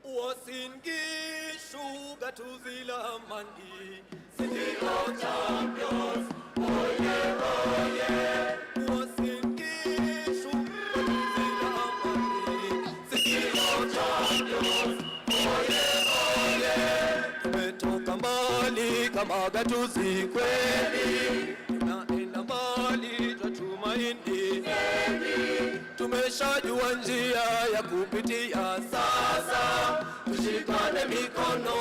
Wasingi sugar to Zilamandi, City of Champions, oye oye. Wasingi sugar to Zilamandi, City of Champions, oye oye. Tumetoka mbali kama gatuzi kweli, tunaenda mbali twatumaini. Tumeshajua njia ya kupitia sasa, tushikane mikono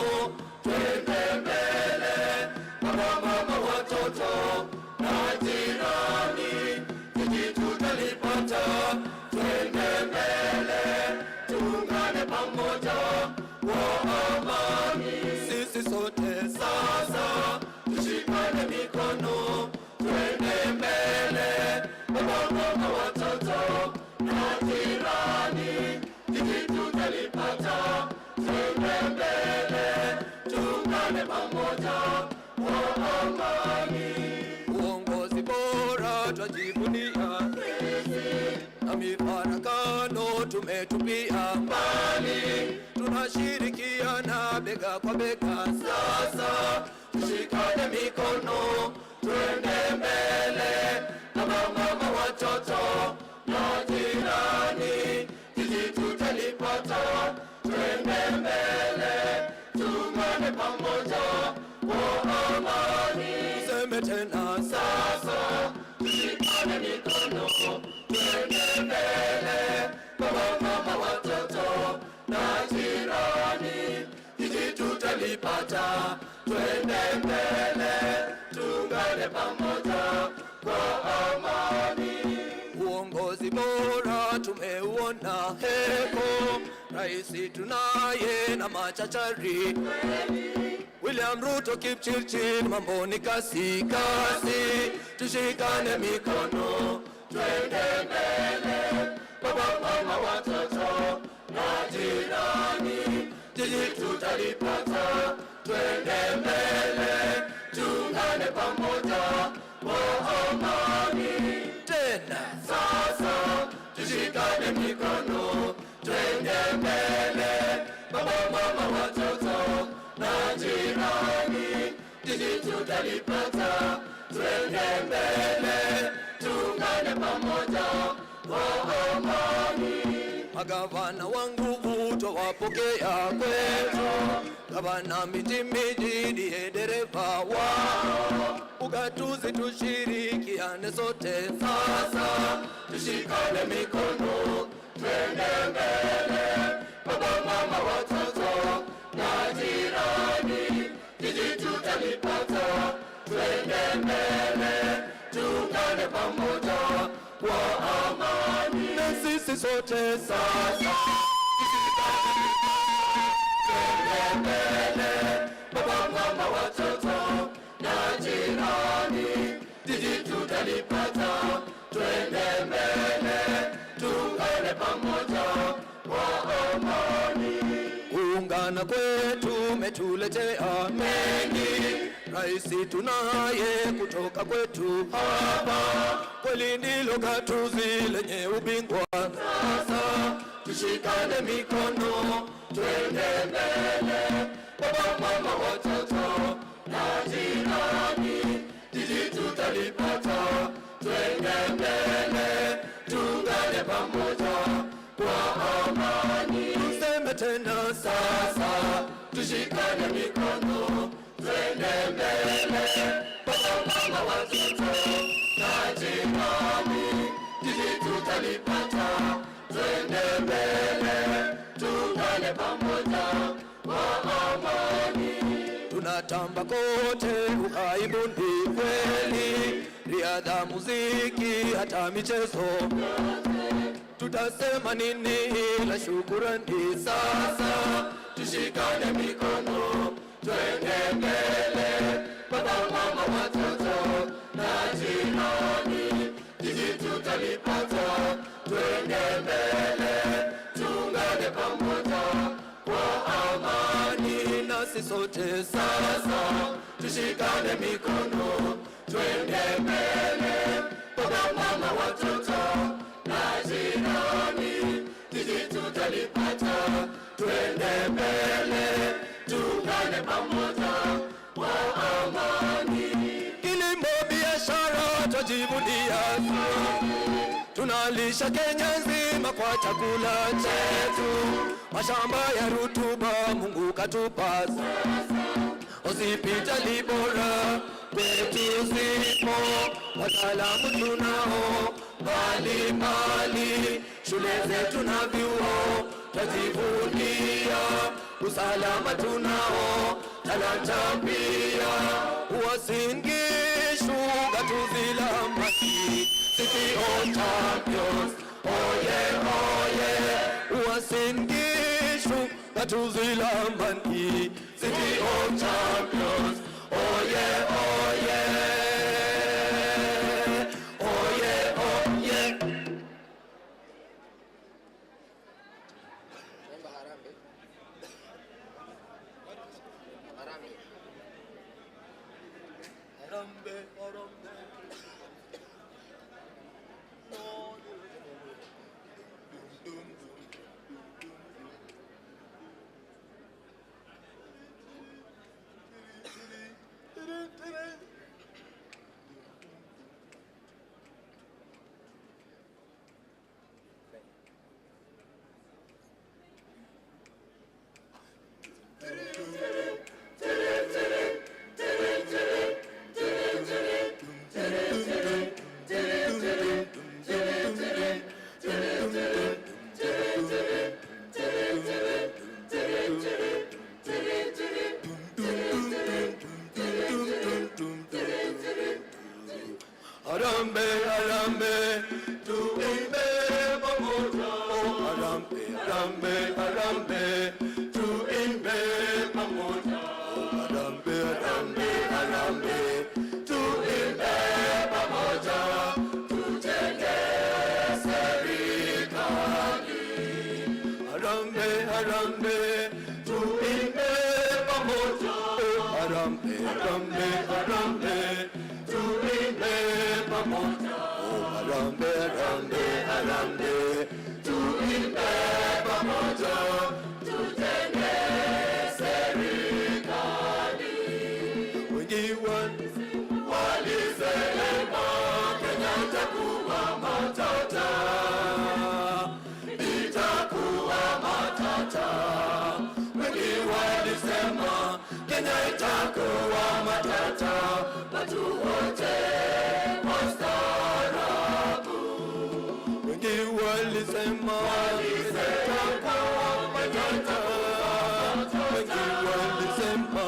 twende mbele. Baba mama watoto na jirani, jiji tutalipata, twende mbele. Tuungane pamoja kwa amani, sisi sote sasa, tushikane mikono twende mbele. Baba mama watoto na jirani, jiji tutalipata, twende mbele. Tuungane pamoja kwa amani. Uongozi bora twajivunia sisi, na mifarakano tumetupia mbali. Tunashirikiana bega kwa bega sasa, tushikane mikono twende mbele. Baba mama watoto na jirani, jiji tutalipata, tutalipata. Twende mbele, tuungane pamoja kwa amani. Uongozi bora tumeuona heko, raisi tunaye na machachari. William Ruto Kipchirchir, mambo ni kasi kasi, tushikane mikono, twende mbele. Baba, mama, watoto na jirani, jiji tutalipata. Twende mbele, tuungane pamoja kwa amani. Tena sasa tushikane mikono, twende mbele. Baba, mama, watoto na jirani, jiji tutalipata. Twende mbele, tuungane pamoja kwa amani. Magavana wa nguvu twawapokea kwetu, gavana Mijimiji ndiye dereva wao. Ugatuzi tushirikiane sote sasa, tushikane mikono, twende mbele. Baba, mama, watoto na jirani, jiji tutalipata. Twende mbele, tuungane pamoja kwa amani. Na sisi sote sasa, twende mbele. Baba, mama, watoto na jirani, jiji tutalipata. Twende mbele, tuungane pamoja kwa amani. Kuungana kwetu metuletea mengi, raisi tunaye kutoka kwetu hapa. Kweli ndilo gatuzi lenye ubingwa. Sasa tushikane mikono, twende mbele. Baba, mama, watoto na jirani, jiji tutalipata. Twende mbele, tuungane pamoja kwa amani. Tuseme tena sasa, tushikane mikono, twende mbele. Baba, mama, watoto na jirani, jiji tutalipata. Twende mbele, tuungane pamoja kwa amani. Tunatamba kote, uhaibu ni kweli, riadha, muziki, hata michezo. Tutasema nini ila shukurani sasa, tushikane mikono, twende mbele. Baba, mama, watoto na jirani, jiji tutalipata. Twende mbele, tuungane pamoja kwa amani. Nasi sote sasa, tushikane mikono, twende mbele. Baba, mama, watoto na jirani, jiji tutalipata. Twende mbele, tuungane pamoja kwa amani. Kilimo, biashara twajivunia, tunalisha Kenya nzima kwa chakula chetu. Mashamba ya rutuba Mungu katupa, hospitali bora kwetu zipo, wataalamu tunao mbalimbali, shule zetu na vyuo twajivunia. Usalama tunao, talanta pia. Uasin Gishu, gatuzi la Mati, City of Champions, oye oye. Uasin Gishu, gatuzi la Mati, City of Champions, oye oye. Oye oye. Harambee, harambee, tuimbe pamoja. Harambee, harambee, harambee, tuimbe pamoja. Harambee, harambee, harambee, tuimbe pamoja. Tujenge serikali. Harambee, harambee, tuimbe pamoja. Harambee, harambee, harambee, tuimbe pamoja. Harambee, harambee, harambee, tuimbe pamoja. Tujenge serikali. Wengi walisema Kenya itakuwa matata, itakuwa matata. Wengi walisema Kenya itakuwa matata, watu wote wastaarabu. Wengi walisema itakuwa matata, wengi walisema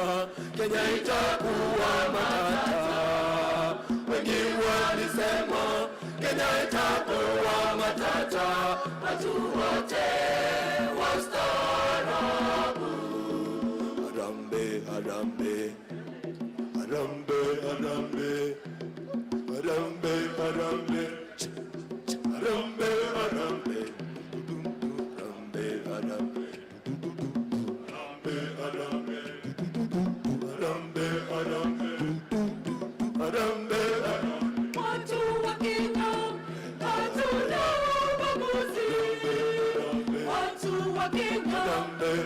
Kenya itakuwa matata, wengi walisema Kenya itakuwa matata, watu wote wastaarabu. Harambee, harambee, harambee, harambee, harambee, harambee, harambee, harambee, harambee, harambee, harambee, harambee, harambee. Watu wa Kenya hatuna ubaguzi. Watu wa Kenya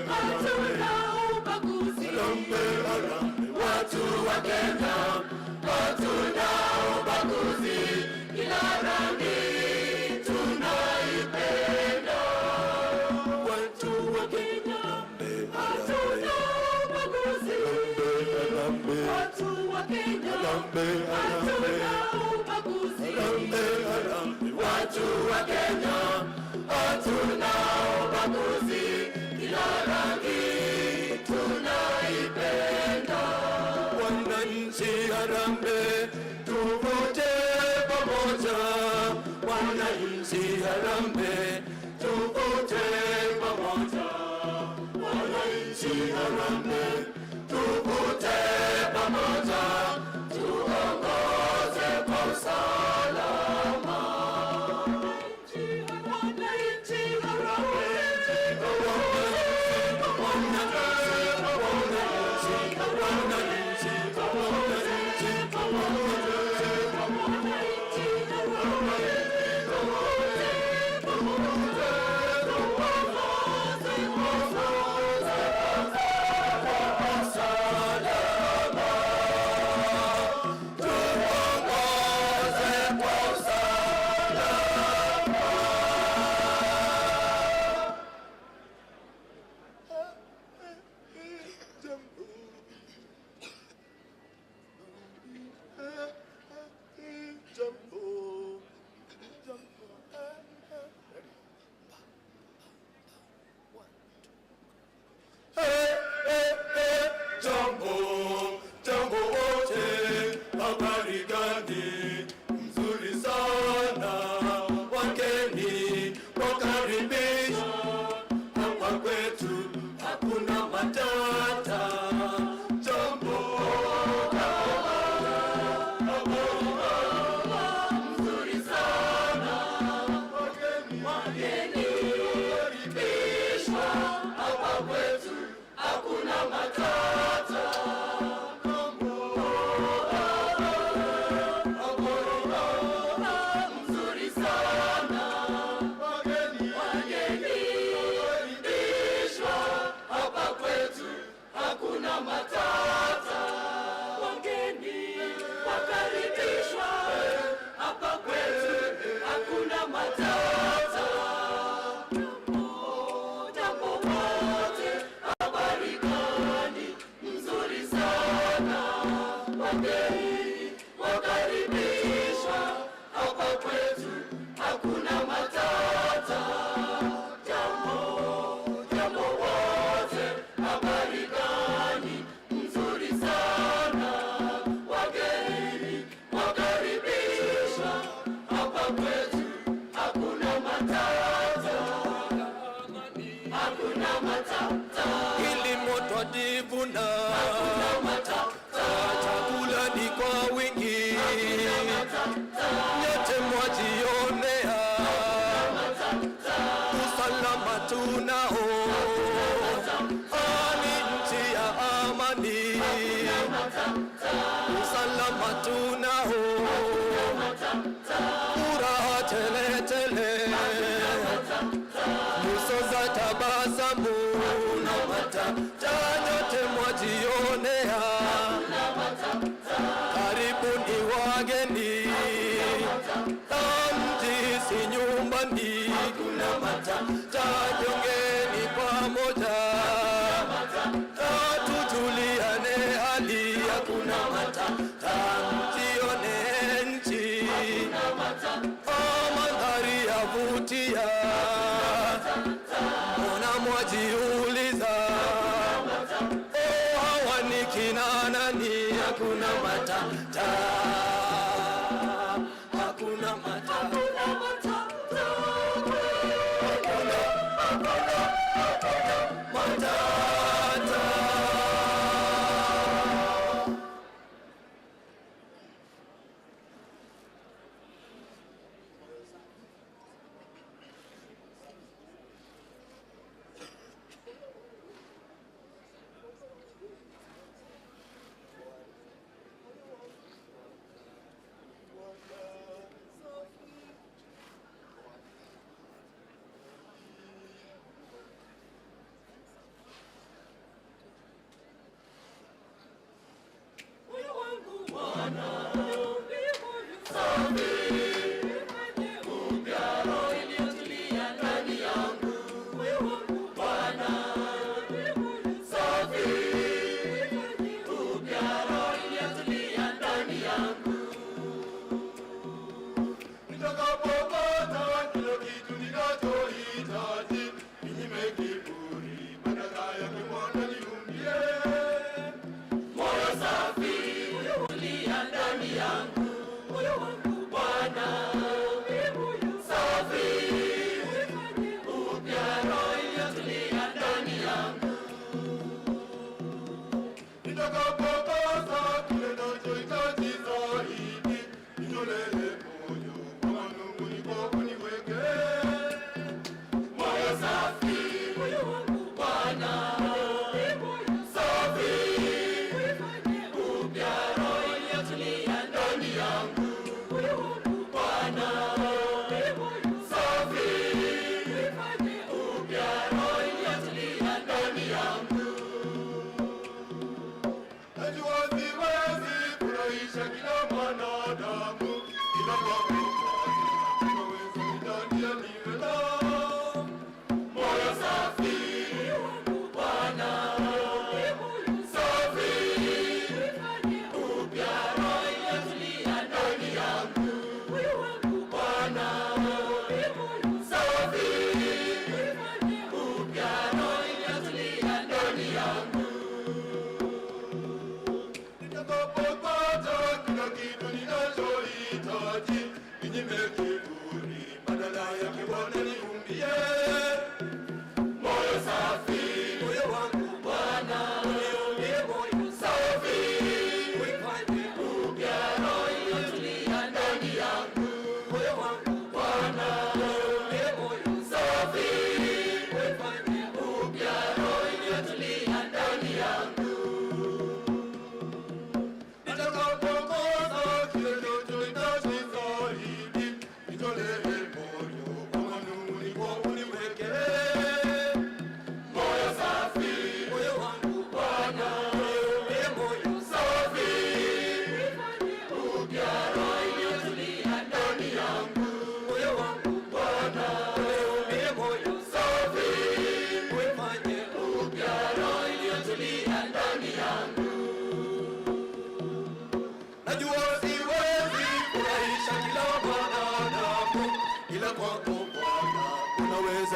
hatuna ubaguzi. Watu wa Kenya hatuna ubaguzi. Kila rangi tunaipenda. Watu wa Kenya hatuna ubaguzi. Watu wa Kenya hatuna ubaguzi. Watu wa Kenya hatuna ubaguzi. Kila rangi tunaipenda. Wananchi harambee, tuvute pamoja. Wananchi harambee, tuvute pamoja. Wananchi harambee, tuvute pamoja. Tuongoze kwa usalama. Wananchi harambee, mzuri kilimo twajivuna, chakula ni kwa wingi, nyote mwajionea, usalama tunao, ni nchi ya amani, usalama tunao, furaha tele tele, nyuso za tabasamu na matata, nyote mwajionea, karibuni wageni, mji si nyumbani, kuna matata, jongeni pamoja, tujuliane hali, hakuna matata, mjione nchi, mandhari yavutia, mbona mwajiuliza, hawa ni kina nani? Hakuna matata, hakuna matata, matata.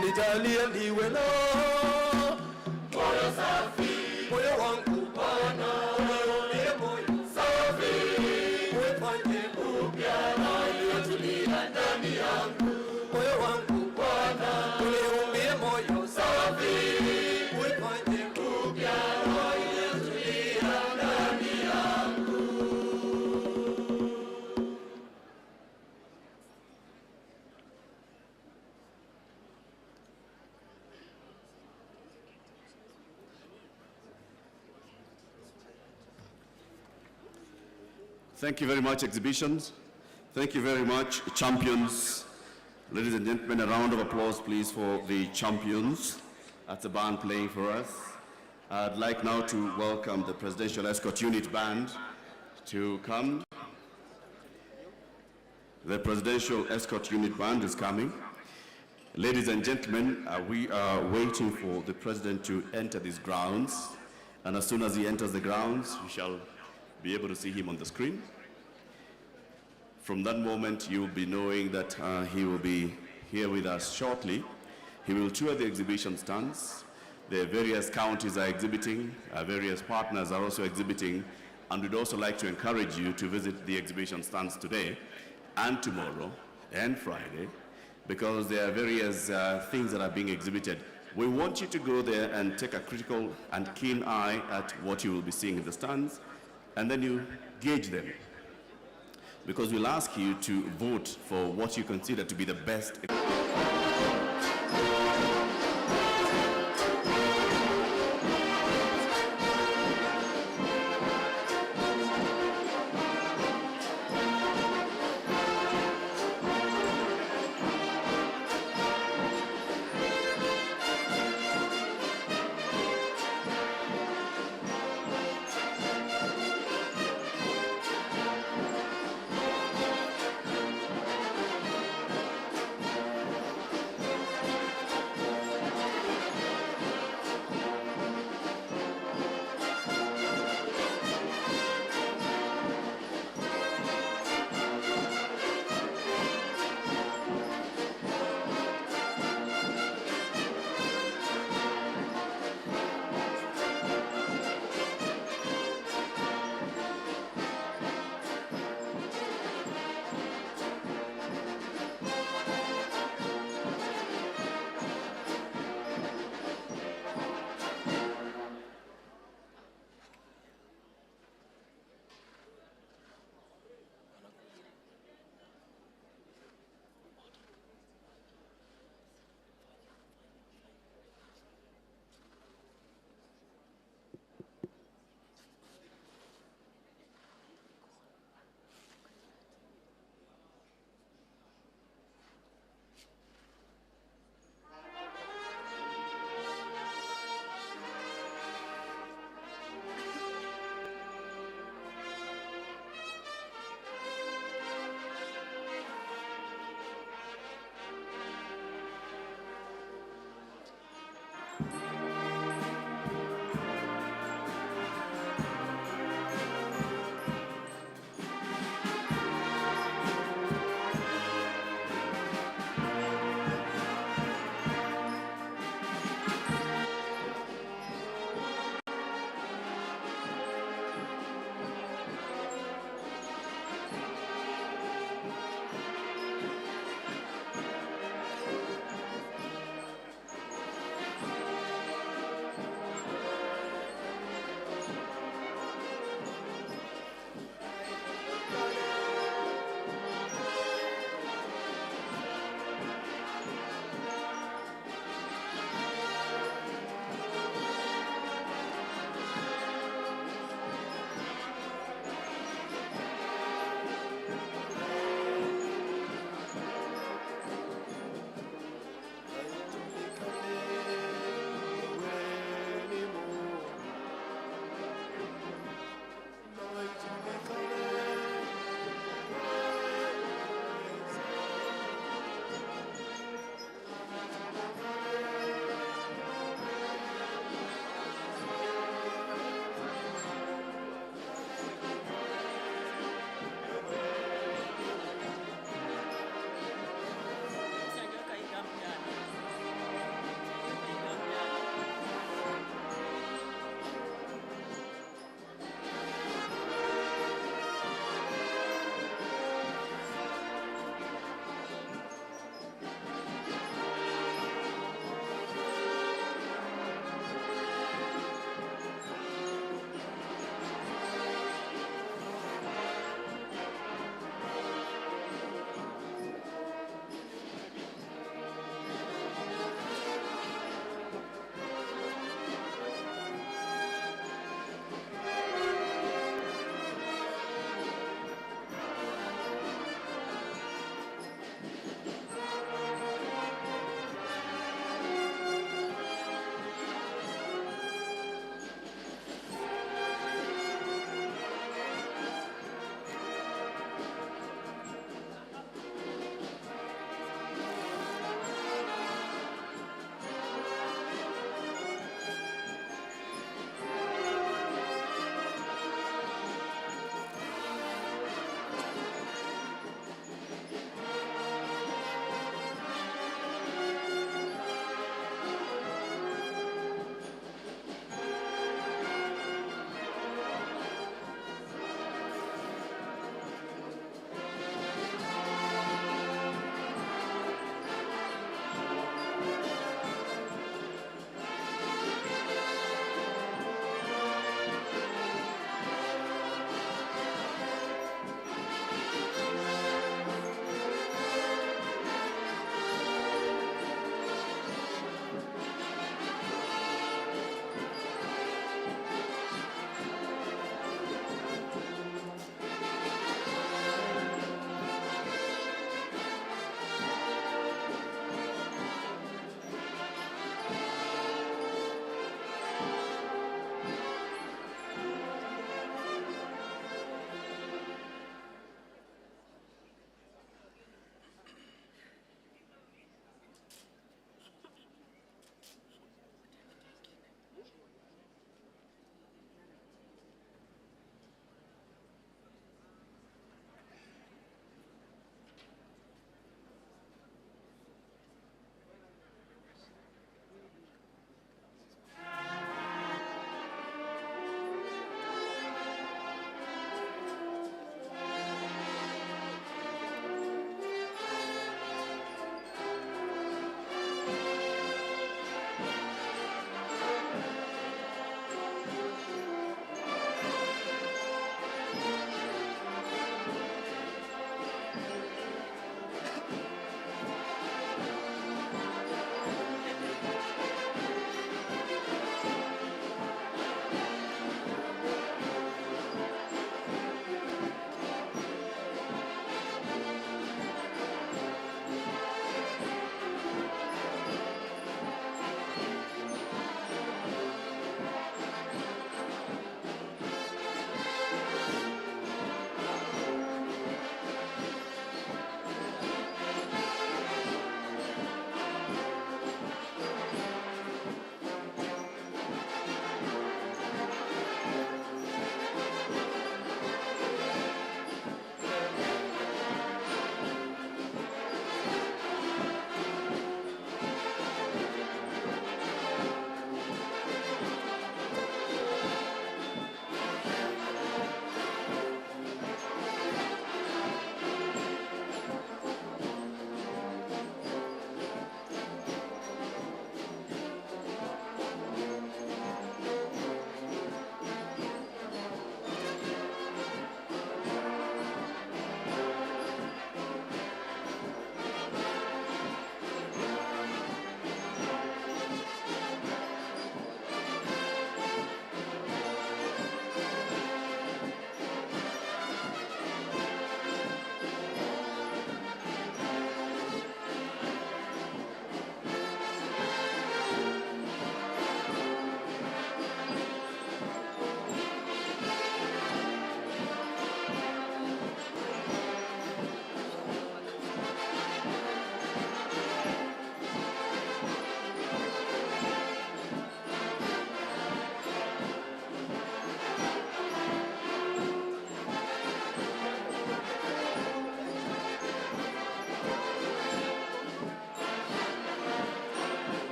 Nijalie niwe na moyo safi, moyo wangu Bwana, uniumbie moyo safi, uifanye upya roho iliyotulia ndani yangu. moyo wangu Bwana, uniumbie moyo safi, Thank you very much, exhibitions. Thank you very much, champions. Ladies and gentlemen, a round of applause, please, for the champions. That's the band playing for us. I'd like now to welcome the Presidential Escort Unit Band to come. The Presidential Escort Unit Band is coming. Ladies and gentlemen, we are waiting for the President to enter these grounds. And as soon as he enters the grounds, we shall be able to see him on the screen. From that moment, you'll be knowing that he will be here with us shortly. He will tour the exhibition stands. The various counties are exhibiting, various partners are also exhibiting, and we'd also like to encourage you to visit the exhibition stands today and tomorrow and Friday, because there are various things that are being exhibited. We want you to go there and take a critical and keen eye at what you will be seeing in the stands, and then you gauge them, because we'll ask you to vote for what you consider to be the best.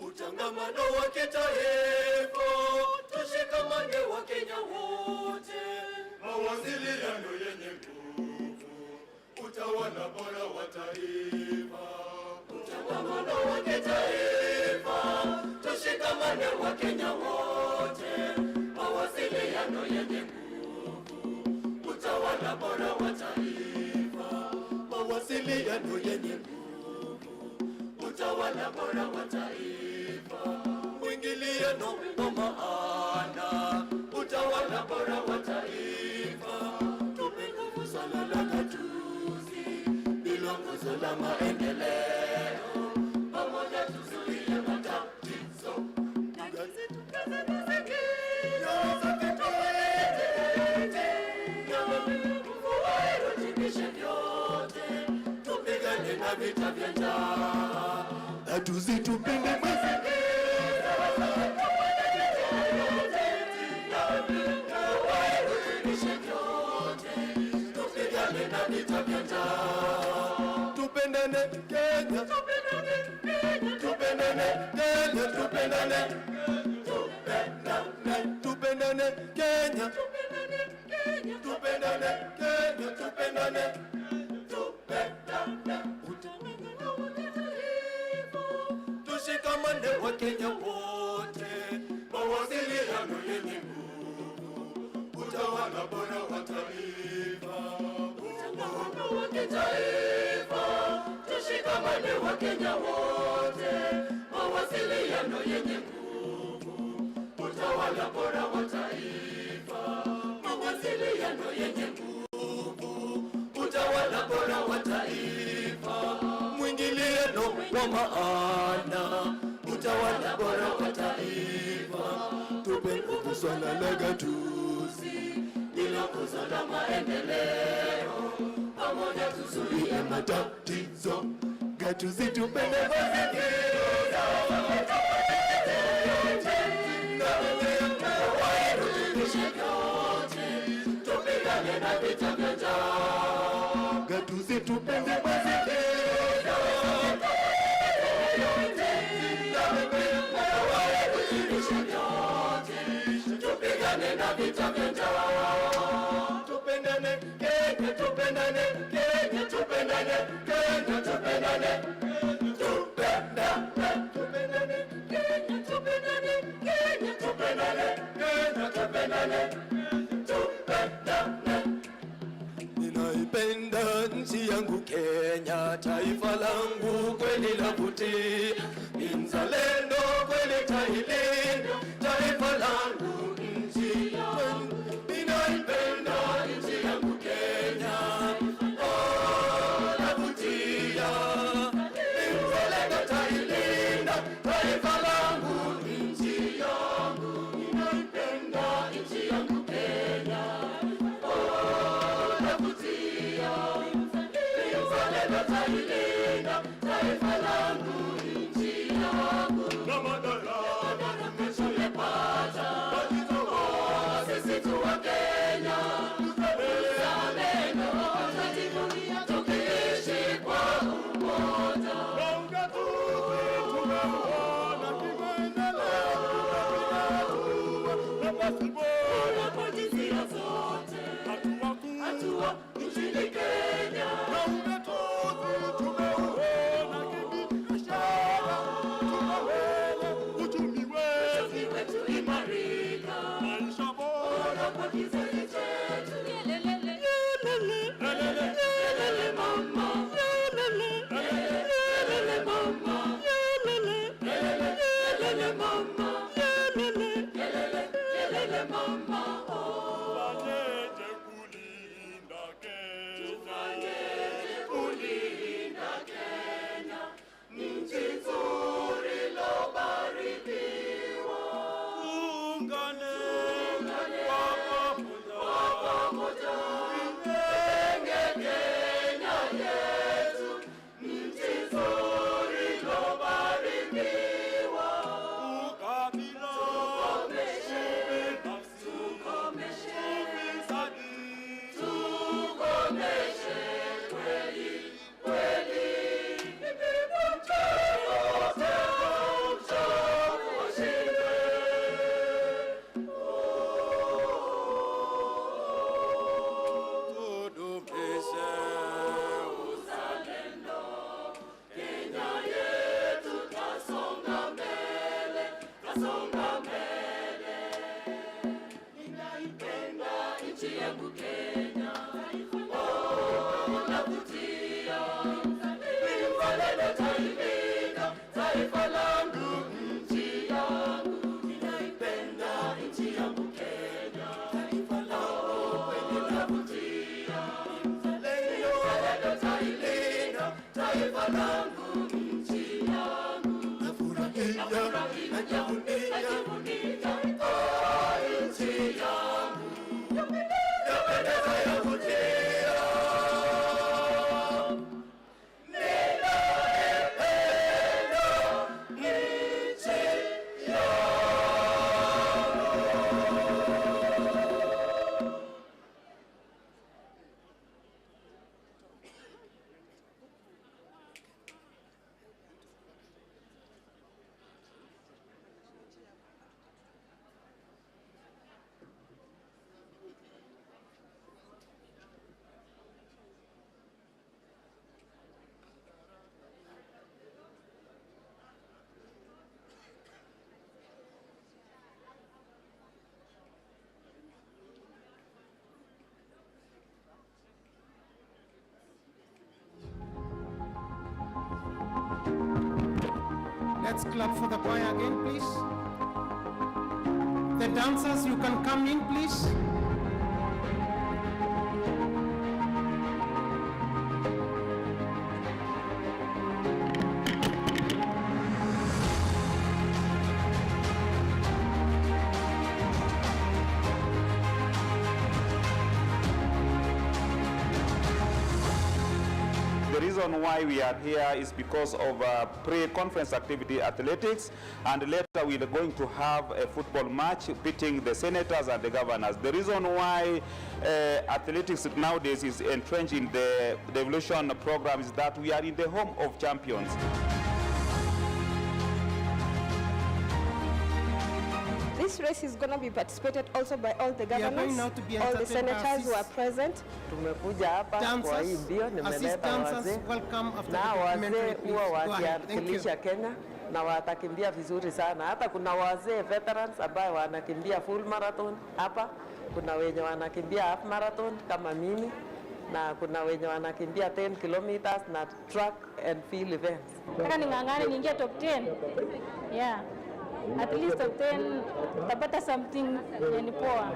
utangamano wa kitaifa, tushikamane wa Kenya wote, mawasiliano yenye nguvu, utawala bora wa taifa, utangamano wa kitaifa, tushikamane wa Kenya wote, mawasiliano yenye nguvu, utawala bora wa taifa, mawasiliano yenye nguvu, utawala bora wa taifa, mwingiliano wa maana, utawala bora wa taifa, tupe nguvu swala la gatuzi, ndilo nguzo la maendeleo, pamoja tuzuie matatizo, kazi tukaze mazingira, usafi tuwete, na nguvu wairutibishe vyote, tupigane na vita vya njaa, gatuzi tupende mazingira, tupigane na vita vya njaa, tupendane Kenya, tupendane Kenya, tupendane Kenya, tupendane, tupendane Kenya, tupendane Kenya, tupendane Kenya, tupendane, tushikamane wa Kenya wote, mawasiliano yenye nguvu, utawala bora wa taifa, utangamano wa kitaifa, tushikamane wa Kenya wote, mawasiliano yenye nguvu, utawala bora wa taifa, mawasiliano yenye nguvu, utawala bora wa taifa, mwingiliano wa maana, utawala bora wa taifa, tupe nguvu swala la gatuzi, ndilo nguzo la maendeleo, pamoja tuzuie matatizo, gatuzi tupende mazingira, wairudishe vyote, tupigane na vita vya njaa, gatuzi tupende mazingira, wairudishe vyote, tupigane na vita vya njaa, tupendane Kenya, tupendane Kenya, tupendane Kenya, tupendane, tupendane Kenya, tupendane Kenya, tupendane Kenya, tupendane, tupendane. Ninaipenda nchi yangu Kenya, taifa langu kweli lavutia, ni mzalendo kweli tailinda, taifa langu nchi yangu. Ninaipenda nchi yangu Kenya, lavutia, ni mzalendo tailinda, taifa langu nchi yangu. Ninaipenda nchi yangu Kenya, lavutia, ni mzalendo tailinda, taifa langu nchi tunasonga mbele. Ninaipenda nchi yangu Kenya. Oh, navutia. Uzalendo tailinda taifa langu, nchi yangu. Ninaipenda nchi yangu Kenya. Taifa langu kwenye navutia. Uzalendo tailinda taifa langu, nchi yangu. Nafurahia, najivunia, oh, nchi yangu. Yapendeza, yavutia. Let's clap for the choir again, please. The dancers, you can come in, please. The reason why we are here is because of pre-conference activity athletics, and later we are going to have a football match pitting the senators and the governors. The reason why athletics nowadays is entrenched in the Devolution program is that we are in the home of champions. This race is going to be participated also by all the governors, all the senators who are present. Tumekuja hapa kwa hii mbio, nimeleta wazee na wazee huwa wakiwakilisha Kenya na watakimbia vizuri sana. Hata kuna wazee veterans ambao wanakimbia full marathon hapa, kuna wenye wanakimbia half marathon kama mimi, na kuna wenye wanakimbia 10 kilometers na track and field events. Nataka ning'ang'ane niingie top 10. Yeah. At least top 10 tapata something yani poa.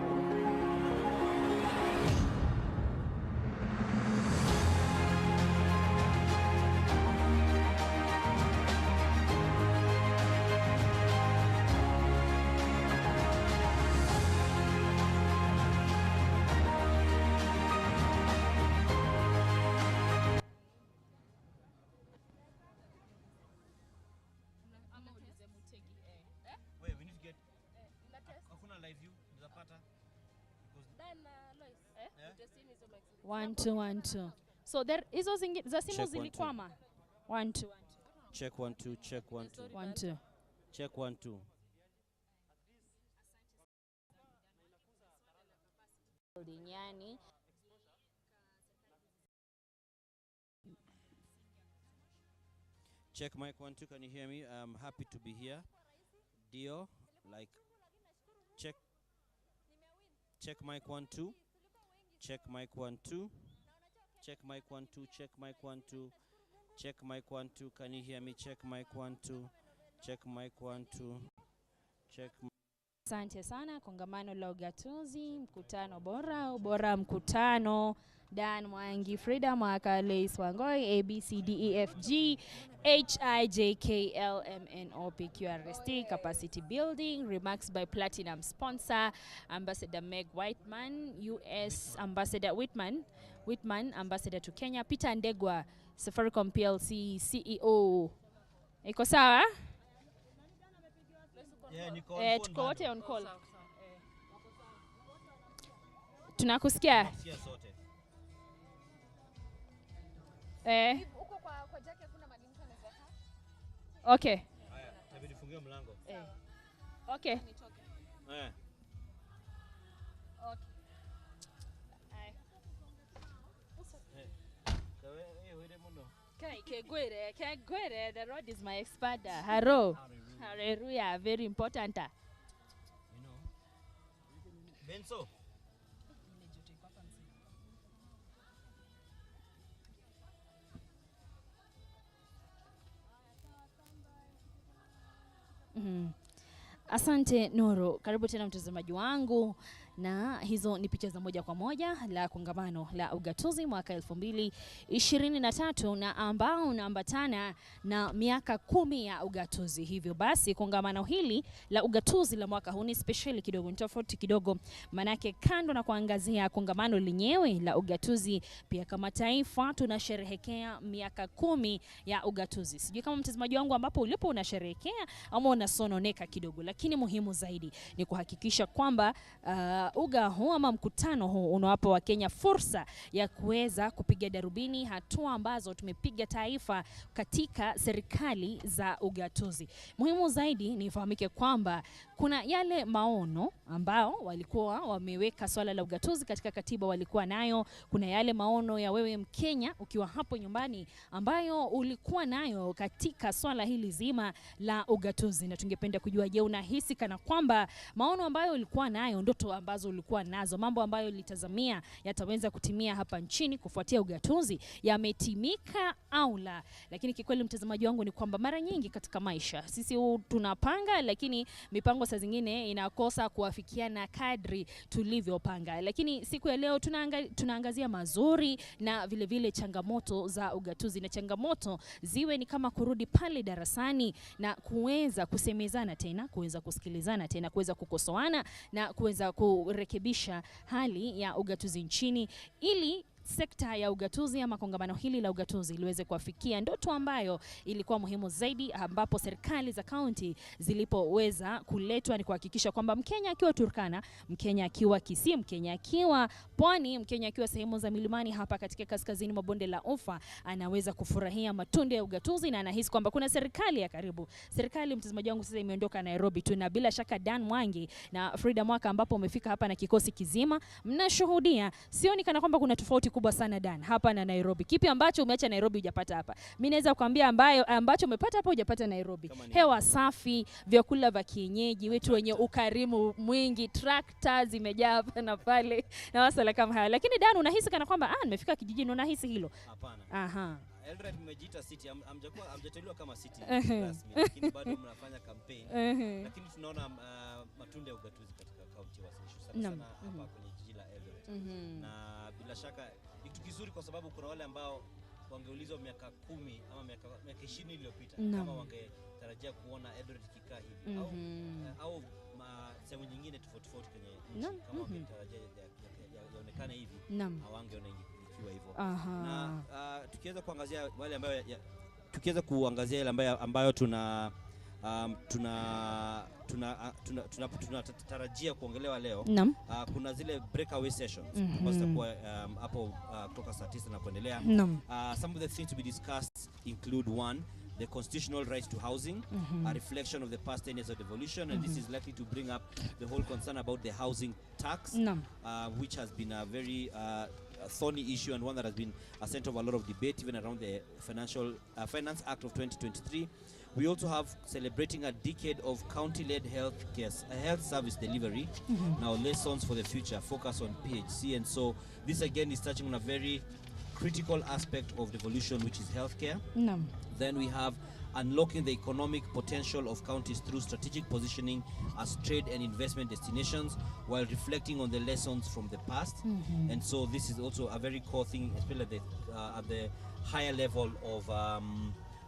One, two, 1 2. So there hizo za simu zilikwama. 1 2 1 2. Check 1 2, check 1 2. 1 2. Check 1 2. Nyani. Check mic 1 2, can you hear me? I'm happy to be here. Dio, like check mic 1 2. Check mic 1 2. Check mic 1 2. Check mic 1 2. Check mic 1 2. Can you hear me? Check mic 1 2. Check mic 1 2. Check. Asante sana. Kongamano la ugatuzi, mkutano bora mkutano. Dan Mwangi, Frida Mwaka, Lace Wangoi, ABCDEFG, HIJKLMNOPQRST, capacity building, remarks by platinum sponsor, Ambassador Meg Whitman, US Ambassador Whitman, Ambassador to Kenya, Peter Ndegwa, Safaricom PLC, CEO. Iko sawa? Yeah, tuko wote on call. Tunakusikia? Uko kwa jake kuna madini anaweza kaa? Okay. Haya, tabidi fungie mlango. Okay. Nitoke. Okay. Kegwere, the road is my expada. Haro. Hallelujah, very important. You know, Benso. Asante Nuru, karibu tena mtazamaji wangu, na hizo ni picha za moja kwa moja la kongamano la ugatuzi mwaka 2023 na ambao unaambatana na miaka 10 ya ugatuzi. Hivyo basi kongamano hili la ugatuzi la mwaka huu ni special kidogo, ni tofauti kidogo, manake kando na kuangazia kongamano lenyewe la ugatuzi, pia kama taifa tunasherehekea miaka 10 ya ugatuzi. Sijui kama mtazamaji wangu ambapo ulipo unasherehekea ama unasononeka kidogo, lakini muhimu zaidi ni kuhakikisha kwamba uga huu ama mkutano huu unawapa Wakenya fursa ya kuweza kupiga darubini hatua ambazo tumepiga taifa katika serikali za ugatuzi. Muhimu zaidi ni ifahamike kwamba kuna yale maono ambao walikuwa wameweka swala la ugatuzi katika katiba walikuwa nayo. Kuna yale maono ya wewe Mkenya ukiwa hapo nyumbani ambayo ulikuwa nayo katika swala hili zima la ugatuzi, na tungependa kujua, je, unahisi kana kwamba maono ambayo ulikuwa nayo, ndoto ambazo ulikuwa nazo, mambo ambayo ulitazamia yataweza kutimia hapa nchini kufuatia ugatuzi yametimika au la? Lakini kikweli mtazamaji wangu ni kwamba mara nyingi katika maisha sisi tunapanga, lakini mipango saa zingine inakosa kuafikiana kadri tulivyopanga. Lakini siku ya leo tunaangazia mazuri na vile vile changamoto za ugatuzi, na changamoto ziwe ni kama kurudi pale darasani na kuweza kusemezana tena, kuweza kusikilizana tena, kuweza kukosoana na kuweza kurekebisha hali ya ugatuzi nchini, ili sekta ya ugatuzi ama kongamano hili la ugatuzi liweze kuafikia ndoto ambayo ilikuwa muhimu zaidi, ambapo serikali za kaunti zilipoweza kuletwa ni kuhakikisha kwamba Mkenya akiwa Turkana, Mkenya akiwa Kisii, Mkenya akiwa Pwani, Mkenya akiwa sehemu za milimani hapa katika kaskazini mwa bonde la Ufa anaweza kufurahia matunda ya ugatuzi, na anahisi kwamba kuna serikali ya karibu. Serikali mtazamaji wangu sasa imeondoka Nairobi tu, na bila shaka Dan Mwangi na Frida Mwaka ambapo umefika hapa na kikosi kizima, mnashuhudia, sioni kana kwamba kuna tofauti kubwa sana Dan hapa na Nairobi. Kipi ambacho umeacha Nairobi hujapata hapa? Mimi naweza kuambia ambacho umepata hapa hujapata Nairobi. Hewa safi, vyakula vya kienyeji, wetu wenye ukarimu mwingi, tractor zimejaa hapa na pale na wasala kama haya. Lakini Dan, unahisi kana kwamba nimefika kijijini, unahisi hilo? Hapana. Aha. Eldoret mmejiita city, hamjateuliwa kama city rasmi, lakini bado mnafanya campaign. Lakini tunaona matunda ya ugatuzi katika kaunti ya Uasin Gishu sana hapa kwenye jiji la Eldoret. Na bila shaka ni kitu kizuri kwa sababu kuna wale ambao wangeulizwa miaka 10 ama miaka 20 iliyopita kama wangetarajia kuona Eldoret ikikaa hivi au sehemu nyingine tofauti kwenye nchi, kama wangetarajia yaonekane hivi, hawangeona ikiwa hivyo. Na tukiweza kuangazia wale ambao yale ambayo tunatarajia kuongelewa leo. Kuna zile breakaway sessions ambazo zitakuwa hapo kutoka saa 9 na kuendelea. Some of the things to be discussed include: 1, the constitutional right to housing, a reflection of the past 10 years of devolution, and this is likely to bring up the whole concern about the housing tax, which has been a very thorny issue and one that has been a center of a lot of debate even around the Finance Act of 2023. We also have celebrating a decade of county-led health service delivery. Now, lessons for the future, focus on PHC, and so this again is touching on a very critical aspect of devolution, which is healthcare. Then we have unlocking the economic potential of counties through strategic positioning as trade and investment destinations, while reflecting on the lessons from the past. And so this is also a very core thing, especially at the higher level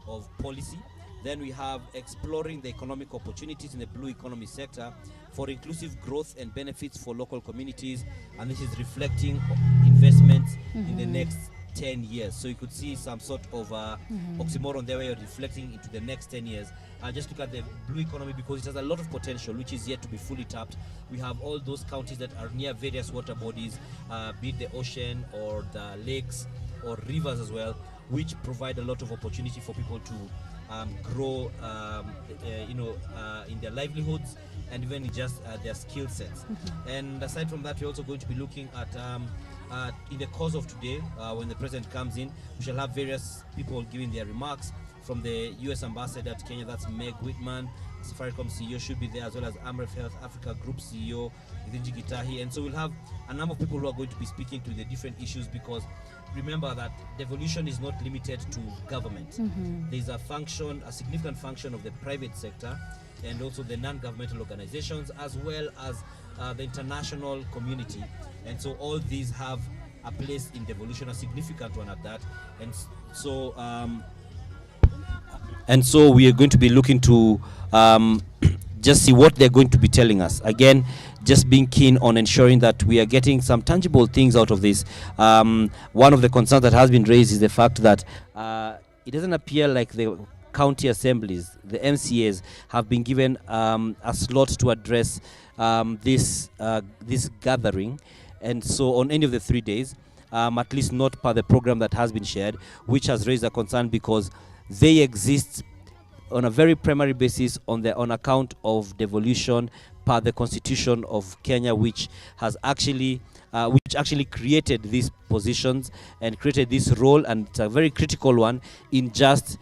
of policy. Then we have exploring the economic opportunities in the blue economy sector for inclusive growth and benefits for local communities, and this is reflecting investments in the next 10 years. So you could see some sort of oxymoron there where you're reflecting into the next 10 years. Just look at the blue economy because it has a lot of potential which is yet to be fully tapped. We have all those counties that are near various water bodies, be it the ocean or the lakes or rivers as well, which provide a lot of opportunity for people to grow in their livelihoods and even in just their skill sets. And aside from that, we're also going to be looking at in the course of today, when the president comes in, we shall have various people giving their remarks, from the US ambassador to Kenya, that's Meg Whitman. Safaricom CEO should be there, as well as Amref Health Africa Group CEO Idinji Gitahi. And so we'll have a number of people who are going to be speaking to the different issues, because remember that devolution is not limited to government. There's a function, a significant function of the private sector and also the non-governmental organizations, as well as the international community. And so all these have a place in devolution, a significant one at that. And so we are going to be looking to just see what they're going to be telling us. Again, just being keen on ensuring that we are getting some tangible things out of this. One of the concerns that has been raised is the fact that it doesn't appear like the county assemblies, the MCAs, have been given a slot to address this gathering. And so on any of the 3 days, at least not per the program that has been shared, which has raised a concern because they exist on a very primary basis on account of devolution per the Constitution of Kenya, which actually created these positions and created this role, and it's a very critical one in just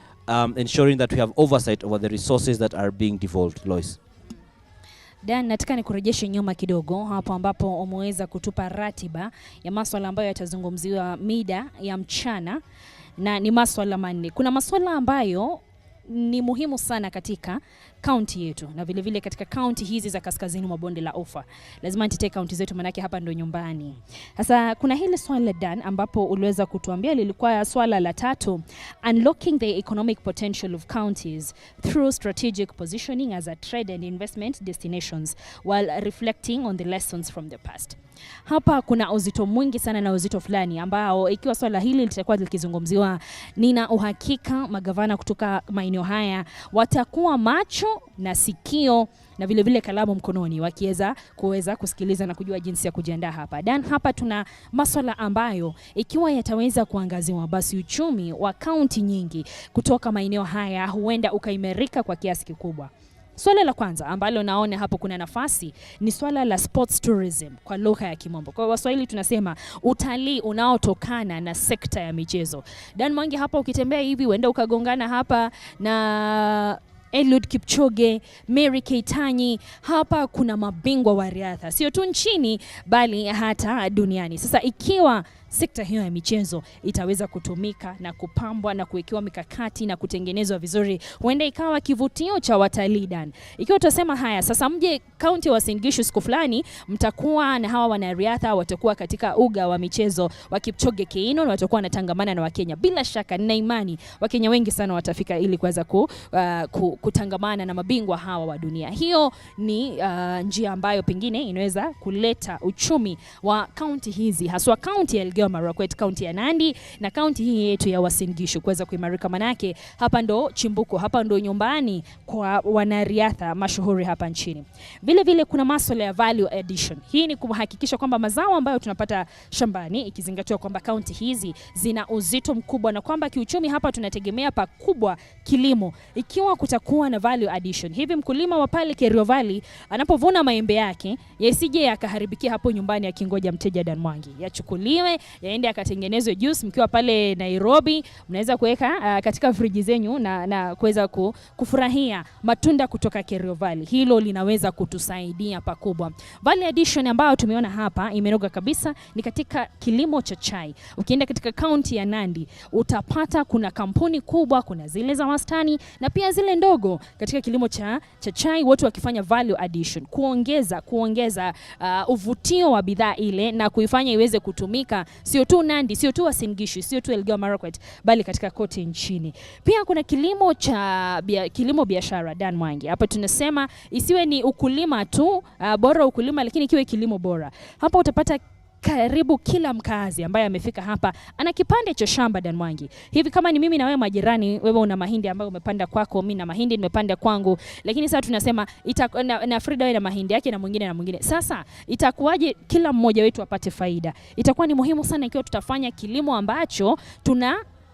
ensuring that we have oversight over the resources that are being devolved. Lois. Dan, nataka nikurejeshe nyuma kidogo hapo ambapo umeweza kutupa ratiba ya masuala ambayo yatazungumziwa mida ya mchana, na ni masuala manne. Kuna masuala ambayo ni muhimu sana katika county yetu na vile vile katika county hizi za kaskazini mwa bonde la Ufa. Lazima nitete county zetu, manake hapa ndo nyumbani. Sasa kuna hili swala Dan ambapo uliweza kutuambia lilikuwa swala la 3, unlocking the economic potential of counties through strategic positioning as a trade and investment destinations while reflecting on the lessons from the past. Hapa kuna uzito mwingi sana na uzito fulani ambao ikiwa swala hili litakuwa likizungumziwa, nina uhakika magavana kutoka maeneo haya watakuwa macho na sikio na vile vile kalamu mkononi kuweza kusikiliza na kujua jinsi ya kujiandaa hapa. Dan, hapa tuna masuala ambayo ikiwa yataweza kuangaziwa, basi uchumi wa kaunti nyingi kutoka maeneo haya huenda ukaimarika kwa kiasi kikubwa. Swala la kwanza ambalo naona hapo kuna nafasi ni swala la sports tourism kwa lugha ya Kimombo. Kwa Waswahili tunasema utalii unaotokana na sekta ya michezo. Dan Mwangi, hapa ukitembea hivi uenda ukagongana hapa na Eliud Kipchoge, Mary Keitany. Hapa kuna mabingwa wa riadha sio tu nchini bali hata duniani. Sasa ikiwa sekta hiyo ya michezo itaweza kutumika na kupambwa na kuwekewa mikakati na kutengenezwa vizuri, huenda ikawa kivutio cha watalii Dan. Ikiwa tutasema haya, sasa mje county wa Uasin Gishu siku fulani, mtakuwa na hawa wanariadha watakuwa katika uga wa michezo wa Kipchoge Keino na watakuwa wanatangamana na Wakenya. Bila shaka nina imani Wakenya wengi sana watafika ili kuweza kutangamana na mabingwa hawa wa dunia. Hiyo ni njia ambayo pengine inaweza kuleta uchumi wa county hizi, haswa county ya Elgeyo Marakwet, county ya Nandi na county hii yetu ya Uasin Gishu kuweza kuimarika, manake hapa ndo chimbuko, hapa ndo nyumbani kwa wanariadha mashuhuri hapa nchini. Vile vile kuna masuala ya value addition. Hii ni kuhakikisha kwamba mazao ambayo tunapata shambani, ikizingatiwa kwamba county hizi zina uzito mkubwa na kwamba kiuchumi hapa tunategemea pakubwa kilimo, ikiwa kutakuwa na value addition. Hivi mkulima wa pale Kerio Valley anapovuna maembe yake, yasije yakaharibikia hapo nyumbani akingoja mteja Dan Mwangi. Yachukuliwe, yaende akatengenezwe juice. Mkiwa pale Nairobi mnaweza kuweka katika friji zenyu na kuweza kufurahia matunda kutoka Kerio Valley. Hilo linaweza kutusaidia pakubwa. Value addition ambayo tumeona hapa imenoga kabisa ni katika kilimo cha chai. Ukienda katika county ya Nandi utapata kuna kampuni kubwa, kuna zile za wastani na pia zile ndogo katika kilimo cha chai, watu wakifanya value addition, kuongeza uvutio wa bidhaa ile na kuifanya iweze kutumika sio tu Nandi, sio tu Uasin Gishu, sio tu Elgeyo Marakwet, bali katika kote nchini. Pia kuna kilimo biashara Dan Mwangi. Hapa tunasema isiwe ni ukulima tu, bora ukulima, lakini kiwe kilimo bora. Hapa utapata karibu kila mkazi ambaye amefika hapa ana kipande cha shamba Dan Mwangi. Hivi kama ni mimi na wewe majirani, wewe una mahindi ambayo umepanda kwako, mimi na mahindi nimepanda kwangu, lakini sasa tunasema na Frida wewe na mahindi yake na mwingine. Sasa itakuwaje kila mmoja wetu apate faida? Itakuwa ni muhimu sana ikiwa tutafanya kilimo ambacho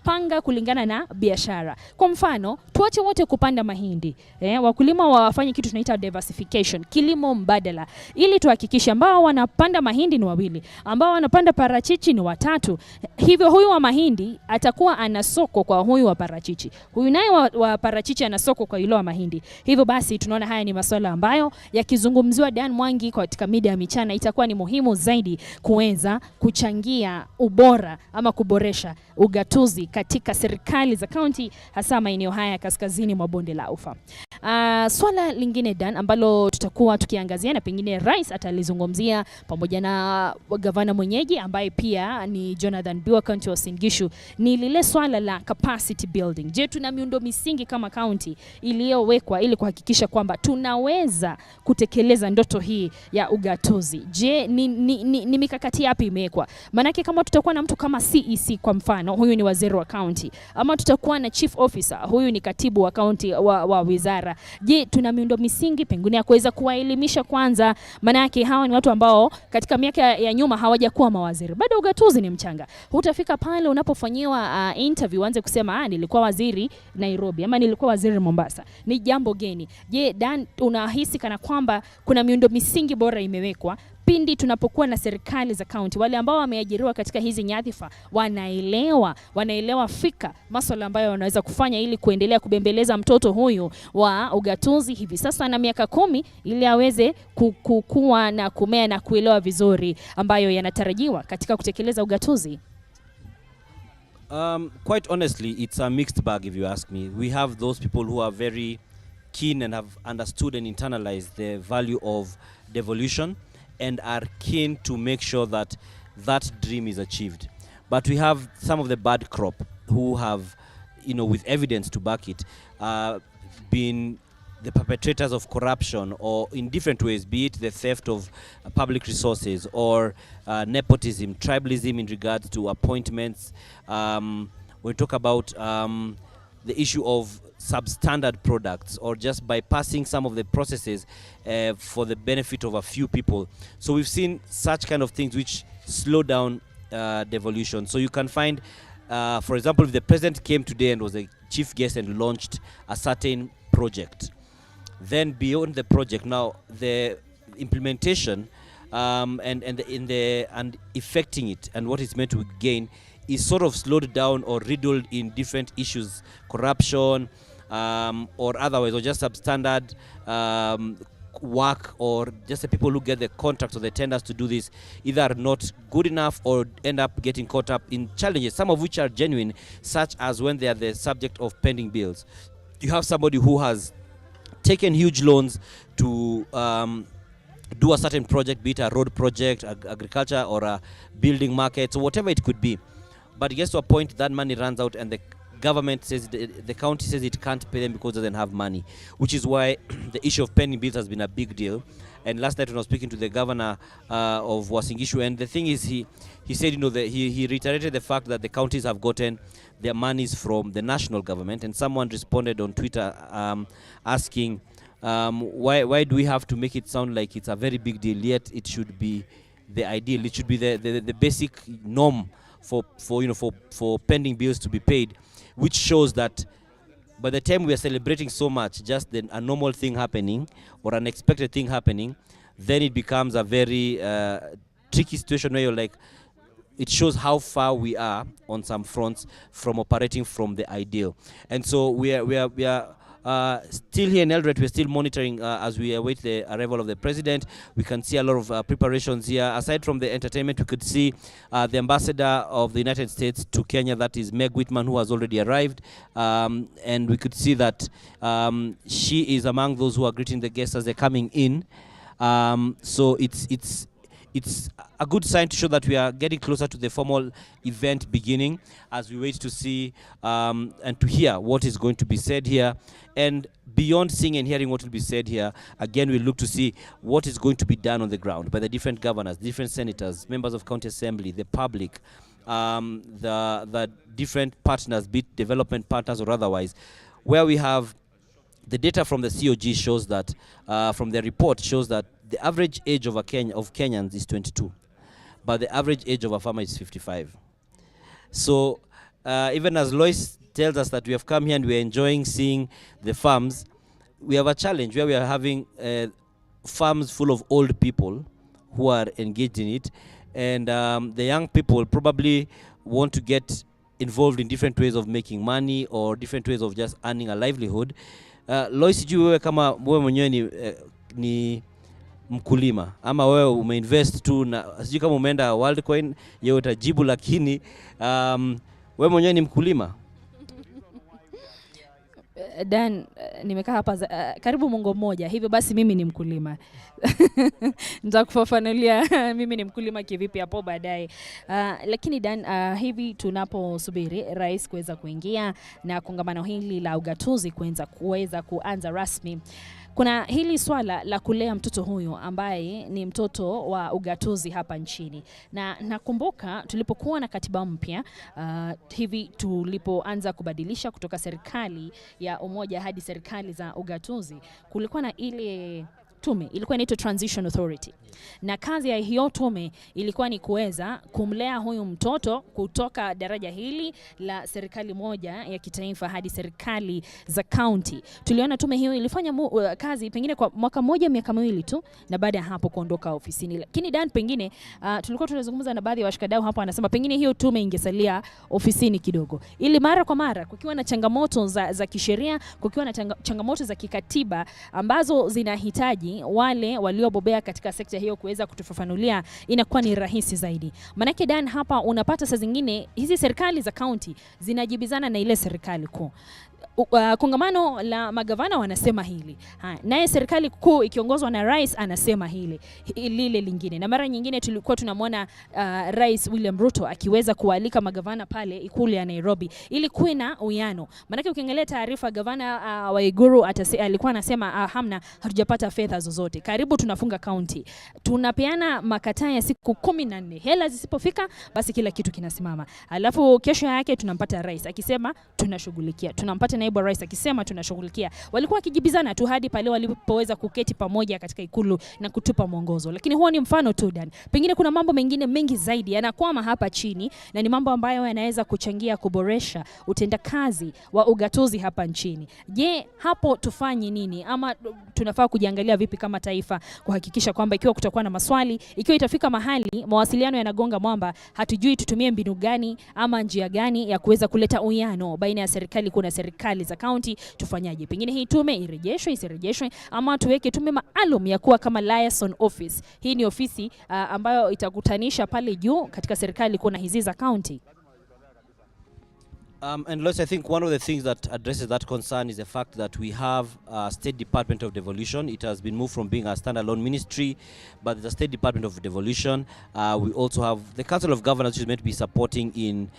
panga kulingana na biashara. Kwa mfano, tuache wote kupanda mahindi. Wakulima wafanye kitu tunaita diversification, kilimo mbadala, ili tuhakikishe ambao wanapanda mahindi ni wawili, ambao wanapanda parachichi ni watatu. Hivyo huyu wa mahindi atakuwa ana soko kwa huyu wa parachichi. Huyu naye wa parachichi ana soko kwa yule wa mahindi. Hivyo basi tunaona haya ni masuala ambayo yakizungumziwa Dan Mwangi katika media ya michana itakuwa ni muhimu zaidi kuweza kuchangia ubora ama kuboresha ugatuzi katika serikali za kaunti, hasa maeneo haya kaskazini mwa bonde la Ufa. Swala lingine Dan ambalo tutakuwa tukiangazia na pengine rais atalizungumzia pamoja na gavana mwenyeji ambaye pia ni Jonathan Biwa County wa Uasin Gishu ni lile swala la capacity building. Je, tuna miundo misingi kama county iliyowekwa ili kuhakikisha kwamba tunaweza kutekeleza ndoto hii ya ugatuzi? Je, ni mikakati yapi imewekwa? Manake kama tutakuwa na mtu kama CEC kwa mfano, huyu ni waziri wa county, ama tutakuwa na chief officer, huyu ni katibu wa county wa wizara. Je, tuna miundo misingi pengine ya kuweza kuwaelimisha kwanza? Manake hawa ni watu ambao katika miaka ya nyuma hawajakuwa mawaziri. Bado ugatuzi ni mchanga. Hutafika pale unapofanyiwa interview anze kusema nilikuwa waziri Nairobi ama nilikuwa waziri Mombasa. Ni jambo geni. Je, Dan, unahisi kana kwamba kuna miundo misingi bora imewekwa pindi tunapokuwa na serikali za kaunti, wale ambao wameajiriwa katika hizi nyadhifa wanaelewa fika masuala ambayo wanaweza kufanya ili kuendelea kubembeleza mtoto huyu wa ugatuzi hivi sasa na miaka 10 ili aweze kukua na kumea na kuelewa vizuri ambayo yanatarajiwa katika kutekeleza ugatuzi? Quite honestly, it's a mixed bag if you ask me. We have those people who are very keen and have understood and internalized the value of devolution and are keen to make sure that that dream is achieved. But we have some of the bad crop who have, with evidence to back it, been the perpetrators of corruption or in different ways, be it the theft of public resources or nepotism, tribalism in regards to appointments. We talk about the issue of substandard products or just bypassing some of the processes for the benefit of a few people. So we've seen such kind of things which slow down devolution. So you can find, for example, if the president came today and was a chief guest and launched a certain project, then beyond the project, now the implementation and effecting it and what it's meant to gain is sort of slowed down or riddled in different issues, corruption or otherwise, or just substandard work, or just the people who get the contracts or the tenders to do this either are not good enough or end up getting caught up in challenges, some of which are genuine, such as when they are the subject of pending bills. You have somebody who has taken huge loans to do a certain project, be it a road project, agriculture, or a building market, or whatever it could be. But it gets to a point that money runs out and the government says, the county says it can't pay them because it doesn't have money, which is why the issue of pending bills has been a big deal. And last night when I was speaking to the governor of Uasin Gishu, and the thing is he said, he reiterated the fact that the counties have gotten their monies from the national government, and someone responded on Twitter asking, why do we have to make it sound like it's a very big deal, yet it should be the ideal, it should be the basic norm for pending bills to be paid, which shows that by the time we are celebrating so much just a normal thing happening or an unexpected thing happening, then it becomes a very tricky situation where you're like, it shows how far we are on some fronts from operating from the ideal. And so we are still here in Eldoret. We're still monitoring as we await the arrival of the president. We can see a lot of preparations here. Aside from the entertainment, we could see the ambassador of the United States to Kenya, that is Meg Whitman, who has already arrived. And we could see that she is among those who are greeting the guests as they're coming in. So it's a good sign to show that we are getting closer to the formal event beginning as we wait to see and to hear what is going to be said here. And beyond seeing and hearing what will be said here, again, we look to see what is going to be done on the ground by the different governors, different senators, members of county assembly, the public, the different partners, be it development partners or otherwise, where we have the data from the COG shows that, from the report shows that the average age of Kenyans is 22, but the average age of a farmer is 55. So even as Lois tells us that we have come here and we're enjoying seeing the farms, we have a challenge where we are having farms full of old people who are engaged in it, and the young people probably want to get involved in different ways of making money or different ways of just earning a livelihood. Lois, sijui wewe kama wewe mwenyewe ni mkulima ama wewe umeinvest tu, na sijui kama umeenda Worldcoin yeye utajibu, lakini wewe mwenyewe ni mkulima? Dan, nimekaa hapa karibu mwongo mmoja, hivyo basi mimi ni mkulima. Nitakufafanulia mimi ni mkulima kivipi hapo baadaye. Lakini Dan, hivi tunaposubiri rais kuweza kuingia na kongamano hili la ugatuzi kuweza kuanza rasmi, kuna hili swala la kulea mtoto huyu ambaye ni mtoto wa ugatuzi hapa nchini. Na nakumbuka tulipokuwa na katiba mpya, hivi tulipoanza kubadilisha kutoka serikali ya umoja hadi serikali za ugatuzi, kulikuwa na ile tume ilikuwa inaitwa Transition Authority. Na kazi ya hiyo tume ilikuwa ni kuweza kumlea huyu mtoto kutoka daraja hili la serikali moja ya kitaifa hadi serikali za county. Tuliona tume hiyo ilifanya kazi pengine kwa mwaka mmoja, miaka miwili tu, na baada ya hapo kuondoka ofisini. Lakini Dan, pengine tulikuwa tunazungumza na baadhi ya washikadau hapo, anasema pengine hiyo tume ingesalia ofisini kidogo, ili mara kwa mara kukiwa na changamoto za kisheria, kukiwa na changamoto za kikatiba ambazo zinahitaji wale waliobobea katika sekta hiyo kuweza kutufafanulia, inakuwa ni rahisi zaidi. Manake Dan, hapa unapata saa zingine hizi serikali za county zinajibizana na ile serikali kuu. Kongamano la magavana wanasema hili, naye serikali kuu ikiongozwa na rais anasema lile lingine. Na mara nyingine tulikuwa tunamwona Rais William Ruto akiweza kualika magavana pale ikulu ya Nairobi ili kuwe na uyano. Manake ukiangalia taarifa, gavana wa Iguru alikuwa anasema hamna, hatujapata fedha zozote, karibu tunafunga county, tunapeana makataa ya siku 14, hela zisipofika basi kila kitu kinasimama. Alafu kesho yake tunampata rais akisema tunashughulikia, tunampata naibu rais akisema tunashughulikia. Walikuwa wakijibizana tu hadi pale walipoweza kuketi pamoja katika ikulu na kutupa mwongozo. Lakini huo ni mfano tu Dan. Pengine kuna mambo mengine mengi zaidi yanakwama hapa chini, na ni mambo ambayo yanaweza kuchangia kuboresha utendakazi wa ugatuzi hapa nchini. Je, hapo tufanye nini, ama tunafaa kujiangalia vipi kama taifa kuhakikisha kwamba ikiwa kutakuwa na maswali, ikiwa itafika mahali mawasiliano yanagonga mwamba, hatujui tutumie mbinu gani ama njia gani ya kuweza kuleta uwiano baina ya serikali kuna serikali za county, tufanyaje? Pengine hii tume irejeshwe, isirejeshwe, ama tuweke tume maalum ya kuwa kama liaison office. Hii ni ofisi ambayo itakutanisha pale juu katika serikali kuna hizi za county. And Lois, I think one of the things that addresses that concern is the fact that we have a State Department of Devolution. It has been moved from being a standalone ministry, but the State Department of Devolution. We also have the Council of Governors, which is meant to be supporting in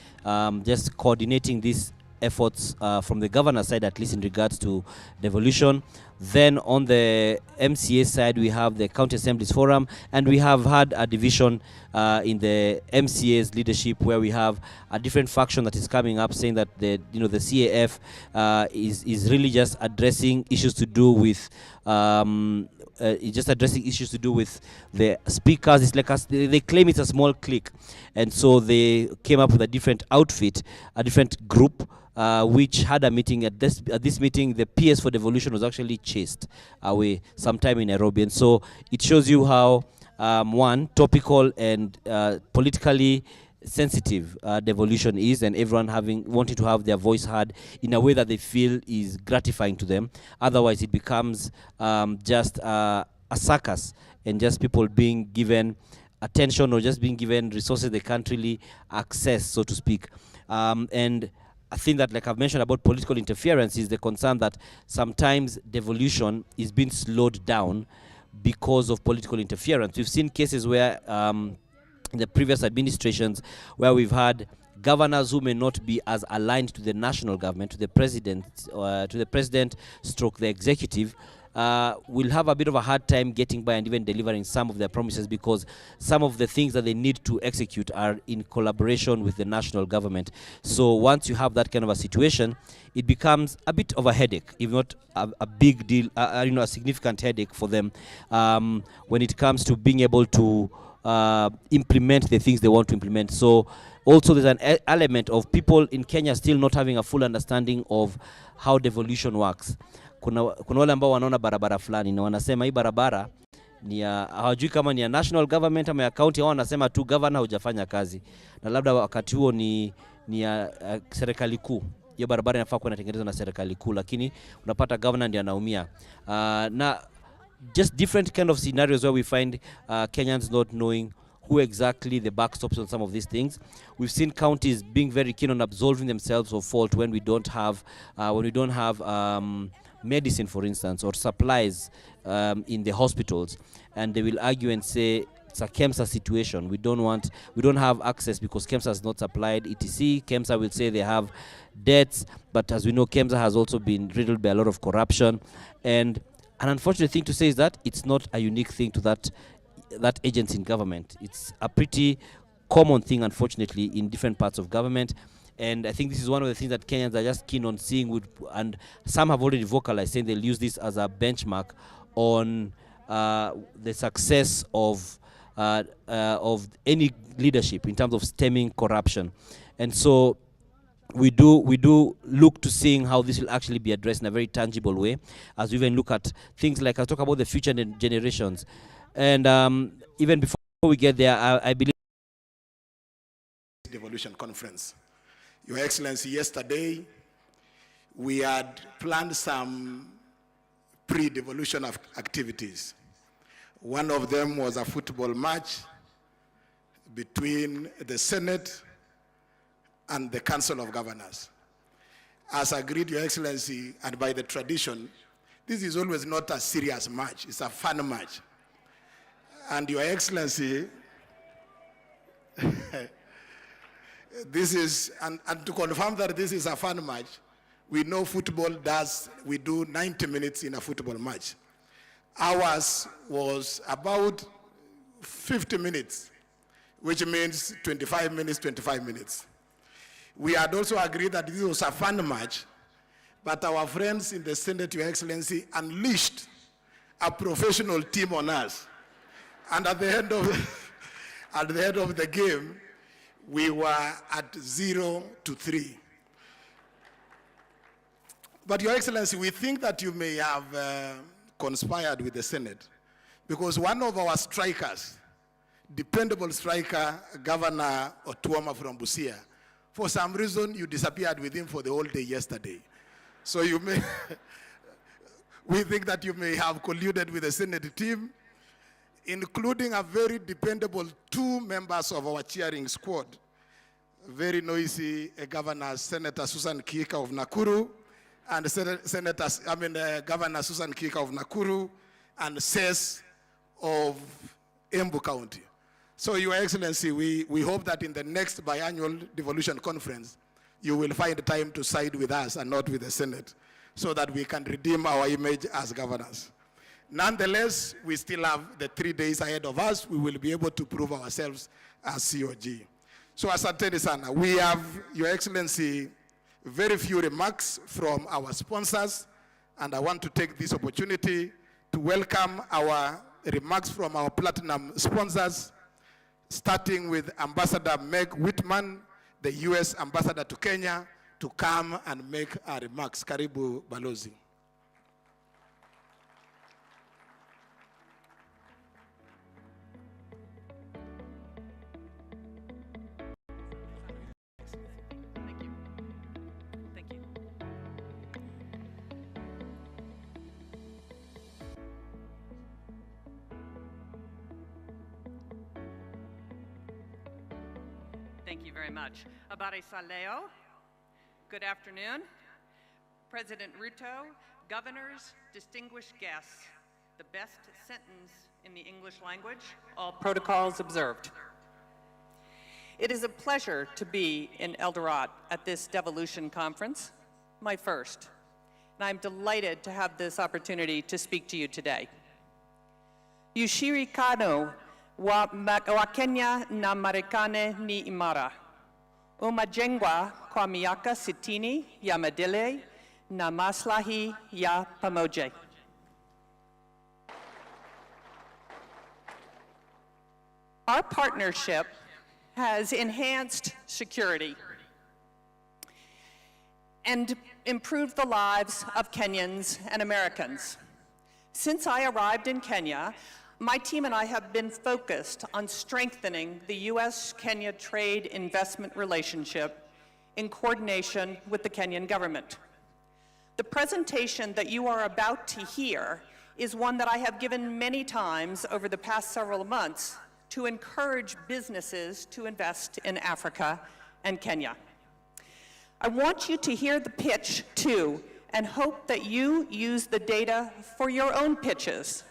just coordinating these efforts from the governor's side, at least in regards to devolution. Then on the MCA side, we have the County Assemblies Forum, and we have had a division in the MCA's leadership where we have a different faction that is coming up saying that the CAF is really just addressing issues to do with the speakers. It's like they claim it's a small clique, and so they came up with a different outfit, a different group, which had a meeting. At this meeting, the PS for devolution was actually chased away sometime in Nairobi. And so it shows you how one, topical and politically sensitive devolution is, and everyone wanting to have their voice heard in a way that they feel is gratifying to them. Otherwise it becomes just a circus, and just people being given attention or just being given resources they can't really access, so to speak. And I think that, like I've mentioned about political interference, is the concern that sometimes devolution is being slowed down because of political interference. We've seen cases where in the previous administrations where we've had governors who may not be as aligned to the national government, to the president stroke the executive, will have a bit of a hard time getting by and even delivering some of their promises, because some of the things that they need to execute are in collaboration with the national government. So once you have that kind of a situation, it becomes a bit of a headache, if not a big deal, a significant headache for them when it comes to being able to implement the things they want to implement. So also there's an element of people in Kenya still not having a full understanding of how devolution works. Kuna wale ambao wanaona barabara fulani na wanasema hii barabara ni hawajui kama ni ya national government ama ya county, au wanasema tu governor hujafanya kazi, na labda wakati huo ni ya serikali kuu. Hiyo barabara inafaa kuwa inatengenezwa na serikali kuu, lakini unapata governor ndiye anaumia. Na just different kind of scenarios where we find Kenyans not knowing who exactly the backstops on some of these things. We've seen counties being very keen on absolving themselves of fault when we don't have medicine, for instance, or supplies in the hospitals, and they will argue and say it's a KEMSA situation. We don't have access because KEMSA has not supplied etc. KEMSA will say they have debts, but as we know, KEMSA has also been riddled by a lot of corruption. And an unfortunate thing to say is that it's not a unique thing to that agency in government. It's a pretty common thing, unfortunately, in different parts of government. And I think this is one of the things that Kenyans are just keen on seeing, and some have already vocalized, saying they'll use this as a benchmark on the success of any leadership in terms of stemming corruption. And so we do look to seeing how this will actually be addressed in a very tangible way, as we even look at things like, I talk about the future generations. And even before we get there, I believe Devolution conference. Your Excellency, yesterday we had planned some pre-devolution activities. One of them was a football match between the Senate and the Council of Governors. As agreed, Your Excellency, and by the tradition, this is always not a serious match, it's a fun match. And Your Excellency, this is, and to confirm that this is a fun match, we know football we do 90 minutes in a football match. Ours was about 50 minutes, which means 25 minutes, 25 minutes. We had also agreed that this was a fun match, but our friends in the Senate, Your Excellency, unleashed a professional team on us. And at the end of the game, we were at 0-3. But Your Excellency, we think that you may have conspired with the Senate, because one of our strikers, dependable striker, Governor Otuoma from Busia, for some reason you disappeared with him for the whole day yesterday. So you may, we think that you may have colluded with the Senate team, including a very dependable 2 members of our cheering squad, very noisy Governor Senator Susan Kika of Nakuru, and Governor Susan Kika of Nakuru, and SES of Embu County. So, Your Excellency, we hope that in the next biannual devolution conference, you will find time to side with us and not with the Senate, so that we can redeem our image as governors. Nonetheless, we still have the 3 days ahead of us. We will be able to prove ourselves as COG. So, asanteni sana. We have, Your Excellency, very few remarks from our sponsors, and I want to take this opportunity to welcome our remarks from our platinum sponsors, starting with Ambassador Meg Whitman, the U.S. Ambassador to Kenya, to come and make our remarks. Karibu, Balozi. Thank you very much. Abare Saleo, good afternoon. President Ruto, governors, distinguished guests, the best sentence in the English language, all protocols observed. It is a pleasure to be in Eldoret at this Devolution conference, my first, and I'm delighted to have this opportunity to speak to you today. Ushirikano wa Kenya na Marekani ni imara. Umajengwa kwa miaka 60 ya maadili na maslahi ya pamoja. . Our partnership has enhanced security and improved the lives of Kenyans and Americans. Since I arrived in Kenya, my team and I have been focused on strengthening the U.S.-Kenya trade investment relationship in coordination with the Kenyan government. The presentation that you are about to hear is one that I have given many times over the past several months to encourage businesses to invest in Africa and Kenya. I want you to hear the pitch too, and hope that you use the data for your own pitches.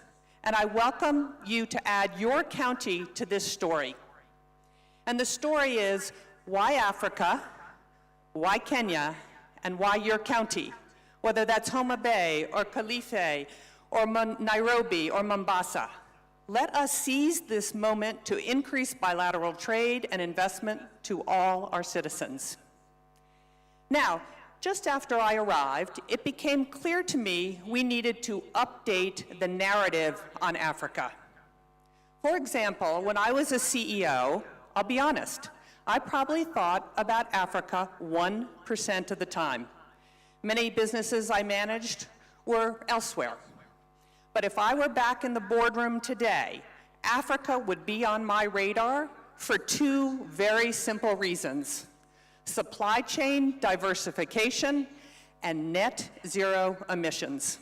And I welcome you to add your county to this story. And the story is, why Africa, why Kenya, and why your county? Whether that's Homa Bay, or Kilifi, or Nairobi, or Mombasa. Let us seize this moment to increase bilateral trade and investment to all our citizens. Now, just after I arrived, it became clear to me we needed to update the narrative on Africa. For example, when I was a CEO, I'll be honest, I probably thought about Africa 1% of the time. Many businesses I managed were elsewhere. But if I were back in the boardroom today, Africa would be on my radar for two very simple reasons: supply chain diversification and net zero emissions.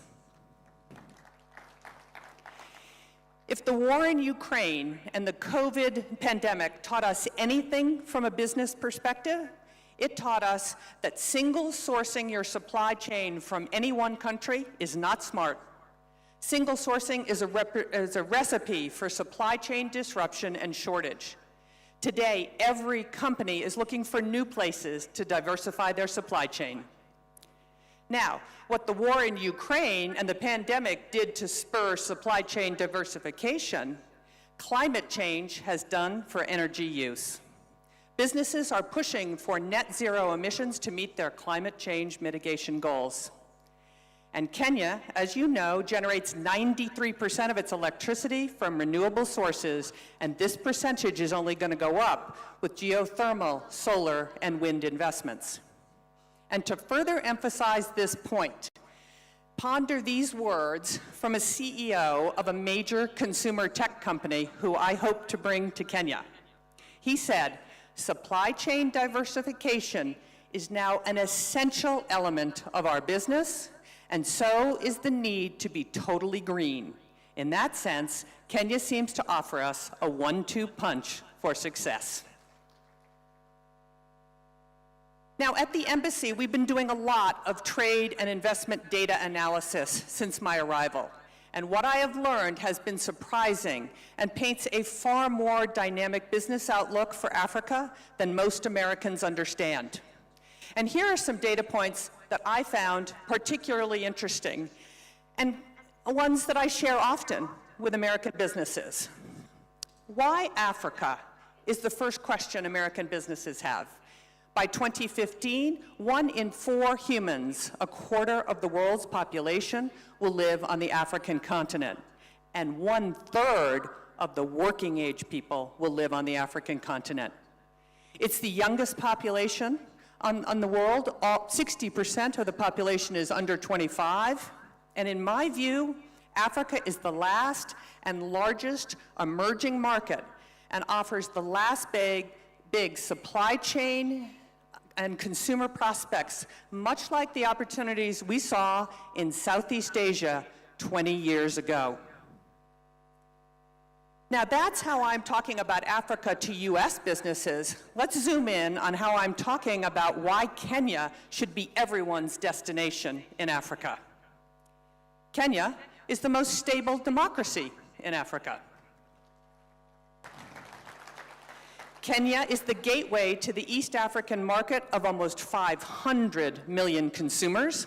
If the war in Ukraine and the COVID pandemic taught us anything from a business perspective, it taught us that single sourcing your supply chain from any one country is not smart. Single sourcing is a recipe for supply chain disruption and shortage. Today, every company is looking for new places to diversify their supply chain. Now, what the war in Ukraine and the pandemic did to spur supply chain diversification, climate change has done for energy use. Businesses are pushing for net zero emissions to meet their climate change mitigation goals. And Kenya, as you know, generates 93% of its electricity from renewable sources, and this percentage is only going to go up with geothermal, solar, and wind investments. And to further emphasize this point, ponder these words from a CEO of a major consumer tech company who I hope to bring to Kenya. He said, "Supply chain diversification is now an essential element of our business, and so is the need to be totally green. In that sense, Kenya seems to offer us a 1-2 punch for success." Now, at the embassy, we've been doing a lot of trade and investment data analysis since my arrival. And what I have learned has been surprising and paints a far more dynamic business outlook for Africa than most Americans understand. And here are some data points that I found particularly interesting, and ones that I share often with American businesses. Why Africa is the first question American businesses have. By 2015, 1 in 4 humans, a quarter of the world's population, will live on the African continent, and 1/3 of the working age people will live on the African continent. It's the youngest population on the world. 60% of the population is under 25. And in my view, Africa is the last and largest emerging market and offers the last big supply chain and consumer prospects, much like the opportunities we saw in Southeast Asia 20 years ago. Now, that's how I'm talking about Africa to US businesses. Let's zoom in on how I'm talking about why Kenya should be everyone's destination in Africa. Kenya is the most stable democracy in Africa. Kenya is the gateway to the East African market of almost 500 million consumers.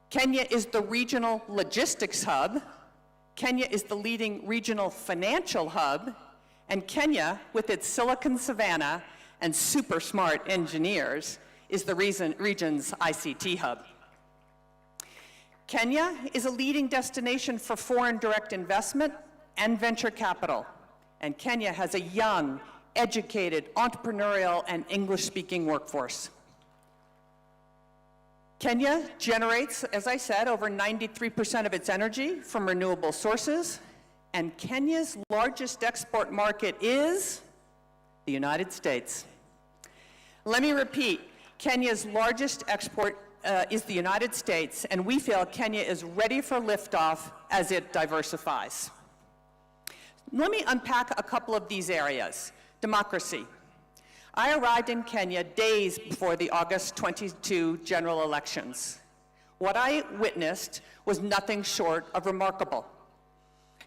Kenya is the regional logistics hub. Kenya is the leading regional financial hub, and Kenya, with its Silicon Savannah and super smart engineers, is the region's ICT hub. Kenya is a leading destination for foreign direct investment and venture capital. and Kenya has a young, educated, entrepreneurial, and English-speaking workforce. Kenya generates, as I said, over 93% of its energy from renewable sources, and Kenya's largest export market is the United States. Let me repeat, Kenya's largest export is the United States, and we feel Kenya is ready for liftoff as it diversifies. Let me unpack a couple of these areas. Democracy. I arrived in Kenya days before the August 22 general elections. What I witnessed was nothing short of remarkable.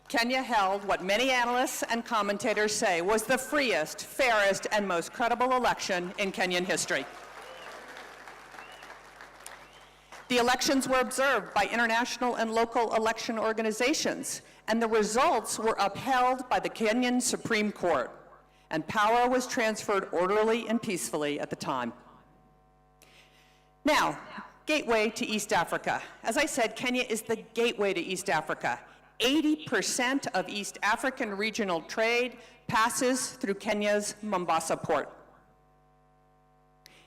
Kenya held what many analysts and commentators say was the freest, fairest, and most credible election in Kenyan history. The elections were observed by international and local election organizations, and the results were upheld by the Kenyan Supreme Court, and power was transferred orderly and peacefully at the time. Now, gateway to East Africa. As I said, Kenya is the gateway to East Africa. 80% of East African regional trade passes through Kenya's Mombasa port.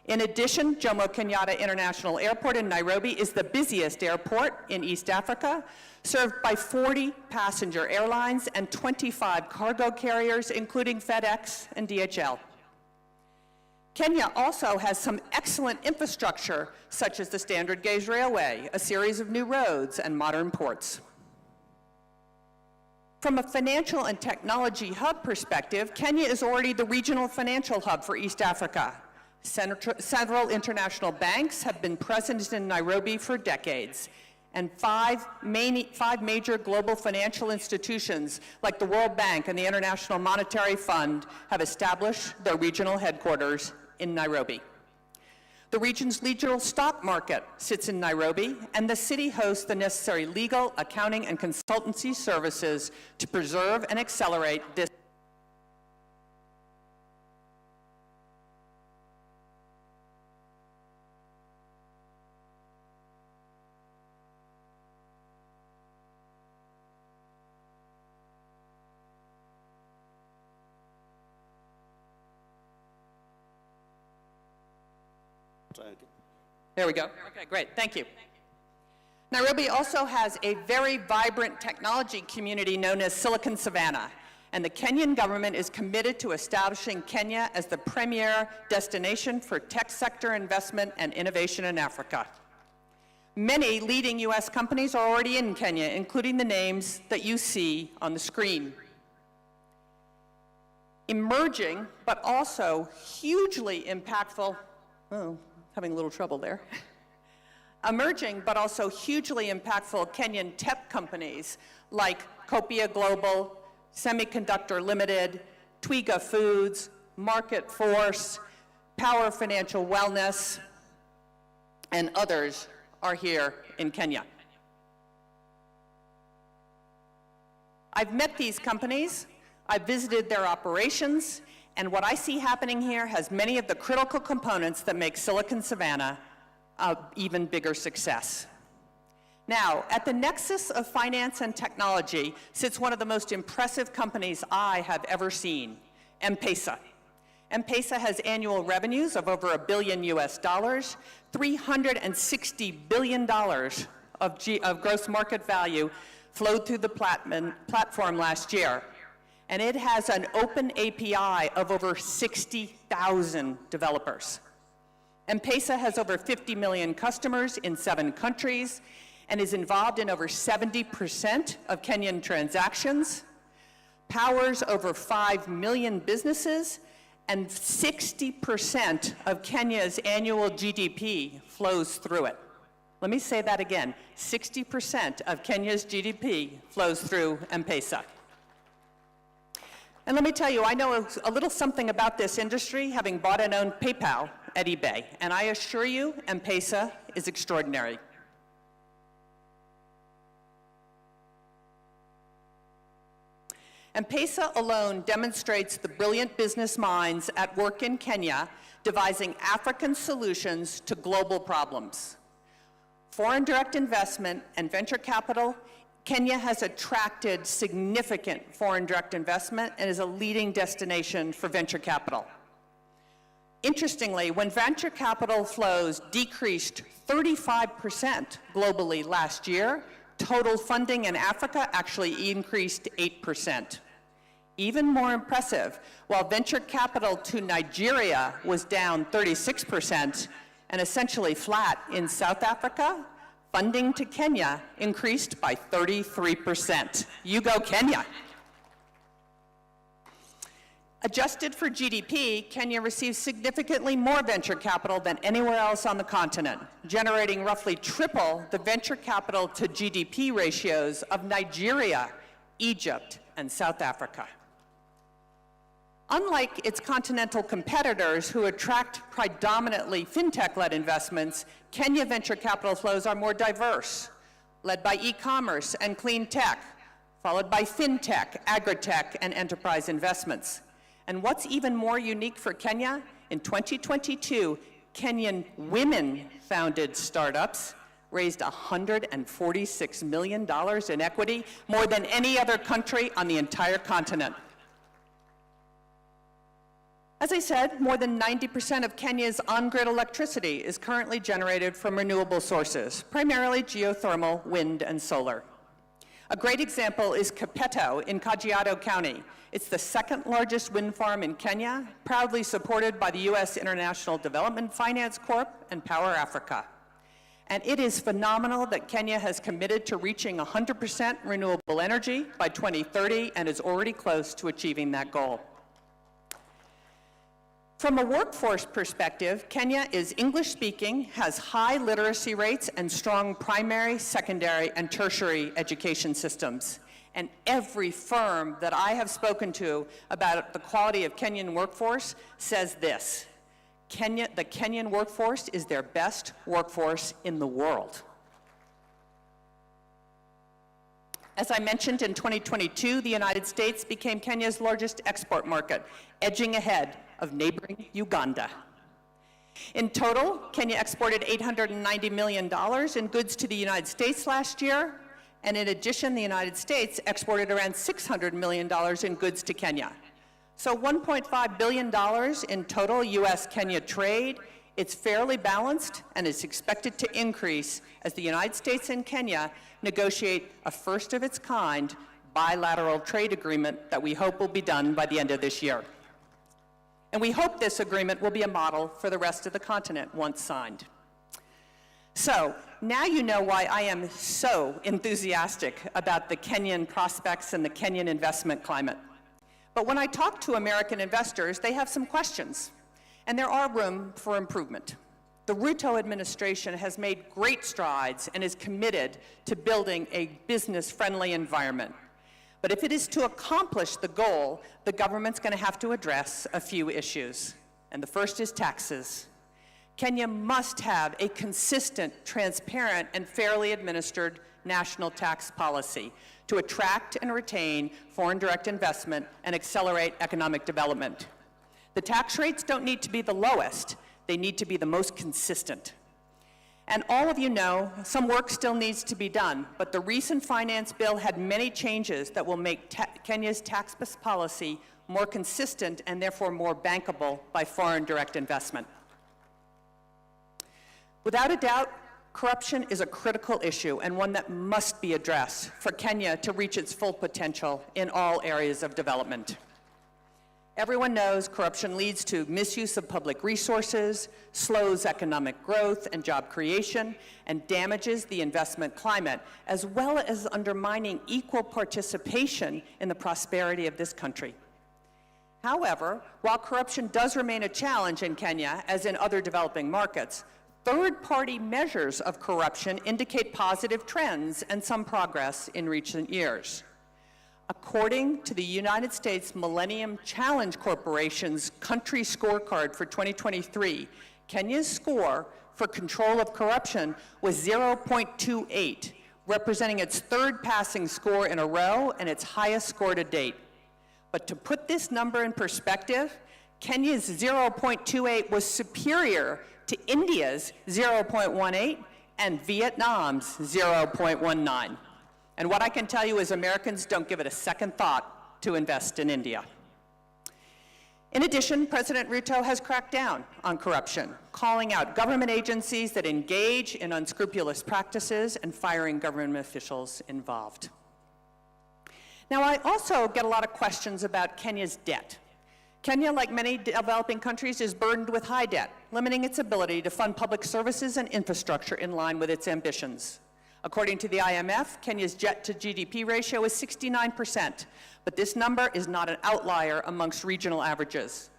In addition, Jomo Kenyatta International Airport in Nairobi is the busiest airport in East Africa, served by 40 passenger airlines and 25 cargo carriers, including FedEx and DHL. Kenya also has some excellent infrastructure, such as the Standard Gauge Railway, a series of new roads, and modern ports. From a financial and technology hub perspective, Kenya is already the regional financial hub for East Africa. Several international banks have been present in Nairobi for decades, and five major global financial institutions like the World Bank and the International Monetary Fund have established their regional headquarters in Nairobi. The region's regional stock market sits in Nairobi, and the city hosts the necessary legal, accounting, and consultancy services to preserve and accelerate this. There we go. Okay, great. Thank you. Nairobi also has a very vibrant technology community known as Silicon Savannah, and the Kenyan government is committed to establishing Kenya as the premier destination for tech sector investment and innovation in Africa. Many leading U.S. companies are already in Kenya, including the names that you see on the screen. Emerging, but also hugely impactful, having a little trouble there. Emerging, but also hugely impactful Kenyan tech companies like Copia Global, Semiconductor Limited, Twiga Foods, Market Force, Power Financial Wellness, and others are here in Kenya. I've met these companies, I've visited their operations, and what I see happening here has many of the critical components that make Silicon Savannah an even bigger success. Now, at the nexus of finance and technology sits one of the most impressive companies I have ever seen, M-Pesa. M-Pesa has annual revenues of over $1 billion US, $360 billion of gross market value flowed through the platform last year. And it has an open API of over 60,000 developers. M-Pesa has over 50 million customers in 7 countries and is involved in over 70% of Kenyan transactions, powers over 5 million businesses, and 60% of Kenya's annual GDP flows through it. Let me say that again, 60% of Kenya's GDP flows through M-Pesa. And let me tell you, I know a little something about this industry, having bought and owned PayPal at eBay, and I assure you, M-Pesa is extraordinary. M-Pesa alone demonstrates the brilliant business minds at work in Kenya, devising African solutions to global problems. Foreign direct investment and venture capital Kenya has attracted significant foreign direct investment and is a leading destination for venture capital. Interestingly, when venture capital flows decreased 35% globally last year, total funding in Africa actually increased 8%. Even more impressive, while venture capital to Nigeria was down 36% and essentially flat in South Africa, funding to Kenya increased by 33%. You go, Kenya. Adjusted for GDP, Kenya receives significantly more venture capital than anywhere else on the continent, generating roughly triple the venture capital to GDP ratios of Nigeria, Egypt, and South Africa. Unlike its continental competitors who attract predominantly fintech-led investments, Kenya venture capital flows are more diverse, led by e-commerce and clean tech, followed by fintech, agritech, and enterprise investments. And what's even more unique for Kenya, in 2022, Kenyan women-founded startups raised $146 million in equity, more than any other country on the entire continent. As I said, more than 90% of Kenya's on-grid electricity is currently generated from renewable sources, primarily geothermal, wind, and solar. A great example is Kapeto in Kajiado County. It's the second largest wind farm in Kenya, proudly supported by the U.S. International Development Finance Corp. And Power Africa. And it is phenomenal that Kenya has committed to reaching 100% renewable energy by 2030 and is already close to achieving that goal. From a workforce perspective, Kenya is English-speaking, has high literacy rates, and strong primary, secondary, and tertiary education systems. And every firm that I have spoken to about the quality of Kenyan workforce says this: the Kenyan workforce is their best workforce in the world. As I mentioned, in 2022, the United States became Kenya's largest export market, edging ahead of neighboring Uganda. In total, Kenya exported $890 million in goods to the United States last year, and in addition, the United States exported around $600 million in goods to Kenya. So $1.5 billion in total US-Kenya trade. It's fairly balanced, and it's expected to increase as the United States and Kenya negotiate a first-of-its-kind bilateral trade agreement that we hope will be done by the end of this year. And we hope this agreement will be a model for the rest of the continent once signed. So now you know why I am so enthusiastic about the Kenyan prospects and the Kenyan investment climate. But when I talk to American investors, they have some questions, and there are room for improvement. The Ruto administration has made great strides and is committed to building a business-friendly environment. But if it is to accomplish the goal, the government's going to have to address a few issues. And the first is taxes. Kenya must have a consistent, transparent, and fairly administered national tax policy to attract and retain foreign direct investment and accelerate economic development. The tax rates don't need to be the lowest. They need to be the most consistent. And all of you know, some work still needs to be done, but the recent finance bill had many changes that will make Kenya's tax policy more consistent and therefore more bankable by foreign direct investment. Without a doubt, corruption is a critical issue and one that must be addressed for Kenya to reach its full potential in all areas of development. Everyone knows corruption leads to misuse of public resources, slows economic growth and job creation, and damages the investment climate, as well as undermining equal participation in the prosperity of this country. However, while corruption does remain a challenge in Kenya, as in other developing markets, third-party measures of corruption indicate positive trends and some progress in recent years. According to the United States Millennium Challenge Corporation's country scorecard for 2023, Kenya's score for control of corruption was 0.28, representing its third passing score in a row and its highest score to date. But to put this number in perspective, Kenya's 0.28 was superior to India's 0.18 and Vietnam's 0.19. And what I can tell you is Americans don't give it a second thought to invest in India. In addition, President Ruto has cracked down on corruption, calling out government agencies that engage in unscrupulous practices and firing government officials involved. Now, I also get a lot of questions about Kenya's debt. Kenya, like many developing countries, is burdened with high debt, limiting its ability to fund public services and infrastructure in line with its ambitions. According to the IMF, Kenya's debt to GDP ratio is 69%, but this number is not an outlier amongst regional averages.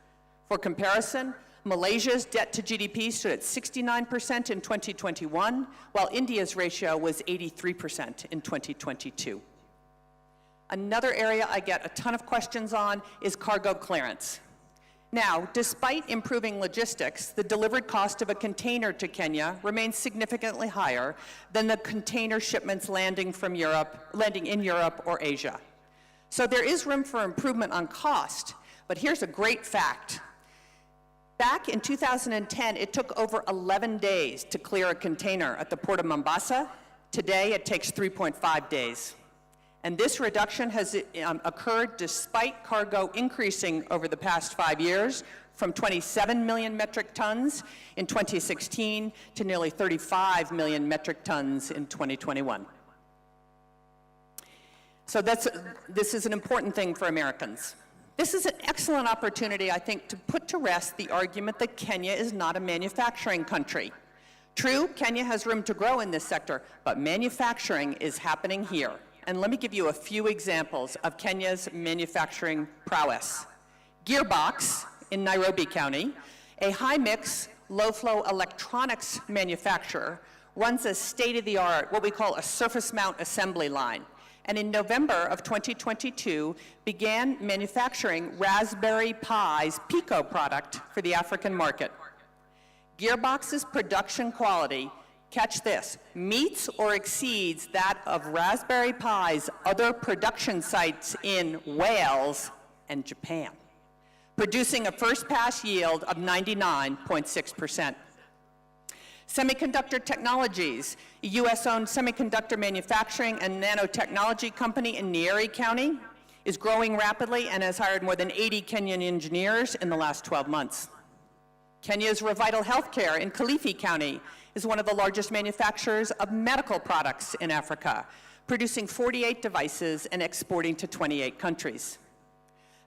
For comparison, Malaysia's debt to GDP stood at 69% in 2021, while India's ratio was 83% in 2022. Another area I get a ton of questions on is cargo clearance. Now, despite improving logistics, the delivered cost of a container to Kenya remains significantly higher than the container shipments landing in Europe or Asia. So there is room for improvement on cost, but here's a great fact. Back in 2010, it took over 11 days to clear a container at the port of Mombasa. Today, it takes 3.5 days. And this reduction has occurred despite cargo increasing over the past 5 years from 27 million metric tons in 2016 to nearly 35 million metric tons in 2021. So this is an important thing for Americans. This is an excellent opportunity, I think, to put to rest the argument that Kenya is not a manufacturing country. True, Kenya has room to grow in this sector, but manufacturing is happening here. And let me give you a few examples of Kenya's manufacturing prowess. Gearbox in Nairobi County, a high-mix, low-flow electronics manufacturer, runs a state-of-the-art, what we call a surface mount assembly line. And in November of 2022, began manufacturing Raspberry Pi's Pico product for the African market. Gearbox's production quality, catch this, meets or exceeds that of Raspberry Pi's other production sites in Wales and Japan, producing a first-pass yield of 99.6%. Semiconductor Technologies, a US-owned semiconductor manufacturing and nanotechnology company in Nyeri County, is growing rapidly and has hired more than 80 Kenyan engineers in the last 12 months. Kenya's Revital Healthcare in Kilifi County is one of the largest manufacturers of medical products in Africa, producing 48 devices and exporting to 28 countries.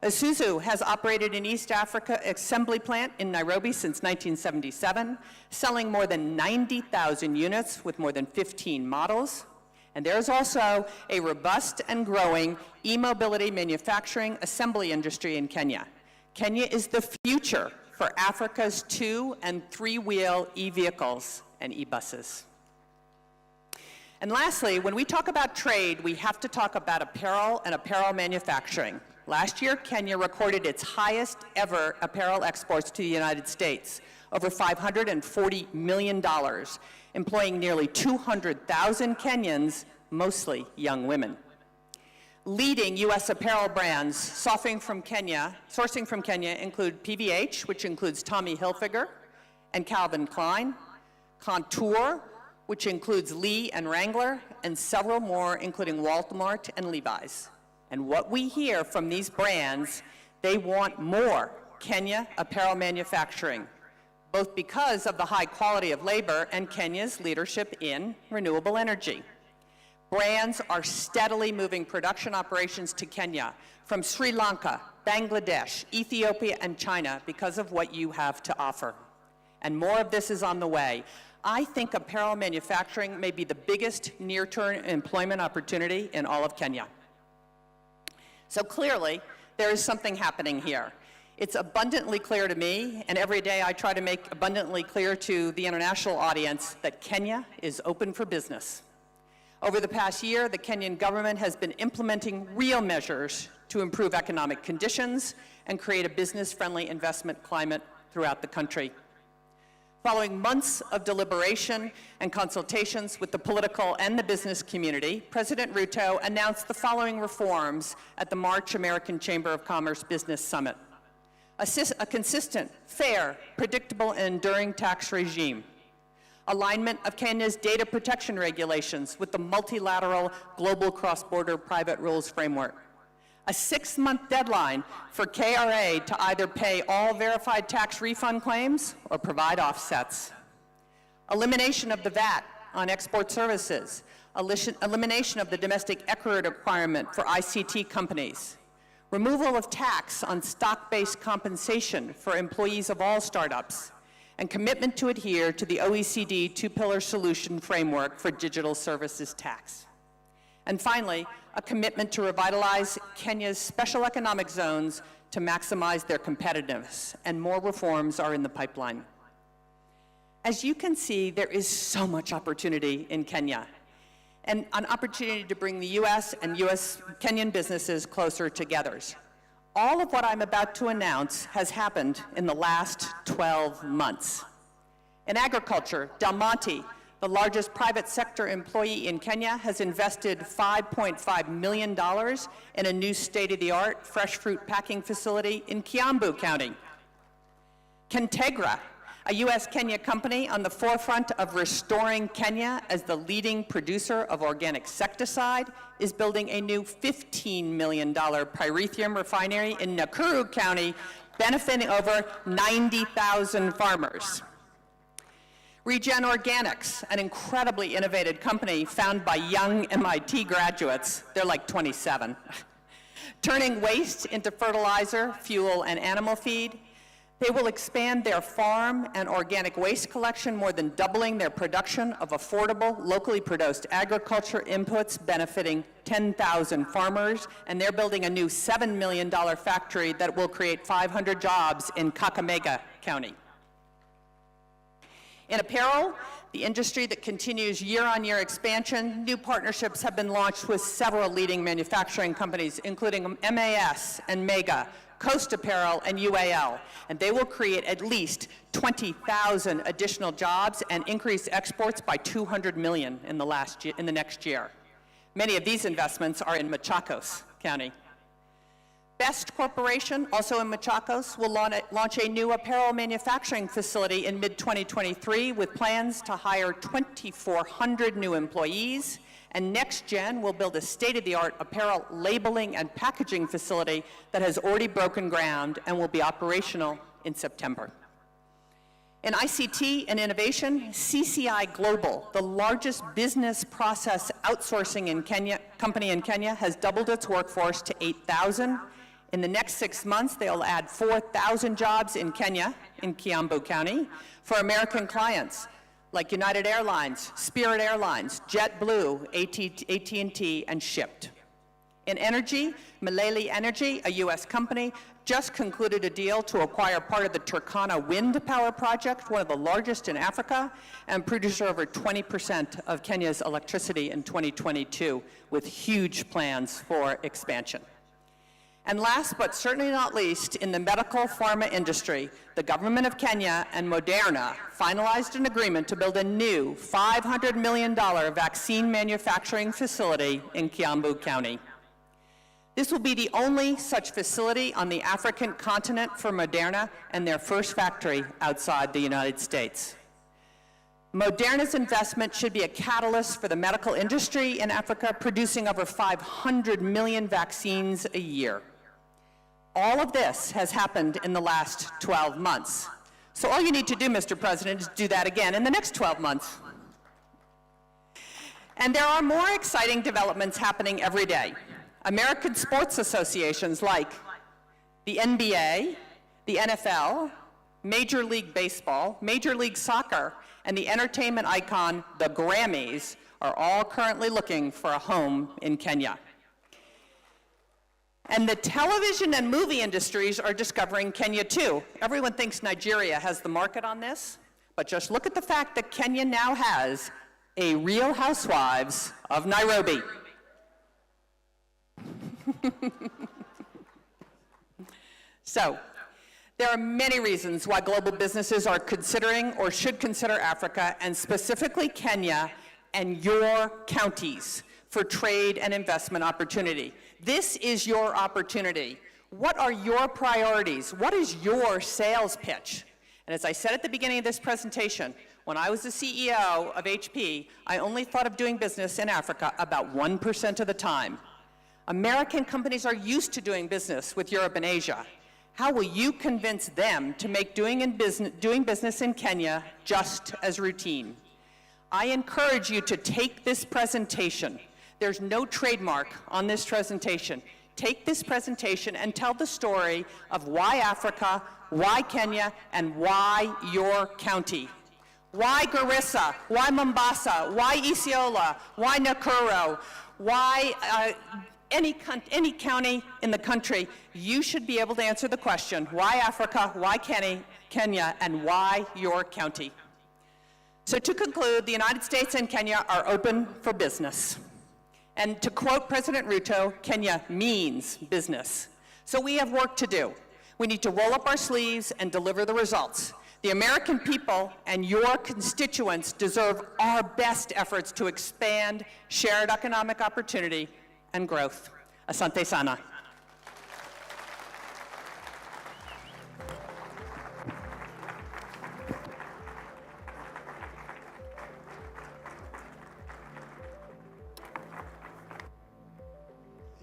Isuzu has operated an East Africa assembly plant in Nairobi since 1977, selling more than 90,000 units with more than 15 models. And there's also a robust and growing e-mobility manufacturing assembly industry in Kenya. Kenya is the future for Africa's 2- and 3-wheel e-vehicles and e-buses. And lastly, when we talk about trade, we have to talk about apparel and apparel manufacturing. Last year, Kenya recorded its highest ever apparel exports to the United States, over $540 million, employing nearly 200,000 Kenyans, mostly young women. Leading U.S. apparel brands sourcing from Kenya include PVH, which includes Tommy Hilfiger and Calvin Klein, Contour, which includes Lee and Wrangler, and several more, including Walmart and Levi's. And what we hear from these brands, they want more Kenya apparel manufacturing, both because of the high quality of labor and Kenya's leadership in renewable energy. Brands are steadily moving production operations to Kenya from Sri Lanka, Bangladesh, Ethiopia, and China because of what you have to offer. And more of this is on the way. I think apparel manufacturing may be the biggest near-term employment opportunity in all of Kenya. So clearly, there is something happening here. It's abundantly clear to me, and every day I try to make abundantly clear to the international audience that Kenya is open for business. Over the past year, the Kenyan government has been implementing real measures to improve economic conditions and create a business-friendly investment climate throughout the country. Following months of deliberation and consultations with the political and the business community, President Ruto announced the following reforms at the March American Chamber of Commerce Business Summit. A consistent, fair, predictable, and enduring tax regime. alignment of Kenya's data protection regulations with the multilateral global cross-border private rules framework, a 6-month deadline for KRA to either pay all verified tax refund claims or provide offsets, elimination of the VAT on export services, elimination of the domestic equity requirement for ICT companies, removal of tax on stock-based compensation for employees of all startups, and commitment to adhere to the OECD two-pillar solution framework for digital services tax. And finally, a commitment to revitalize Kenya's special economic zones to maximize their competitiveness, and more reforms are in the pipeline. As you can see, there is so much opportunity in Kenya, and an opportunity to bring the US and Kenyan businesses closer together. All of what I'm about to announce has happened in the last 12 months. In agriculture, Del Monte, the largest private sector employee in Kenya, has invested $5.5 million in a new state-of-the-art fresh fruit packing facility in Kiambu County. Kentegra, a US-Kenya company on the forefront of restoring Kenya as the leading producer of organic insecticide, is building a new $15 million pyrethrum refinery in Nakuru County, benefiting over 90,000 farmers. Regen Organics, an incredibly innovative company founded by young MIT graduates, they're like 27, turning waste into fertilizer, fuel, and animal feed. They will expand their farm and organic waste collection, more than doubling their production of affordable, locally produced agriculture inputs, benefiting 10,000 farmers, and they're building a new $7 million factory that will create 500 jobs in Kakamega County. In apparel, the industry that continues year-on-year expansion, new partnerships have been launched with several leading manufacturing companies, including MAS and Mega, Coast Apparel, and UAL, and they will create at least 20,000 additional jobs and increase exports by 200 million in the next year. Many of these investments are in Machakos County. Best Corporation, also in Machakos, will launch a new apparel manufacturing facility in mid-2023 with plans to hire 2,400 new employees. And NextGen will build a state-of-the-art apparel labeling and packaging facility that has already broken ground and will be operational in September. In ICT and innovation, CCI Global, the largest business process outsourcing company in Kenya, has doubled its workforce to 8,000. In the next 6 months, they'll add 4,000 jobs in Kenya, in Kiambu County, for American clients like United Airlines, Spirit Airlines, JetBlue, AT&T, and Shipt. In energy, Malele Energy, a US company, just concluded a deal to acquire part of the Turkana wind power project, one of the largest in Africa, and producer over 20% of Kenya's electricity in 2022, with huge plans for expansion. And last but certainly not least, in the medical pharma industry, the government of Kenya and Moderna finalized an agreement to build a new $500 million vaccine manufacturing facility in Kiambu County. This will be the only such facility on the African continent for Moderna and their first factory outside the United States. Moderna's investment should be a catalyst for the medical industry in Africa, producing over 500 million vaccines a year. All of this has happened in the last 12 months. So all you need to do, Mr. President, is do that again in the next 12 months. And there are more exciting developments happening every day. American sports associations like the NBA, the NFL, Major League Baseball, Major League Soccer, and the entertainment icon, the Grammys, are all currently looking for a home in Kenya. And the television and movie industries are discovering Kenya too. Everyone thinks Nigeria has the market on this, but just look at the fact that Kenya now has a Real Housewives of Nairobi. So, there are many reasons why global businesses are considering or should consider Africa, and specifically Kenya and your counties, for trade and investment opportunity. This is your opportunity. What are your priorities? What is your sales pitch? And as I said at the beginning of this presentation, When I was the CEO of HP, I only thought of doing business in Africa about 1% of the time. American companies are used to doing business with Europe and Asia. How will you convince them to make doing business in Kenya just as routine? I encourage you to take this presentation. There's no trademark on this presentation. Take this presentation and tell the story of why Africa, why Kenya, and why your county. Why Garissa? Why Mombasa? Why Isiolo? Why Nakuru? Why any county in the country? You should be able to answer the question, why Africa, why Kenya, and why your county? So to conclude, the United States and Kenya are open for business. And to quote President Ruto, Kenya means business. So we have work to do. We need to roll up our sleeves and deliver the results. The American people and your constituents deserve our best efforts to expand shared economic opportunity and growth. Asante sana.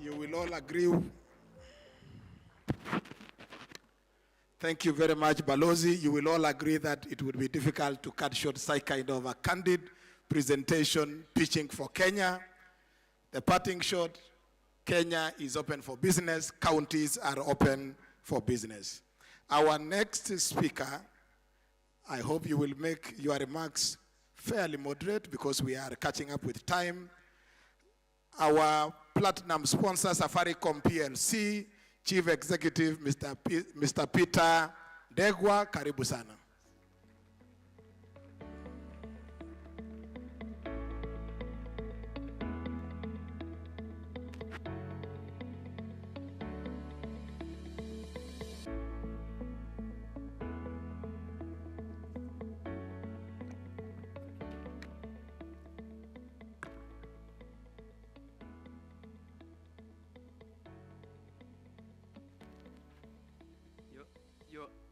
You will all agree. Thank you very much, Balozi. You will all agree that it would be difficult to cut short such kind of a candid presentation pitching for Kenya. The parting shot, Kenya is open for business. Counties are open for business. Our next speaker, I hope you will make your remarks fairly moderate because we are catching up with time. Our platinum sponsor, Safaricom PLC, Chief Executive, Mr. Peter Ndegwa, karibu sana.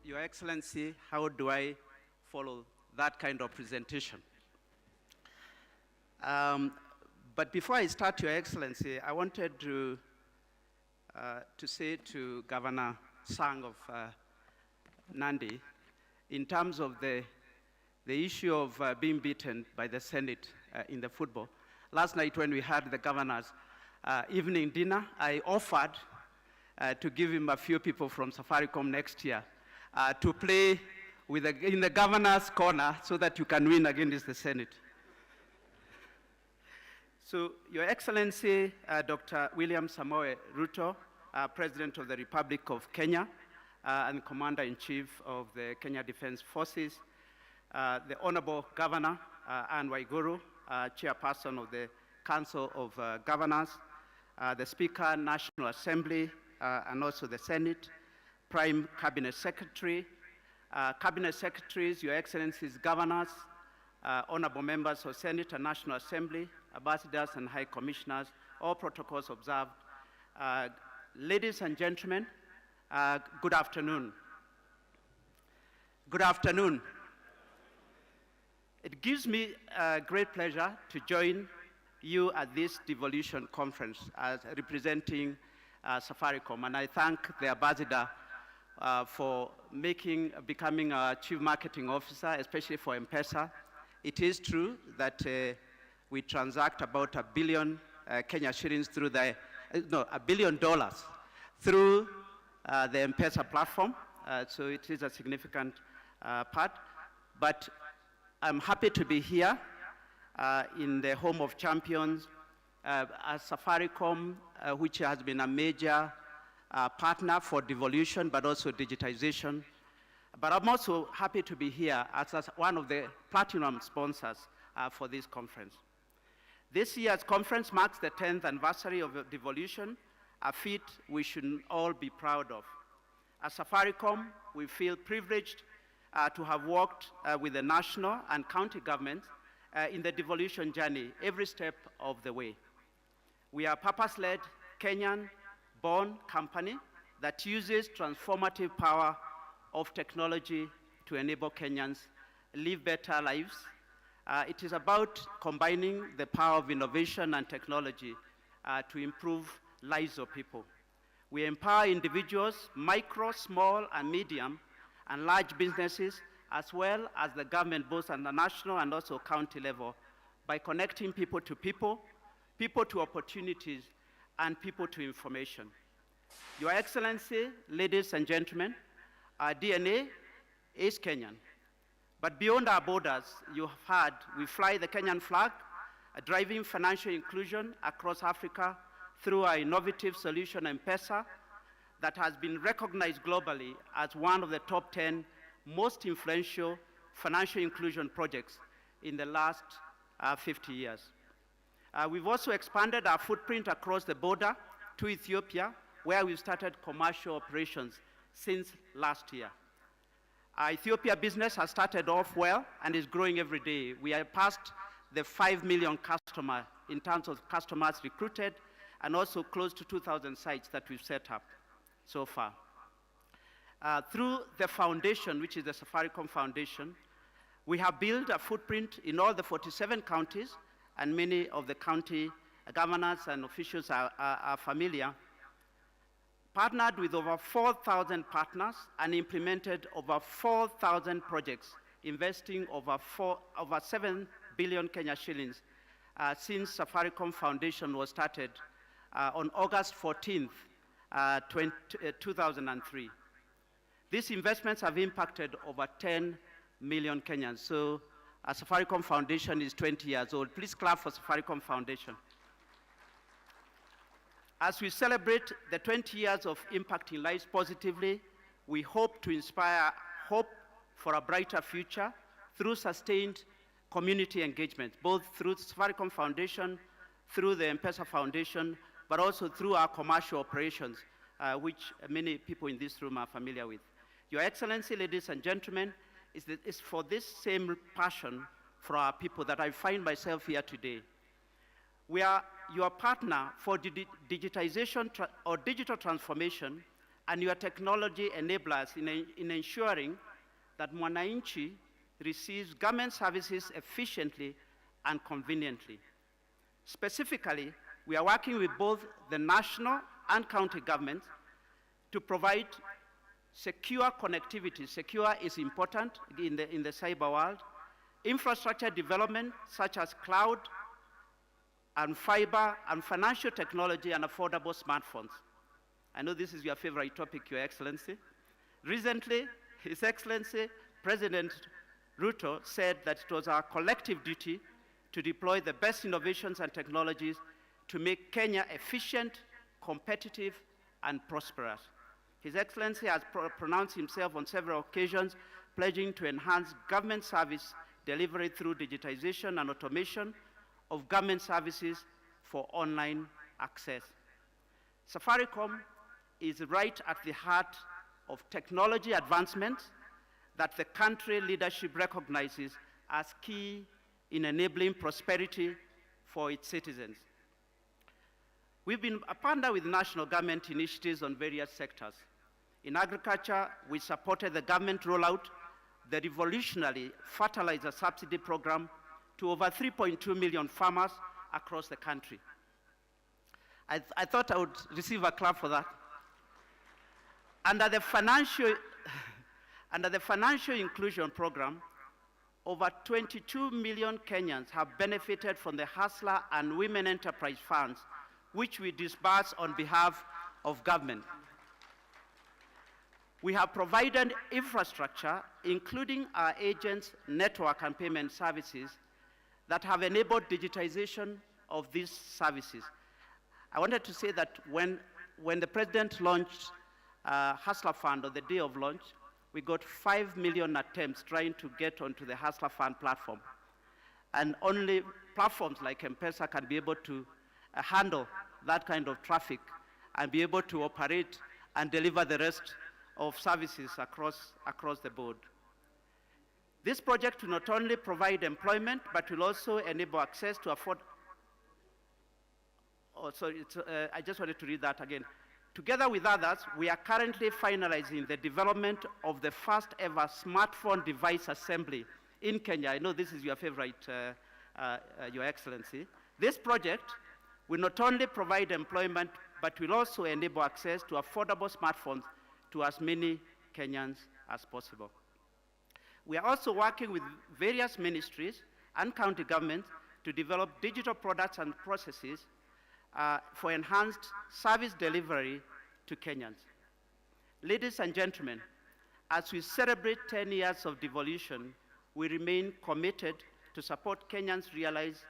Your Excellency, how do I follow that kind of presentation? But before I start, Your Excellency, I wanted to say to Governor Sang of Nandi, in terms of the issue of being beaten by the Senate in the football. Last night when we had the governor's evening dinner, I offered to give him a few people from Safaricom next year to play in the governor's corner so that you can win against the Senate. So, Your Excellency, Dr. William Samoei Ruto, President of the Republic of Kenya and Commander-in-Chief of the Kenya Defense Forces, the Honorable Governor, Anne Waiguru, Chairperson of the Council of Governors, the Speaker, National Assembly, and also the Senate, Prime Cabinet Secretary, Cabinet Secretaries, Your Excellencies, Governors, Honorable Members of Senate and National Assembly, Ambassadors and High Commissioners, all protocols observed. Ladies and gentlemen, good afternoon. Good afternoon. It gives me great pleasure to join you at this Devolution conference as representing Safaricom, and I thank the ambassador for becoming a chief marketing officer, especially for M-Pesa. It is true that we transact about $1 billion Kenya shillings through $1 billion through the M-Pesa platform. So it is a significant part. But I'm happy to be here in the home of champions, as Safaricom, which has been a major partner for devolution, but also digitization. But I'm also happy to be here as one of the platinum sponsors for this conference. This year's conference marks the 10th anniversary of devolution, a feat we should all be proud of. As Safaricom, we feel privileged to have worked with the national and county governments in the devolution journey every step of the way. We are a purpose-led, Kenyan-born company that uses transformative power of technology to enable Kenyans' live better lives. It is about combining the power of innovation and technology to improve lives of people. We empower individuals, micro, small, and medium, and large businesses, as well as the government, both at the national and also county level, by connecting people to people, people to opportunities, and people to information. Your Excellency, ladies and gentlemen, our DNA is Kenyan. But beyond our borders, you have heard, we fly the Kenyan flag, driving financial inclusion across Africa through our innovative solution, M-Pesa, that has been recognized globally as one of the top 10 most influential financial inclusion projects in the last 50 years. We've also expanded our footprint across the border to Ethiopia, where we've started commercial operations since last year. Our Ethiopia business has started off well and is growing every day. We are past the 5 million customer in terms of customers recruited, and also close to 2,000 sites that we've set up so far. Through the foundation, which is the Safaricom Foundation, we have built a footprint in all the 47 counties, and many of the county governors and officials are familiar, partnered with over 4,000 partners and implemented over 4,000 projects, investing over 7 billion Kenya shillings since Safaricom Foundation was started on August 14th, 2003. These investments have impacted over 10 million Kenyans. So Safaricom Foundation is 20 years old. Please clap for Safaricom Foundation. As we celebrate the 20 years of impacting lives positively, we hope to inspire hope for a brighter future through sustained community engagement, both through Safaricom Foundation, through the M-Pesa Foundation, but also through our commercial operations, which many people in this room are familiar with. Your Excellency, ladies and gentlemen, it's for this same passion for our people that I find myself here today. We are your partner for digitization or digital transformation, and your technology enablers in ensuring that Mwananchi receives government services efficiently and conveniently. Specifically, we are working with both the national and county governments to provide secure connectivity. Secure is important in the cyber world. Infrastructure development such as cloud and fiber and financial technology and affordable smartphones. I know this is your favorite topic, Your Excellency. Recently, His Excellency, President Ruto said that it was our collective duty to deploy the best innovations and technologies to make Kenya efficient, competitive, and prosperous. His Excellency has pronounced himself on several occasions, pledging to enhance government service delivery through digitization and automation of government services for online access. Safaricom is right at the heart of technology advancements that the country leadership recognizes as key in enabling prosperity for its citizens. We've been a partner with national government initiatives on various sectors. In agriculture, we supported the government rollout, the revolutionary fertilizer subsidy program to over 3.2 million farmers across the country. I thought I would receive a clap for that. Under the financial inclusion program, over 22 million Kenyans have benefited from the Hustler and Women Enterprise Funds, which we disburse on behalf of government. We have provided infrastructure, including our agents' network and payment services, that have enabled digitization of these services. I wanted to say that when the President launched Hustler Fund on the day of launch, we got 5 million attempts trying to get onto the Hustler Fund platform. And only platforms like M-Pesa can be able to handle that kind of traffic and be able to operate and deliver the rest of services across the board. This project will not only provide employment, but will also enable access to I just wanted to read that again. Together with others, we are currently finalizing the development of the first ever smartphone device assembly in Kenya. I know this is your favorite, Your Excellency. This project will not only provide employment, but will also enable access to affordable smartphones to as many Kenyans as possible. We are also working with various ministries and county governments to develop digital products and processes for enhanced service delivery to Kenyans. Ladies and gentlemen, as we celebrate 10 years of devolution, we remain committed to support Kenyans realize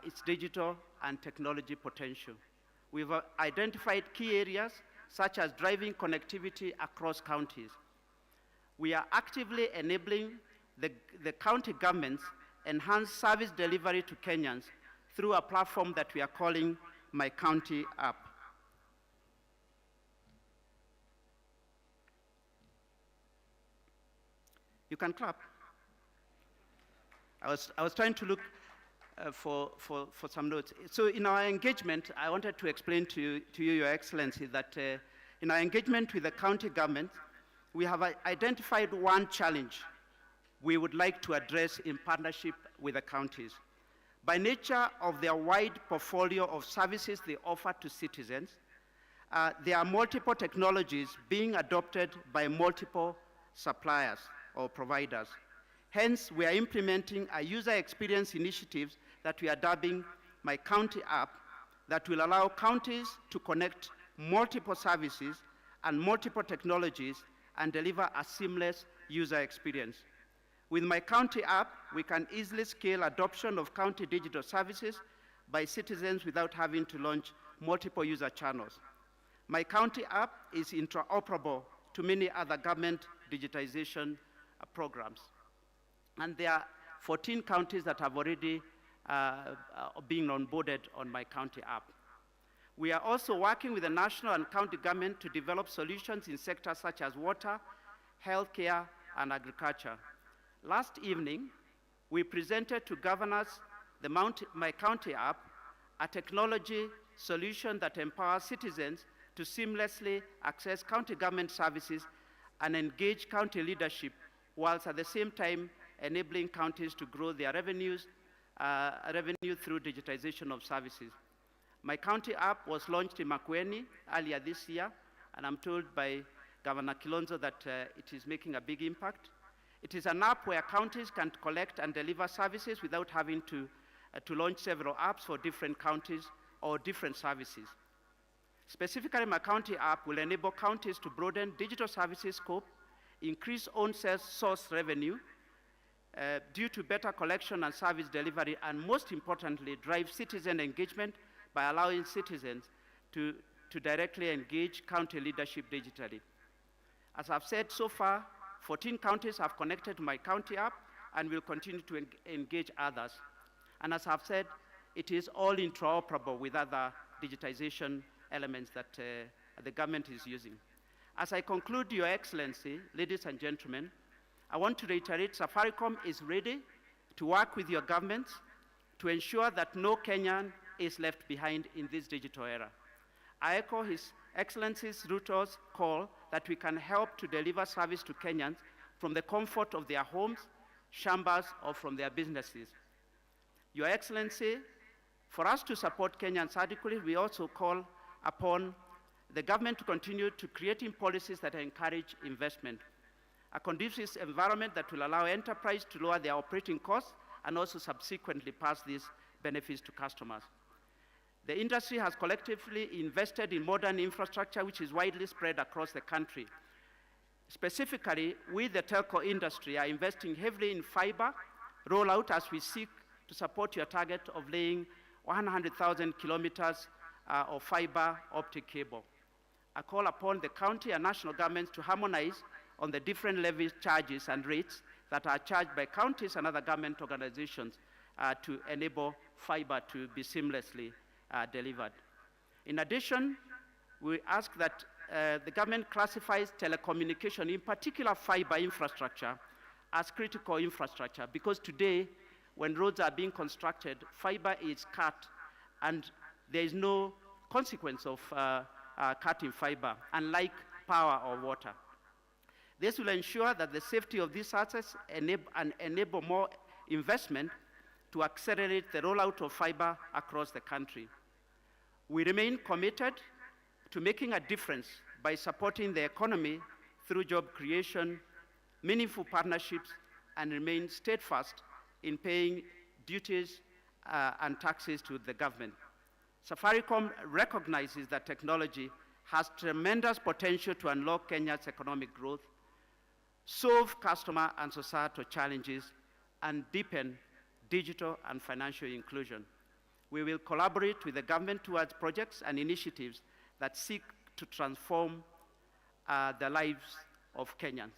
its digital and technology potential. We've identified key areas such as driving connectivity across counties. We are actively enabling the county governments enhance service delivery to Kenyans through a platform that we are calling My County App. You can clap. I was trying to look for some notes. So in our engagement, I wanted to explain to you, Your Excellency, that in our engagement with the county government, we have identified one challenge we would like to address in partnership with the counties. By nature of their wide portfolio of services they offer to citizens, there are multiple technologies being adopted by multiple suppliers or providers. Hence, we are implementing a user experience initiatives that we are dubbing My County App that will allow counties to connect multiple services and multiple technologies and deliver a seamless user experience. With My County App, we can easily scale adoption of county digital services by citizens without having to launch multiple user channels. My County App is interoperable to many other government digitization programs. And there are 14 counties that have already been onboarded on My County App. We are also working with the national and county government to develop solutions in sectors such as water, healthcare, and agriculture. Last evening, we presented to governors the My County App, a technology solution that empowers citizens to seamlessly access county government services and engage county leadership, whilst at the same time enabling counties to grow their revenue through digitization of services. My County App was launched in Makueni earlier this year, and I'm told by Governor Kilonzo that it is making a big impact. It is an app where counties can collect and deliver services without having to launch several apps for different counties or different services. Specifically, My County App will enable counties to broaden digital services scope, increase own sales source revenue due to better collection and service delivery, and most importantly, drive citizen engagement by allowing citizens to directly engage county leadership digitally. As I've said so far, 14 counties have connected to My County App and will continue to engage others. And as I've said, it is all interoperable with other digitization elements that the government is using. As I conclude, Your Excellency, ladies and gentlemen, I want to reiterate Safaricom is ready to work with your governments to ensure that no Kenyan is left behind in this digital era. I echo His Excellency's Ruto's call that we can help to deliver service to Kenyans from the comfort of their homes, chambers, or from their businesses. Your Excellency, for us to support Kenyans adequately, we also call upon the government to continue to creating policies that encourage investment, a conducive environment that will allow enterprise to lower their operating costs and also subsequently pass these benefits to customers. The industry has collectively invested in modern infrastructure which is widely spread across the country. Specifically, we, the telco industry, are investing heavily in fiber rollout as we seek to support your target of laying 100,000 kilometers of fiber optic cable. I call upon the county and national governments to harmonize on the different levy charges and rates that are charged by counties and other government organizations to enable fiber to be seamlessly delivered. In addition, we ask that the government classifies telecommunication, in particular fiber infrastructure, as critical infrastructure, because today, when roads are being constructed, fiber is cut, and there is no consequence of cutting fiber, unlike power or water. This will ensure that the safety of these assets enable more investment to accelerate the rollout of fiber across the country. We remain committed to making a difference by supporting the economy through job creation, meaningful partnerships, and remain steadfast in paying duties and taxes to the government. Safaricom recognizes that technology has tremendous potential to unlock Kenya's economic growth, solve customer and societal challenges, and deepen digital and financial inclusion. We will collaborate with the government towards projects and initiatives that seek to transform the lives of Kenyans.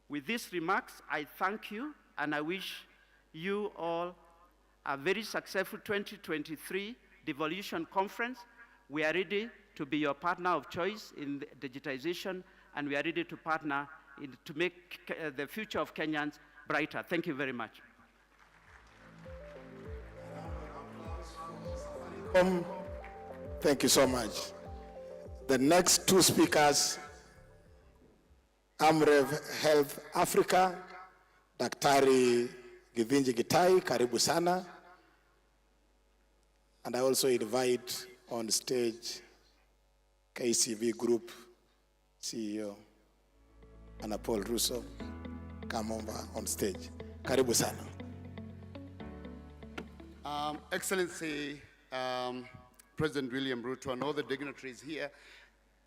With these remarks, I thank you, and I wish you all a very successful 2023 Devolution Conference. We are ready to be your partner of choice in digitization, and we are ready to partner to make the future of Kenyans brighter. Thank you very much. Thank you so much. The next two speakers, Amref Health Africa, Daktari Githinji Gitai, karibu sana. And I also invite on stage KCV Group CEO, Anna Paul Russo, come over on stage. Karibu sana. Excellency, President William Ruto and all the dignitaries here,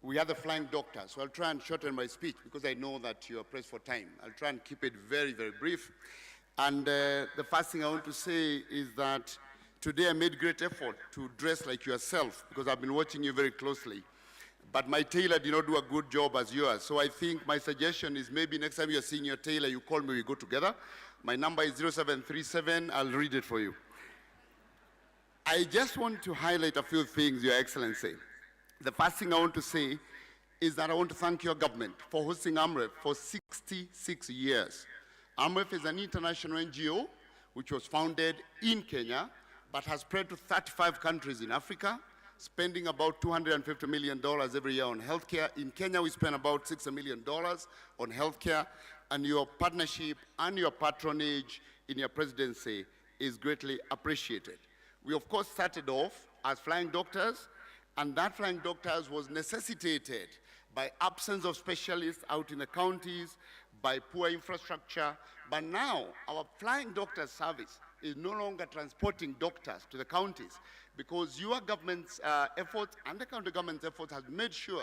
we are the flying doctors, so I'll try and shorten my speech because I know that you are pressed for time. I'll try and keep it very, very brief. And the first thing I want to say is that today I made great effort to dress like yourself because I've been watching you very closely. But my tailor did not do a good job as yours. So I think my suggestion is maybe next time you're seeing your tailor, you call me, we go together. My number is 0737, I'll read it for you. I just want to highlight a few things, Your Excellency. The first thing I want to say is that I want to thank your government for hosting AMREF for 66 years. AMREF is an international NGO which was founded in Kenya, but has spread to 35 countries in Africa, spending about $250 million every year on healthcare. In Kenya, we spend about $60 million on healthcare, and your partnership and your patronage in your presidency is greatly appreciated. We, of course, started off as flying doctors, and that flying doctors was necessitated by absence of specialists out in the counties, by poor infrastructure. But now, our flying doctor service is no longer transporting doctors to the counties because your government's efforts and the county government's efforts has made sure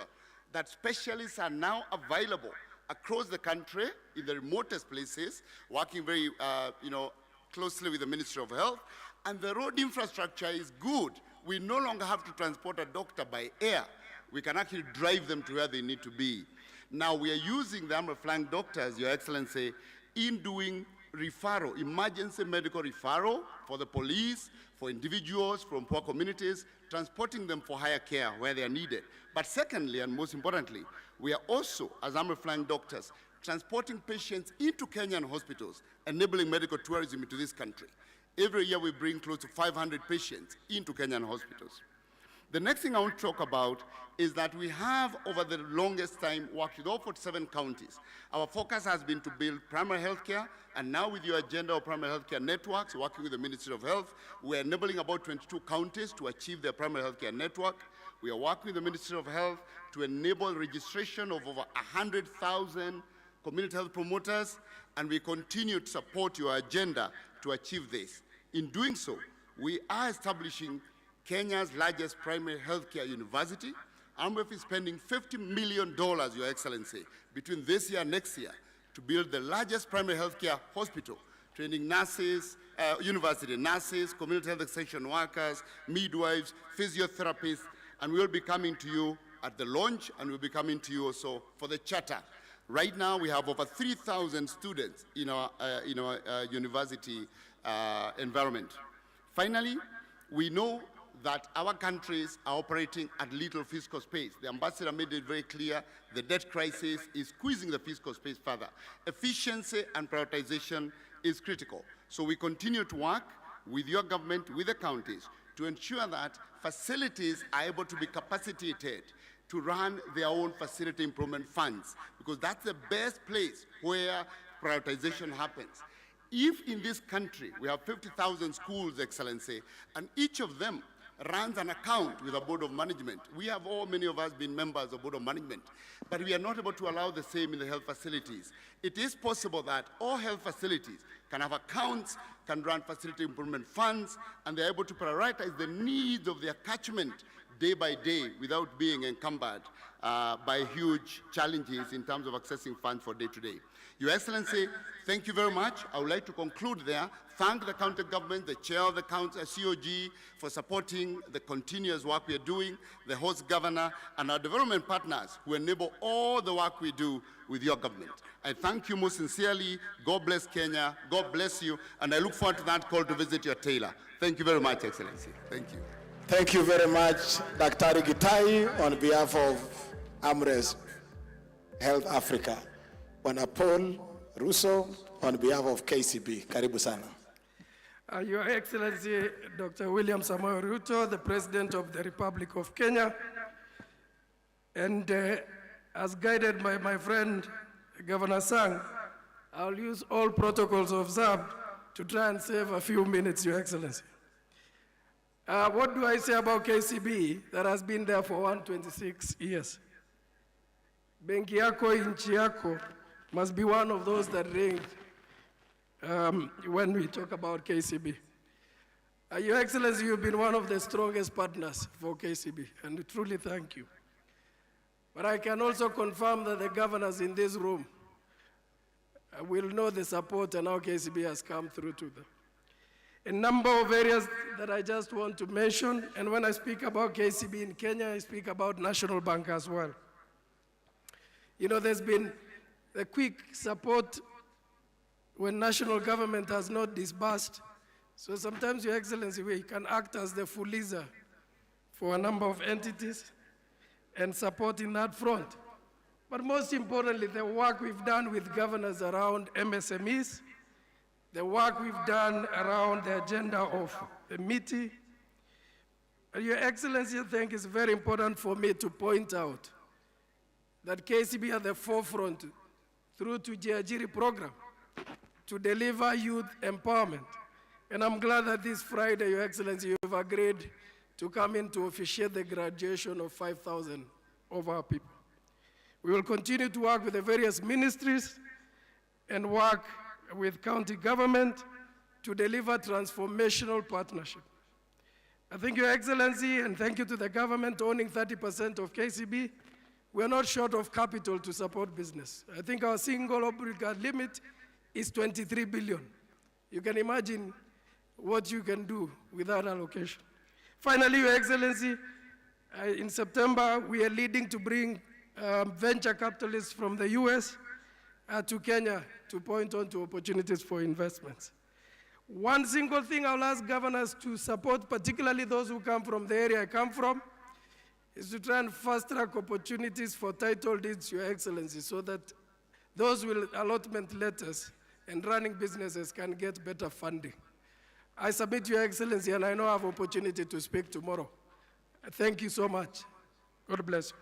that specialists are now available across the country in the remotest places, working very closely with the Ministry of Health. And the road infrastructure is good. We no longer have to transport a doctor by air. We can actually drive them to where they need to be. Now we are using the AMREF flying doctors, Your Excellency, in doing referral, emergency medical referral for the police, for individuals from poor communities, transporting them for higher care where they are needed. But secondly, and most importantly, we are also, as AMREF flying doctors, transporting patients into Kenyan hospitals, enabling medical tourism into this country. Every year we bring close to 500 patients into Kenyan hospitals. The next thing I want to talk about is that we have, over the longest time, worked with all 47 counties. Our focus has been to build primary health care, and now with your agenda of primary health care networks, working with the Ministry of Health, we're enabling about 22 counties to achieve their primary health care network. We are working with the Ministry of Health to enable registration of over 100,000 community health promoters, and we continue to support your agenda to achieve this. In doing so, we are establishing Kenya's largest primary healthcare university. AMREF is spending $50 million, Your Excellency, between this year and next year to build the largest primary healthcare hospital, training nurses, university nurses, community health extension workers, midwives, physiotherapists, and we'll be coming to you at the launch, and we'll be coming to you also for the charter. Right now, we have over 3,000 students in our university environment. Finally, we know that our countries are operating at little fiscal space. The ambassador made it very clear the debt crisis is squeezing the fiscal space further. Efficiency and prioritization is critical. So we continue to work with your government, with the counties, to ensure that facilities are able to be capacitated to run their own facility improvement funds, because that's the best place where prioritization happens. If in this country we have 50,000 schools, Excellency, and each of them runs an account with a board of management, we have many of us been members of board of management, but we are not able to allow the same in the health facilities. It is possible that all health facilities can have accounts, can run facility improvement funds, and they're able to prioritize the needs of their catchment day by day without being encumbered by huge challenges in terms of accessing funds for day to day. Your Excellency, thank you very much. I would like to conclude there. Thank the county government, the chair of the county, COG, for supporting the continuous work we are doing, the host governor, and our development partners who enable all the work we do with your government. I thank you most sincerely. God bless Kenya. God bless you. And I look forward to that call to visit your tailor. Thank you very much, Excellency. Thank you. Thank you very much, Dr. Gitai, on behalf of AMRES Health Africa. Bwana Paul Russo, on behalf of KCB. Karibu sana. Your Excellency, Dr. William Samoei Ruto, the President of the Republic of Kenya, and as guided by my friend, Governor Sang, I'll use all protocols observed to try and save a few minutes, Your Excellency. What do I say about KCB that has been there for 126 years? Benki yako, inchi yako must be one of those that ring when we talk about KCB. Your Excellency, you've been one of the strongest partners for KCB, and we truly thank you. But I can also confirm that the governors in this room will know the support and how KCB has come through to them. A number of areas that I just want to mention, and when I speak about KCB in Kenya, I speak about National Bank as well. You know, there's been a quick support when national government has not disbursed. So sometimes, Your Excellency, we can act as the fuliza for a number of entities and support in that front. But most importantly, the work we've done with governors around MSMEs, the work we've done around the agenda of the MITI. Your Excellency, I think it's very important for me to point out that KCB at the forefront through to Jiajiri program to deliver youth empowerment. And I'm glad that this Friday, Your Excellency, you've agreed to come in to officiate the graduation of 5,000 of our people. We will continue to work with the various ministries and work with county government to deliver transformational partnership. I think, Your Excellency, and thank you to the government owning 30% of KCB, we are not short of capital to support business. I think our single obligor limit is 23 billion. You can imagine what you can do with that allocation. Finally, Your Excellency, in September, we are leading to bring venture capitalists from the US to Kenya to point on to opportunities for investments. One single thing I'll ask governors to support, particularly those who come from the area I come from, is to try and fast-track opportunities for title deeds, Your Excellency, so that those with allotment letters and running businesses can get better funding. I submit, Your Excellency, and I know I have opportunity to speak tomorrow. Thank you so much. God bless you.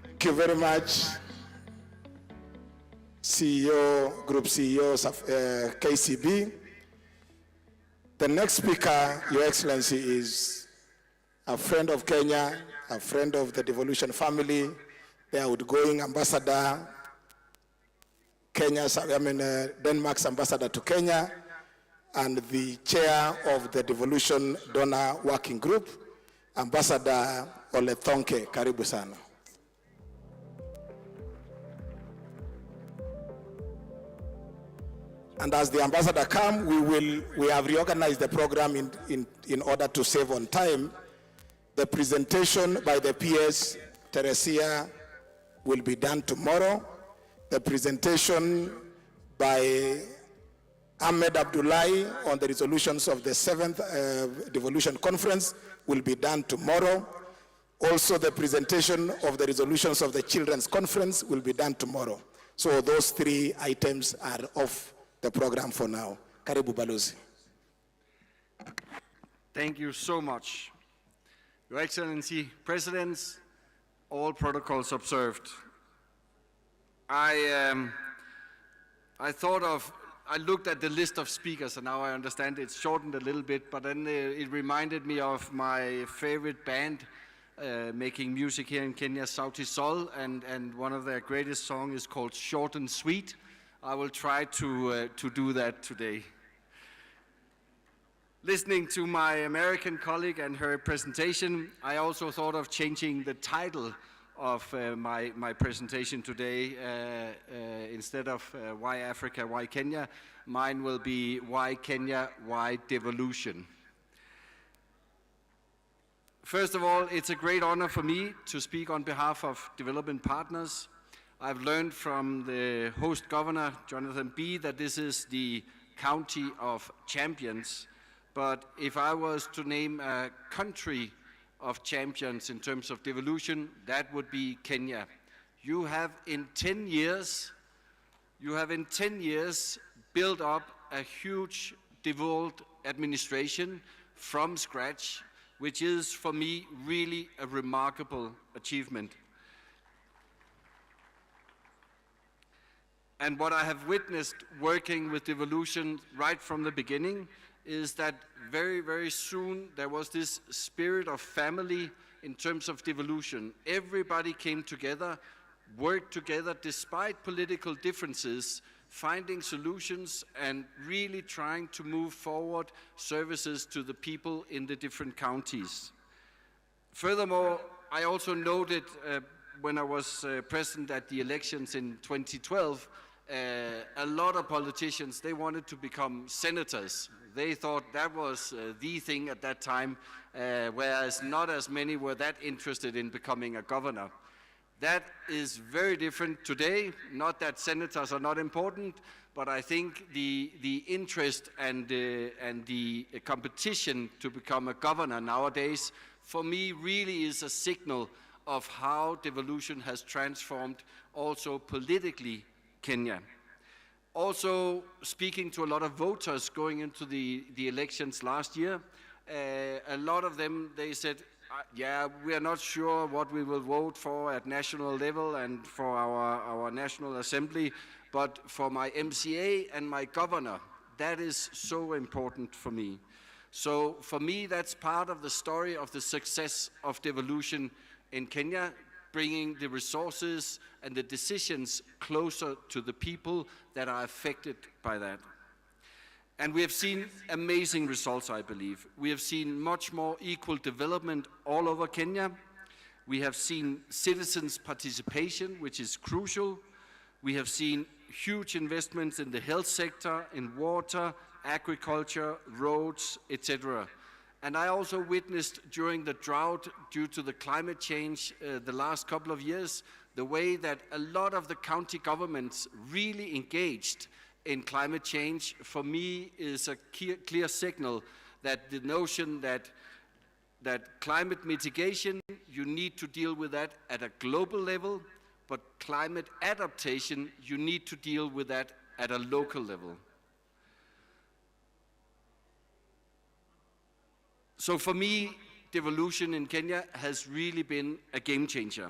Thank you very much, CEO, Group CEO of KCB. The next speaker, Your Excellency, is a friend of Kenya, a friend of the Devolution family, the outgoing ambassador, Denmark's ambassador to Kenya, and the chair of the Devolution Donor Working Group, Ambassador Ole Thonke. Karibu sana. And as the ambassador comes, we have reorganized the program in order to save on time. The presentation by the PS, Teresia, will be done tomorrow. The presentation by Ahmed Abdullahi on the resolutions of the 7th Devolution Conference will be done tomorrow. Also, the presentation of the resolutions of the Children's Conference will be done tomorrow. So those 3 items are off the program for now. Karibu Balozi. Thank you so much. Your Excellency, Presidents, all protocols observed. I looked at the list of speakers, and now I understand it's shortened a little bit, but then it reminded me of my favorite band making music here in Kenya, Sauti Sol, and one of their greatest songs is called Short and Sweet. I will try to do that today. Listening to my American colleague and her presentation, I also thought of changing the title of my presentation today. Instead of Why Africa, Why Kenya, mine will be Why Kenya, Why Devolution. First of all, it's a great honor for me to speak on behalf of development partners. I've learned from the host governor, Jonathan B., that this is the county of champions. But if I was to name a country of champions in terms of devolution, that would be Kenya. You have in 10 years built up a huge devolved administration from scratch, which is for me really a remarkable achievement. And what I have witnessed working with devolution right from the beginning is that very, very soon there was this spirit of family in terms of devolution. Everybody came together, worked together despite political differences, finding solutions and really trying to move forward services to the people in the different counties. Furthermore, I also noted when I was present at the elections in 2012, a lot of politicians, they wanted to become senators. They thought that was the thing at that time, whereas not as many were that interested in becoming a governor. That is very different today. Not that senators are not important, but I think the interest and the competition to become a governor nowadays, for me, really is a signal of how devolution has transformed also politically Kenya. Also, speaking to a lot of voters going into the elections last year, a lot of them, they said, yeah, we are not sure what we will vote for at national level and for our National Assembly, but for my MCA and my governor, that is so important for me. So for me, that's part of the story of the success of devolution in Kenya, bringing the resources and the decisions closer to the people that are affected by that. And we have seen amazing results, I believe. We have seen much more equal development all over Kenya. We have seen citizens' participation, which is crucial. We have seen huge investments in the health sector, in water, agriculture, roads, etc. And I also witnessed during the drought due to the climate change the last couple of years, the way that a lot of the county governments really engaged in climate change, for me, is a clear signal that the notion that climate mitigation, you need to deal with that at a global level, but climate adaptation, you need to deal with that at a local level. So for me, devolution in Kenya has really been a game changer.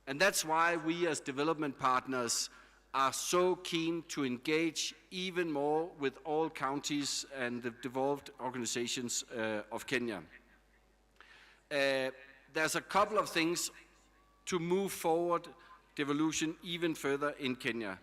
And that's why we as development partners are so keen to engage even more with all counties and the devolved organizations of Kenya. There's a couple of things to move forward devolution even further in Kenya.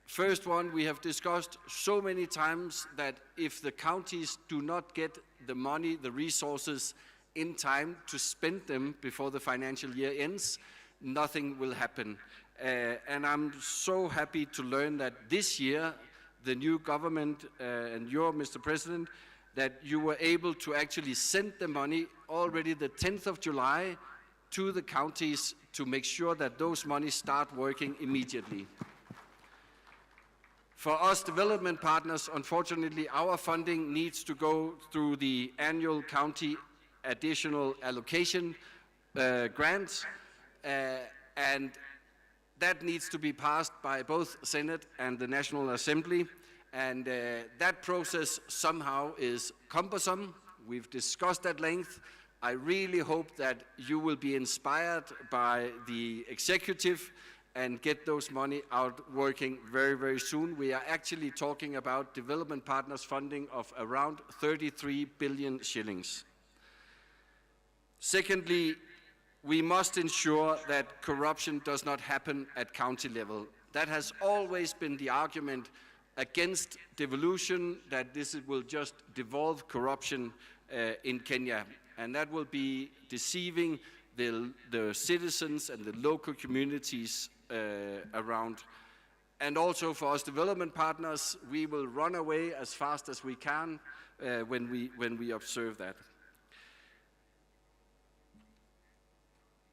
First one, we have discussed so many times that if the counties do not get the money, the resources in time to spend them before the financial year ends, nothing will happen. And I'm so happy to learn that this year, the new government and you, Mr. President, that you were able to actually send the money already the 10th of July to the counties to make sure that those monies start working immediately. For us development partners, unfortunately, our funding needs to go through the annual county additional allocation grants, and that needs to be passed by both Senate and the National Assembly, and that process somehow is cumbersome. We've discussed at length, I really hope that you will be inspired by the executive and get those money out working very, very soon. We are actually talking about development partners funding of around 33 billion shillings. Secondly, we must ensure that corruption does not happen at county level. That has always been the argument against devolution, that this will just devolve corruption in Kenya. And that will be deceiving the citizens and the local communities around. And also for us development partners, we will run away as fast as we can when we observe that.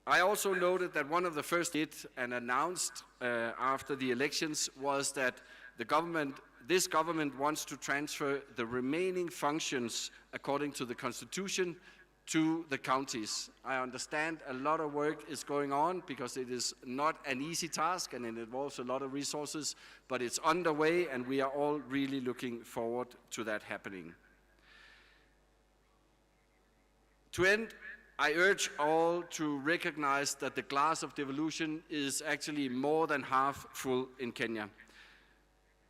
I also noted that one of the first and announced after the elections was that this government wants to transfer the remaining functions according to the Constitution to the counties. I understand a lot of work is going on because it is not an easy task and it involves a lot of resources, but it's underway and we are all really looking forward to that happening. To end, I urge all to recognize that the glass of devolution is actually more than half full in Kenya.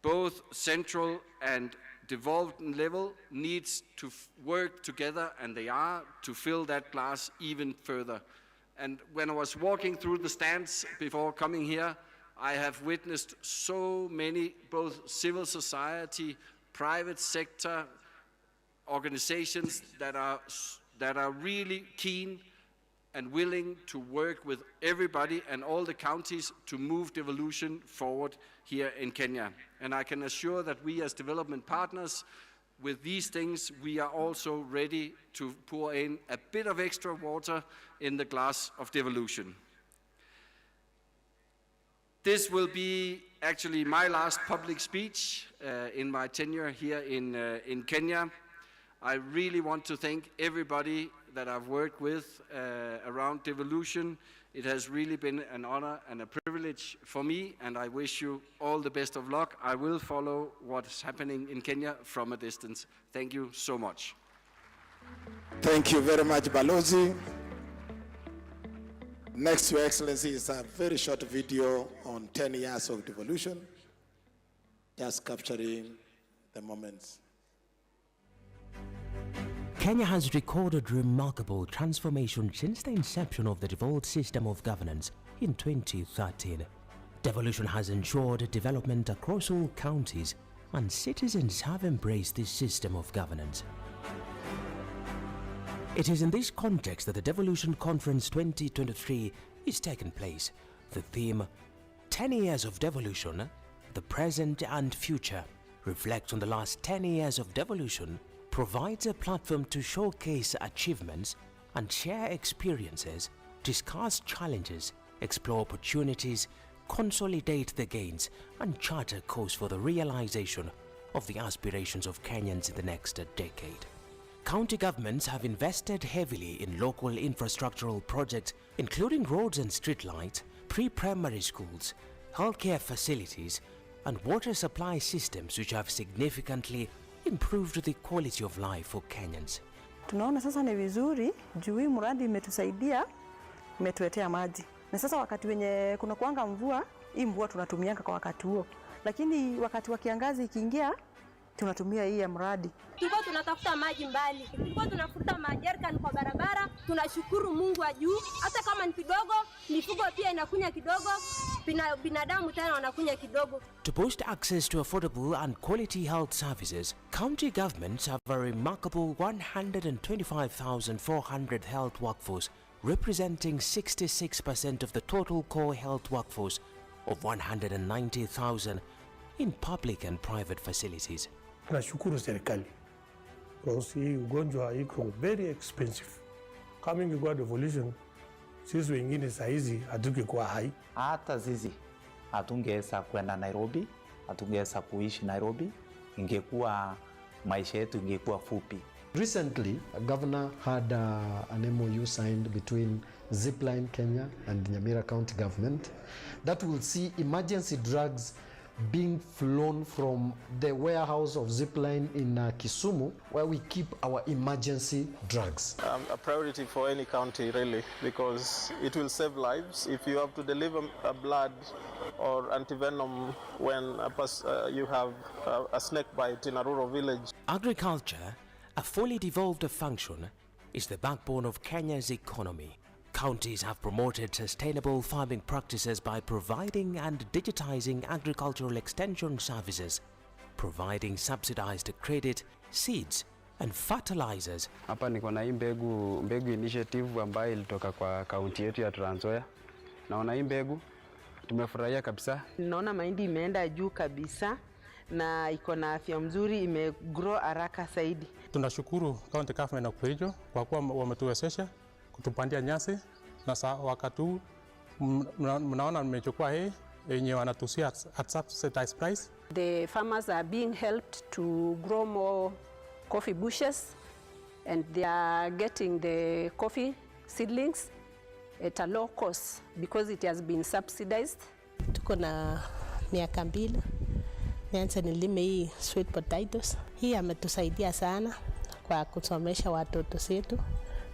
Both central and devolved level needs to work together, and they are, to fill that glass even further. And when I was walking through the stands before coming here, I have witnessed so many, both civil society, private sector organizations that are really keen and willing to work with everybody and all the counties to move devolution forward here in Kenya. And I can assure that we as development partners, with these things, we are also ready to pour in a bit of extra water in the glass of devolution. This will be actually my last public speech in my tenure here in Kenya. I really want to thank everybody that I've worked with around devolution. It has really been an honor and a privilege for me, and I wish you all the best of luck. I will follow what's happening in Kenya from a distance. Thank you so much. Thank you very much, Balozi. Next, Your Excellency, is a very short video on 10 years of devolution, just capturing the moments. Kenya has recorded remarkable transformation since the inception of the devolved system of governance in 2013. Devolution has ensured development across all counties, and citizens have embraced this system of governance. It is in this context that the Devolution Conference 2023 is taking place. The theme, 10 Years of Devolution, the Present and Future, reflects on the last 10 years of devolution, provides a platform to showcase achievements and share experiences, discuss challenges, explore opportunities, consolidate the gains, and chart a course for the realization of the aspirations of Kenyans in the next decade. County governments have invested heavily in local infrastructural projects, including roads and streetlights, pre-primary schools, healthcare facilities, and water supply systems, which have significantly improved the quality of life for Kenyans. Tunaona sasa ni vizuri juu hii mradi imetusaidia, imetuletea maji. Na sasa wakati wenye kuna kuanga mvua, hii mvua tunatumianga kwa wakati huo. Lakini wakati wa kiangazi ikiingia, tunatumia hii ya mradi. Tulikuwa tunatafuta maji mbali. Tulikuwa tunafuta majerikani kwa barabara. Tunashukuru Mungu wa juu. Hata kama ni kidogo, mifugo pia inakunya kidogo, binadamu tena wanakunya kidogo. To boost access to affordable and quality health services, county governments have a remarkable 125,400 health workforce, representing 66% of the total core health workforce of 190,000 in public and private facilities. Tunashukuru serikali because hii ugonjwa iko very expensive. Coming kwa devolution, sisi wengine saizi hatukikuwa hai. Hata sisi hatungeweza kwenda Nairobi, hatungeweza kuishi Nairobi, ingekuwa maisha yetu ingekuwa fupi. Recently, a governor had an MOU signed between Zipline Kenya and Nyamira County government that will see emergency drugs being flown from the warehouse of Zipline in Kisumu, where we keep our emergency drugs. A priority for any county, really, because it will save lives. If you have to deliver a blood or antivenom when you have a snake bite in a rural village. Agriculture, a fully devolved function, is the backbone of Kenya's economy. Counties have promoted sustainable farming practices by providing and digitizing agricultural extension services, providing subsidized credit, seeds, and fertilizers. Hapa niko na hii mbegu initiative ambayo ilitoka kwa kaunti yetu ya Trans Nzoia. Naona hii mbegu tumefurahia kabisa. Naona mahindi imeenda juu kabisa na iko na afya mzuri, imegrow haraka zaidi. Tunashukuru county government of Kericho kwa kuwa wametuwezesha kutupandia nyasi, na wakati huu mnaona nimechukua hii yenye wanatusia at subsidized price. The farmers are being helped to grow more coffee bushes, and they are getting the coffee seedlings at a low cost because it has been subsidized. Tuko na miaka 2 nianze nilime hii sweet potatoes. Hii ametusaidia sana kwa kusomesha watoto wetu,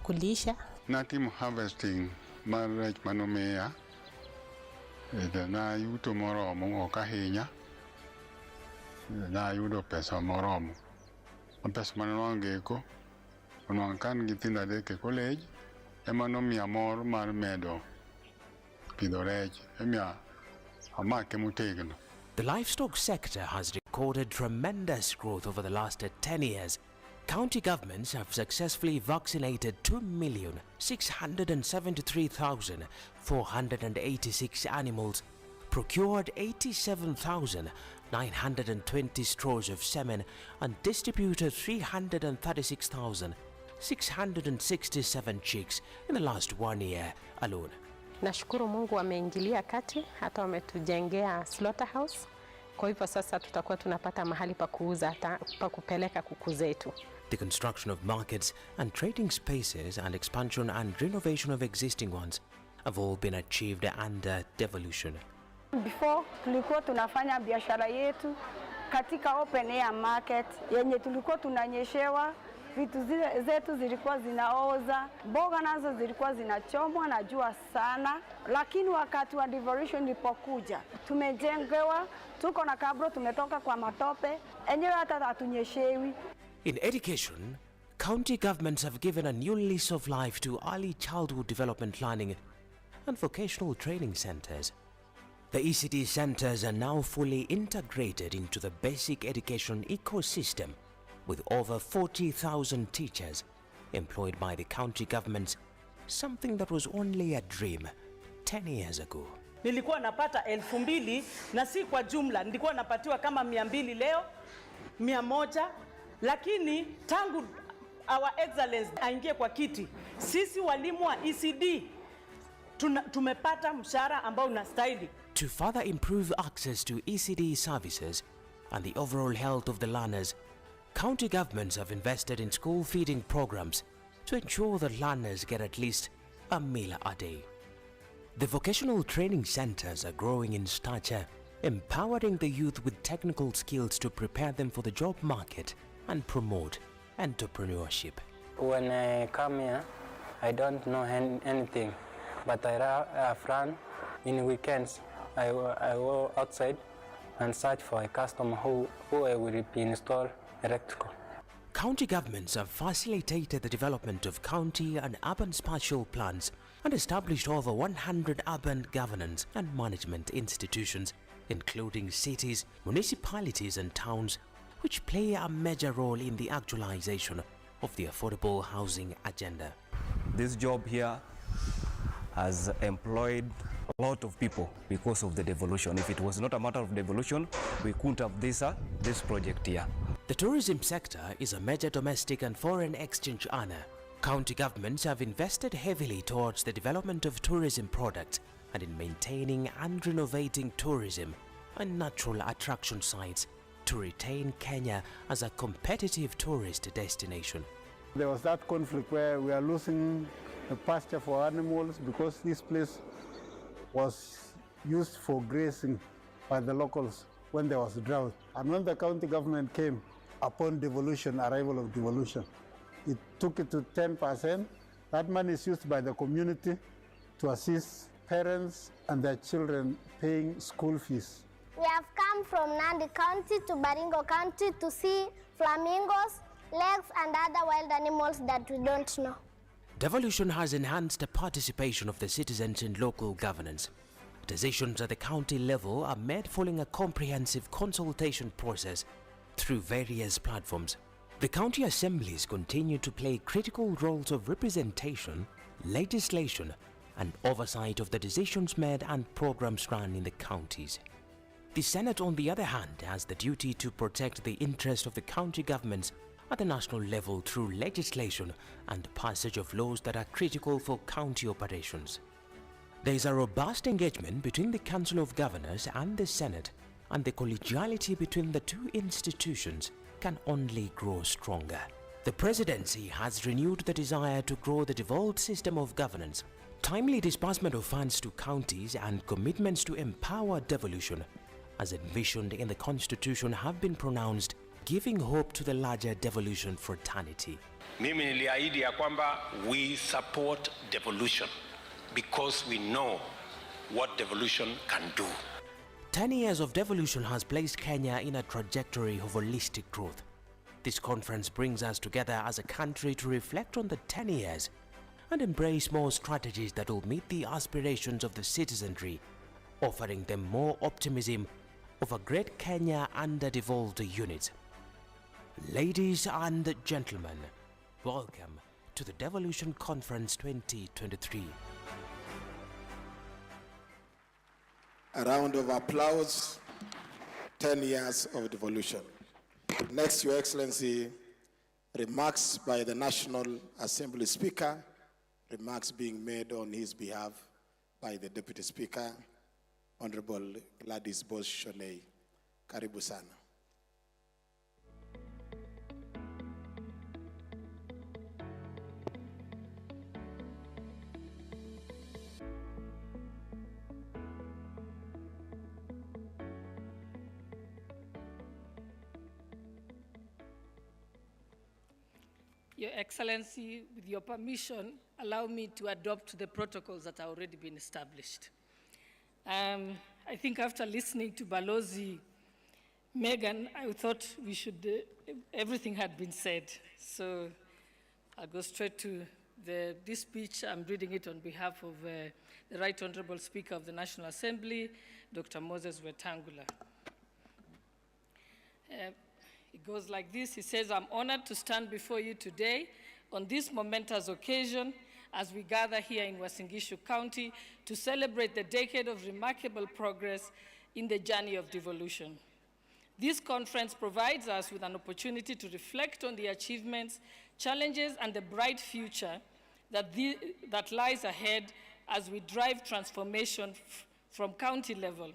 kulisha. Na team harvesting marriage manomea na yuto moromo okahinya na yudo pesa moromo. Pesa manongeko onwankan gitinda deke college emanomia mor mar medo pidorech emia amake mutegno. The livestock sector has recorded tremendous growth over the last 10 years. County governments have successfully vaccinated 2,673,486 animals, procured 87,920 straws of semen, and distributed 336,667 chicks in the last 1 year alone. Nashukuru Mungu ameingilia kati, hata wametujengea slaughterhouse. Kwa hivyo sasa tutakuwa tunapata mahali pa kuuza, pa kupeleka kuku zetu. The construction of markets and trading spaces and expansion and renovation of existing ones have all been achieved under devolution. Before tulikuwa tunafanya biashara yetu katika open air market yenye tulikuwa tunanyeshewa, vitu zetu zilikuwa zinaoza, mboga nazo zilikuwa zinachomwa na jua sana, lakini wakati wa devolution ilipokuja tumejengewa, tuko na kabro, tumetoka kwa matope, enyewe hata hatunyeshewi. In education, county governments have given a new lease of life to early childhood development learning and vocational training centers. The ECD centers are now fully integrated into the basic education ecosystem, with over 40,000 teachers employed by the county governments, something that was only a dream 10 years ago. Nilikuwa napata 2,000 na si kwa jumla, nilikuwa napatiwa kama 200 leo, 100, lakini tangu our excellence aingie kwa kiti, sisi walimu wa ECD tumepata mshahara ambao unastahili. To further improve access to ECD services and the overall health of the learners, county governments have invested in school feeding programs to ensure that learners get at least a meal a day. The vocational training centers are growing in stature, empowering the youth with technical skills to prepare them for the job market and promote entrepreneurship. When I come here, I don't know anything, but I have run in weekends. I go outside and search for a customer who will be installed electrical. County governments have facilitated the development of county and urban spatial plans and established over 100 urban governance and management institutions, including cities, municipalities and towns, which play a major role in the actualization of the affordable housing agenda. This job here has employed a lot of people because of the devolution. If it was not a matter of devolution, we couldn't have this project here. The tourism sector is a major domestic and foreign exchange earner. County governments have invested heavily towards the development of tourism products and in maintaining and renovating tourism and natural attraction sites to retain Kenya as a competitive tourist destination. There was that conflict where we are losing the pasture for animals because this place was used for grazing by the locals. when there was drought. And when the county government came upon devolution, arrival of devolution, it took it to 10%. That money is used by the community to assist parents and their children paying school fees. We have come from Nandi County to Baringo County to see flamingos, lakes, and other wild animals that we don't know. Devolution has enhanced the participation of the citizens in local governance. Decisions at the county level are made following a comprehensive consultation process through various platforms. The county assemblies continue to play critical roles of representation, legislation, and oversight of the decisions made and programs run in the counties. The Senate, on the other hand, has the duty to protect the interest of the county governments at the national level through legislation and passage of laws that are critical for county operations. There is a robust engagement between the Council of Governors and the Senate, and the collegiality between the two institutions can only grow stronger. The Presidency has renewed the desire to grow the devolved system of governance. Timely disbursement of funds to counties and commitments to empower devolution, as envisioned in the Constitution, have been pronounced, giving hope to the larger devolution fraternity. Mimi niliahidi ya kwamba we support devolution because we know what devolution can do. 10 years of devolution has placed Kenya in a trajectory of holistic growth. This conference brings us together as a country to reflect on the 10 years and embrace more strategies that will meet the aspirations of the citizenry, offering them more optimism of a great Kenya under devolved units. Ladies and gentlemen, welcome to the Devolution Conference 2023. A round of applause. 10 years of devolution. Next, Your Excellency, remarks by the National Assembly Speaker, remarks being made on his behalf by the Deputy Speaker, Honorable Gladys Bosch-Shonei. Karibu sana. Your Excellency, with your permission, allow me to adopt the protocols that have already been established. I think after listening to Balozi, Megan, I thought we should, everything had been said. So I'll go straight to this speech. I'm reading it on behalf of the Right Honorable Speaker of the National Assembly, Dr. Moses Wetangula. It goes like this. He says, I'm honored to stand before you today on this momentous occasion as we gather here in Uasin Gishu County to celebrate the decade of remarkable progress in the journey of devolution. This conference provides us with an opportunity to reflect on the achievements, challenges, and the bright future that lies ahead as we drive transformation from county level.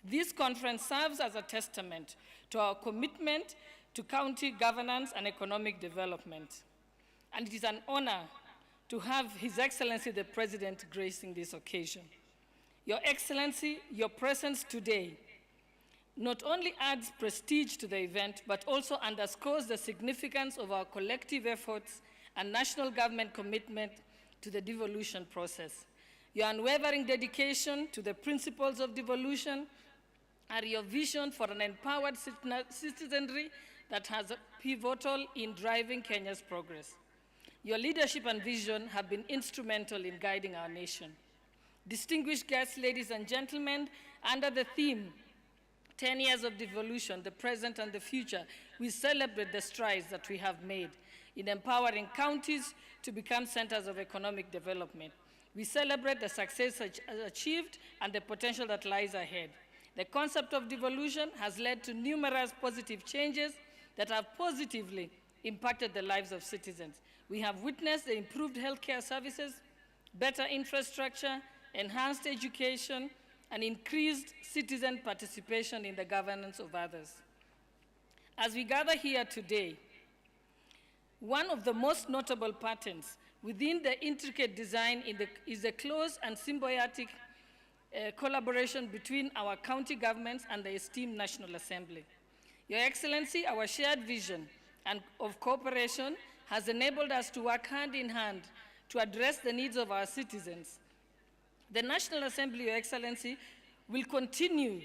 This conference serves as a testament to our commitment to county governance and economic development. And it is an honor to have His Excellency the President gracing this occasion. Your Excellency, your presence today not only adds prestige to the event, but also underscores the significance of our collective efforts and national government commitment to the devolution process. Your unwavering dedication to the principles of devolution and your vision for an empowered citizenry that has pivotal in driving Kenya's progress. Your leadership and vision have been instrumental in guiding our nation. Distinguished guests, ladies and gentlemen, under the theme, 10 years of devolution, the present and the future, we celebrate the strides that we have made in empowering counties to become centers of economic development. We celebrate the success achieved and the potential that lies ahead. The concept of devolution has led to numerous positive changes that have positively impacted the lives of citizens. We have witnessed the improved healthcare services, better infrastructure, enhanced education, and increased citizen participation in the governance of others. As we gather here today, one of the most notable patterns within the intricate design is the close and symbiotic collaboration between our county governments and the esteemed National Assembly. Your Excellency, our shared vision and of cooperation has enabled us to work hand in hand to address the needs of our citizens. The National Assembly, Your Excellency, will continue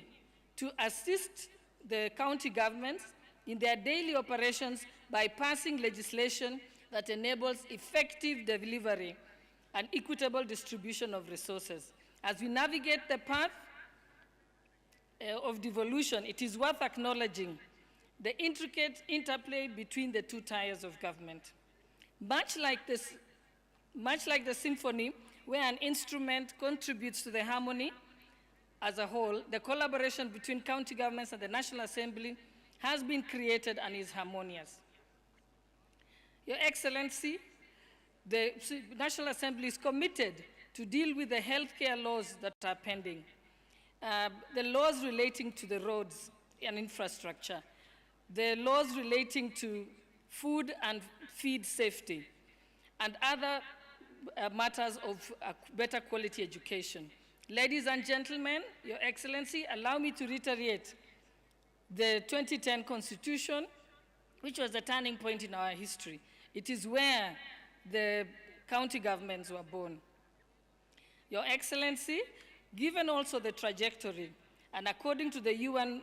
to assist the county governments in their daily operations by passing legislation that enables effective delivery and equitable distribution of resources. As we navigate the path of devolution, it is worth acknowledging the intricate interplay between the two tiers of government. Much like the symphony, where an instrument contributes to the harmony as a whole, the collaboration between county governments and the National Assembly has been created and is harmonious. Your Excellency, the National Assembly is committed to deal with the healthcare laws that are pending, the laws relating to the roads and infrastructure, the laws relating to food and feed safety, and other matters of better quality education. Ladies and gentlemen, Your Excellency, allow me to reiterate the 2010 Constitution, which was a turning point in our history. It is where the county governments were born. Your Excellency, given also the trajectory, and according to the UN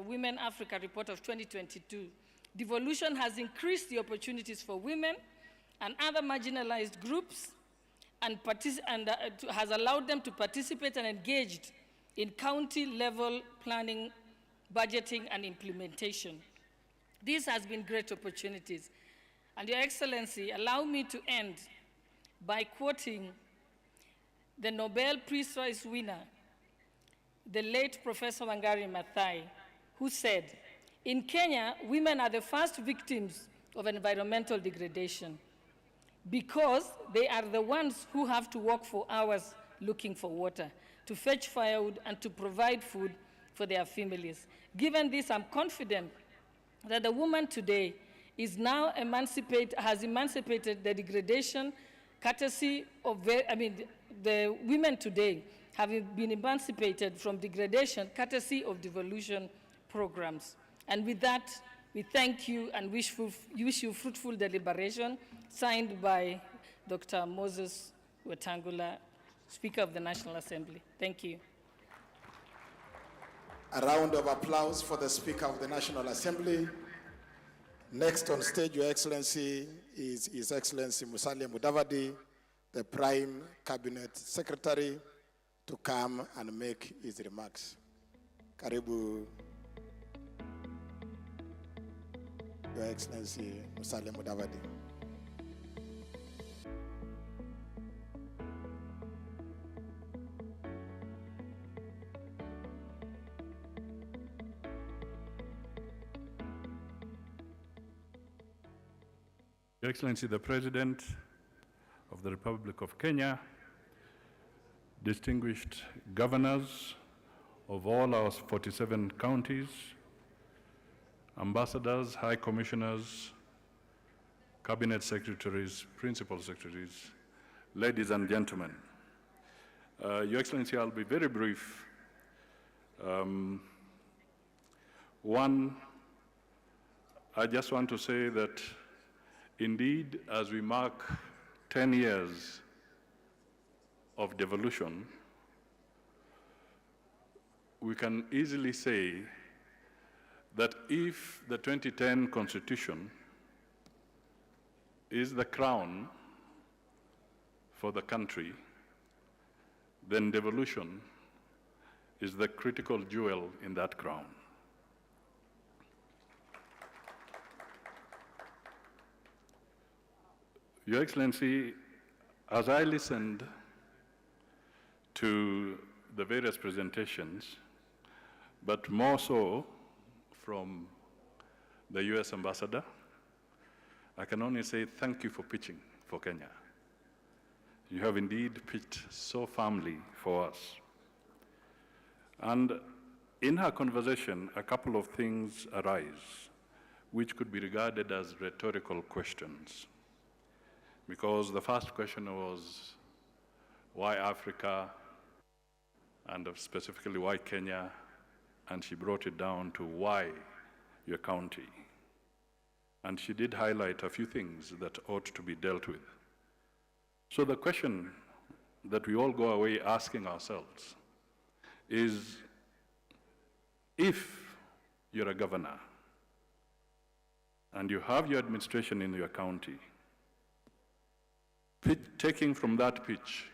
Women Africa report of 2022, devolution has increased the opportunities for women and other marginalized groups and has allowed them to participate and engage in county-level planning, budgeting, and implementation. This has been great opportunities. And Your Excellency, allow me to end by quoting the Nobel Peace Prize winner, the late Professor Wangari Maathai, who said, "In Kenya, women are the first victims of environmental degradation because they are the ones who have to walk for hours looking for water, to fetch firewood, and to provide food for their families. Given this, I'm confident that the woman today is now has emancipated the degradation courtesy of, the women today have been emancipated from degradation courtesy of devolution programs. And with that, we thank you and wish you fruitful deliberation, signed by Dr. Moses Wetangula, Speaker of the National Assembly. Thank you. A round of applause for the Speaker of the National Assembly. Next on stage, Your Excellency, is His Excellency Musalia Mudavadi, the Prime Cabinet Secretary, to come and make his remarks. Karibu, Your Excellency Musalia Mudavadi. Your Excellency, the President of the Republic of Kenya, distinguished governors of all our 47 counties, ambassadors, high commissioners, cabinet secretaries, principal secretaries, ladies and gentlemen. Your Excellency, I'll be very brief. One, I just want to say that indeed, as we mark 10 years of devolution, we can easily say that if the 2010 Constitution is the crown for the country, then devolution is the critical jewel in that crown. Your Excellency, as I listened to the various presentations, but more so from the US Ambassador, I can only say thank you for pitching for Kenya. You have indeed pitched so firmly for us. And in her conversation, a couple of things arise which could be regarded as rhetorical questions. Because the first question was, why Africa? and specifically why Kenya, and she brought it down to why your county. And she did highlight a few things that ought to be dealt with. So the question that we all go away asking ourselves is, if you're a governor and you have your administration in your county, taking from that pitch,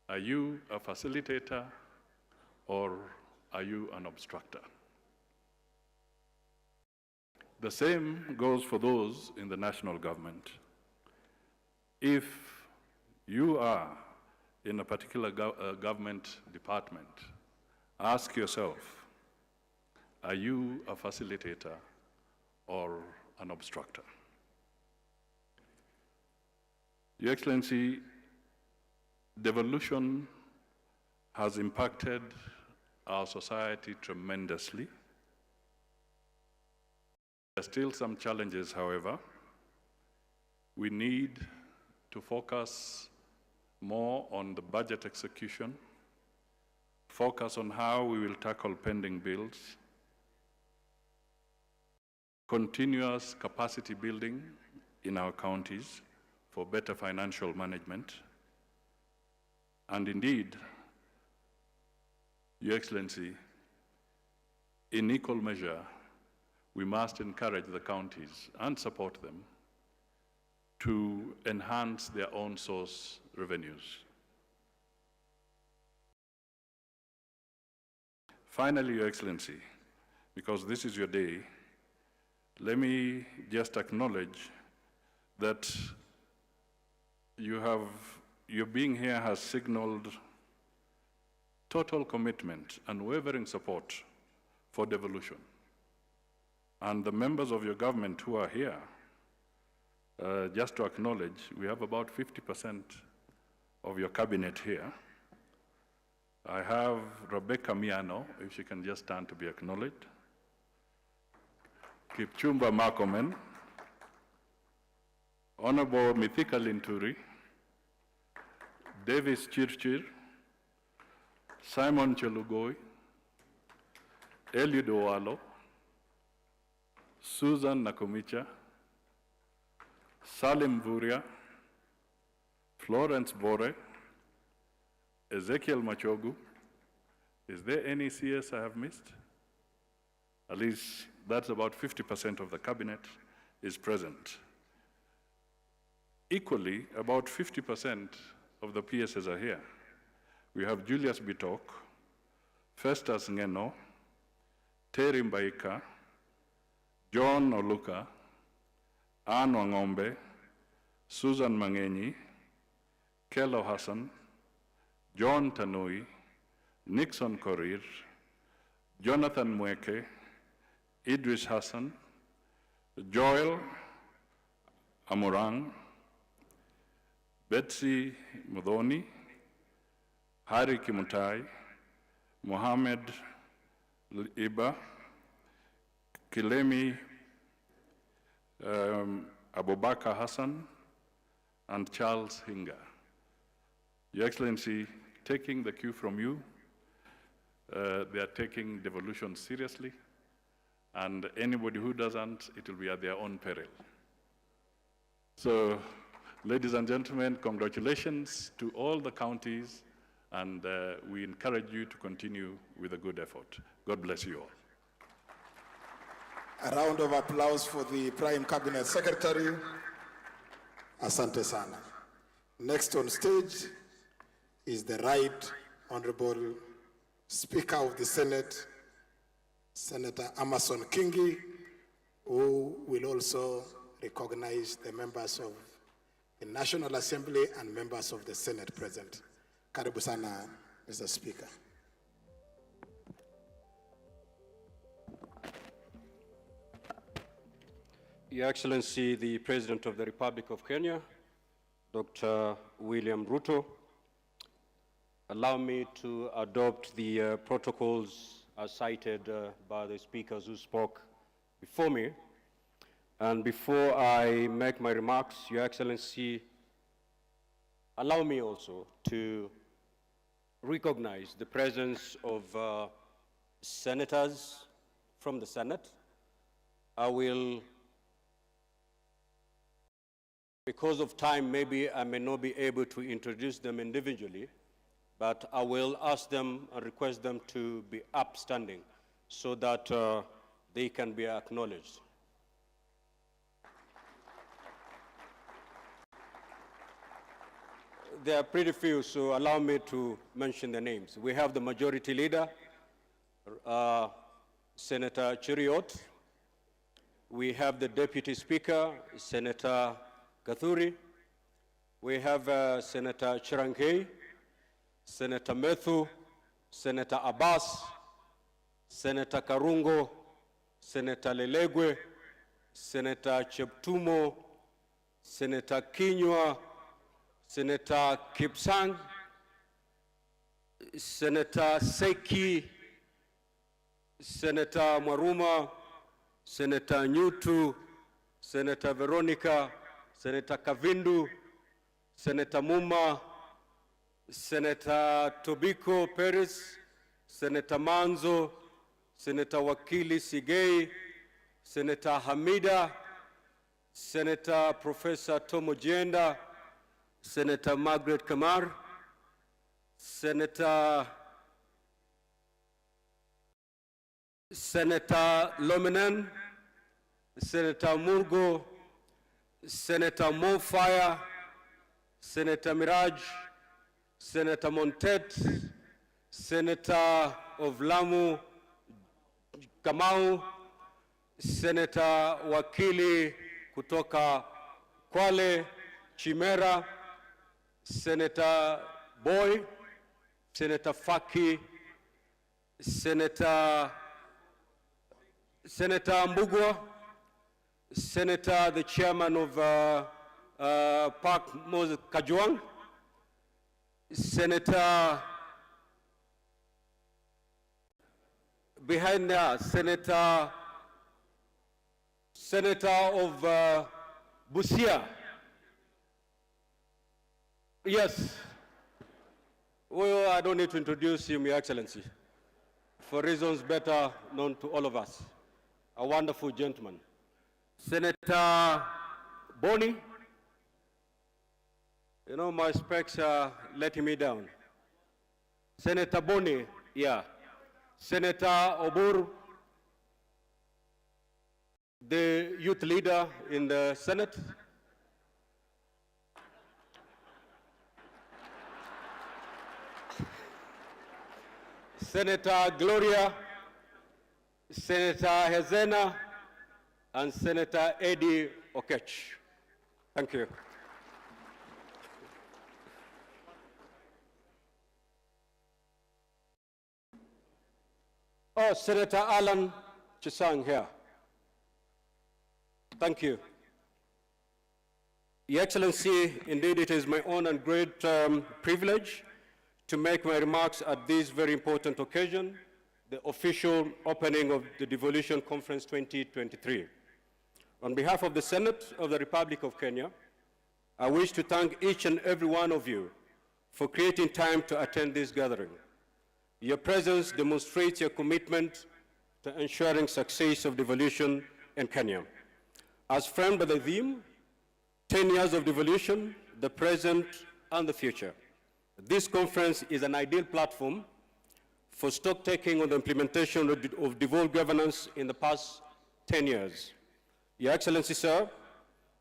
are you a facilitator or are you an obstructor? The same goes for those in the national government. If you are in a particular government department, ask yourself, are you a facilitator or an obstructor? Your Excellency, devolution has impacted our society tremendously. There are still some challenges, however. We need to focus more on the budget execution, focus on how we will tackle pending bills, continuous capacity building in our counties for better financial management, and indeed, Your Excellency, in equal measure, we must encourage the counties and support them to enhance their own source revenues. Finally, Your Excellency, because this is your day, let me just acknowledge that your being here has signaled total commitment and unwavering support for devolution. And the members of your government who are here, just to acknowledge, we have about 50% of your cabinet here. I have Rebecca Miano, if she can just stand to be acknowledged. Kipchumba Makomen, Honorable Mithika Linturi, Davis Chirchir, Simon Chelugoi, Eliud Owalo, Susan Nakumicha, Salim Vuria, Florence Bore, Ezekiel Machogu. Is there any CS I have missed? At least that's about 50% of the cabinet is present. Equally, about 50% of the PSs are here. We have Julius Bitok, Festus Ngeno, Terry Mbaika, John Oluka, Anne Wangombe, Susan Mangenyi, Kelo Hassan, John Tanui, Nixon Korir, Jonathan Mweke, Idris Hassan, Joel Amurang, Betsy Mudhoni, Hari Kimutai, Mohammed Iba, Kilemi Abubakar Hassan, and Charles Hinga. Your Excellency, taking the cue from you, they are taking devolution seriously, and anybody who doesn't, it will be at their own peril. So, ladies and gentlemen, congratulations to all the counties, and we encourage you to continue with a good effort. God bless you all. A round of applause for the Prime Cabinet Secretary. Asante sana. Next on stage is the Right Honorable Speaker of the Senate, Senator Amason Kingi, who will also recognize the members of the National Assembly and members of the Senate present. Karibu sana, Mr. Speaker. Your Excellency, the President of the Republic of Kenya, Dr. William Ruto, allow me to adopt the protocols as cited by the speakers who spoke before me. And before I make my remarks, Your Excellency, allow me also to recognize the presence of senators from the Senate. I will, because of time, maybe I may not be able to introduce them individually, but I will ask them and request them to be upstanding so that they can be acknowledged. There are pretty few, so allow me to mention the names. We have the Majority Leader, Senator Cheriot. We have the Deputy Speaker, Senator Gathuri. We have Senator Chirankei, Senator Methu, Senator Abbas, Senator Karungo, Senator Lelegwe, Senator Cheptumo, Senator Kinyua, Senator Kipsang, Senator Seki, Senator Maruma, Senator Nyutu, Senator Veronica, Senator Kavindu, Senator Muma, Senator Tobiko Perez, Senator Manzo, Senator Wakili Sigei, Senator Hamida, Senator Professor Tomo Jenda, Senator Margaret Kamar, Senator Lominen, Senator Murgo, Senator Mofire, Senator Miraj, Senator Montet, Senator of Lamu Kamau, Senator Wakili kutoka Kwale Chimera, Senator Boy, Senator Faki, Senator Mbugwa, Senator the Chairman of Park Moses Kajwang, Senator behind there, Senator of Busia. Yes. Well, I don't need to introduce him, Your Excellency, for reasons better known to all of us. A wonderful gentleman. Senator Boni. You know, my specs are letting me down. Senator Boni, yeah. Senator Obur, the youth leader in the Senate. Senator Gloria, Senator Hezena, and Senator Eddie Okech. Thank you. Oh, Senator Alan Chisang here. Thank you. Your Excellency, indeed it is my honor and great privilege to make my remarks at this very important occasion, the official opening of the Devolution Conference 2023. On behalf of the Senate of the Republic of Kenya, I wish to thank each and every one of you for creating time to attend this gathering. Your presence demonstrates your commitment to ensuring success of devolution in Kenya. As framed by the theme, 10 years of devolution, the present and the future. This conference is an ideal platform for stock-taking on the implementation of devolved governance in the past 10 years. Your Excellency, sir,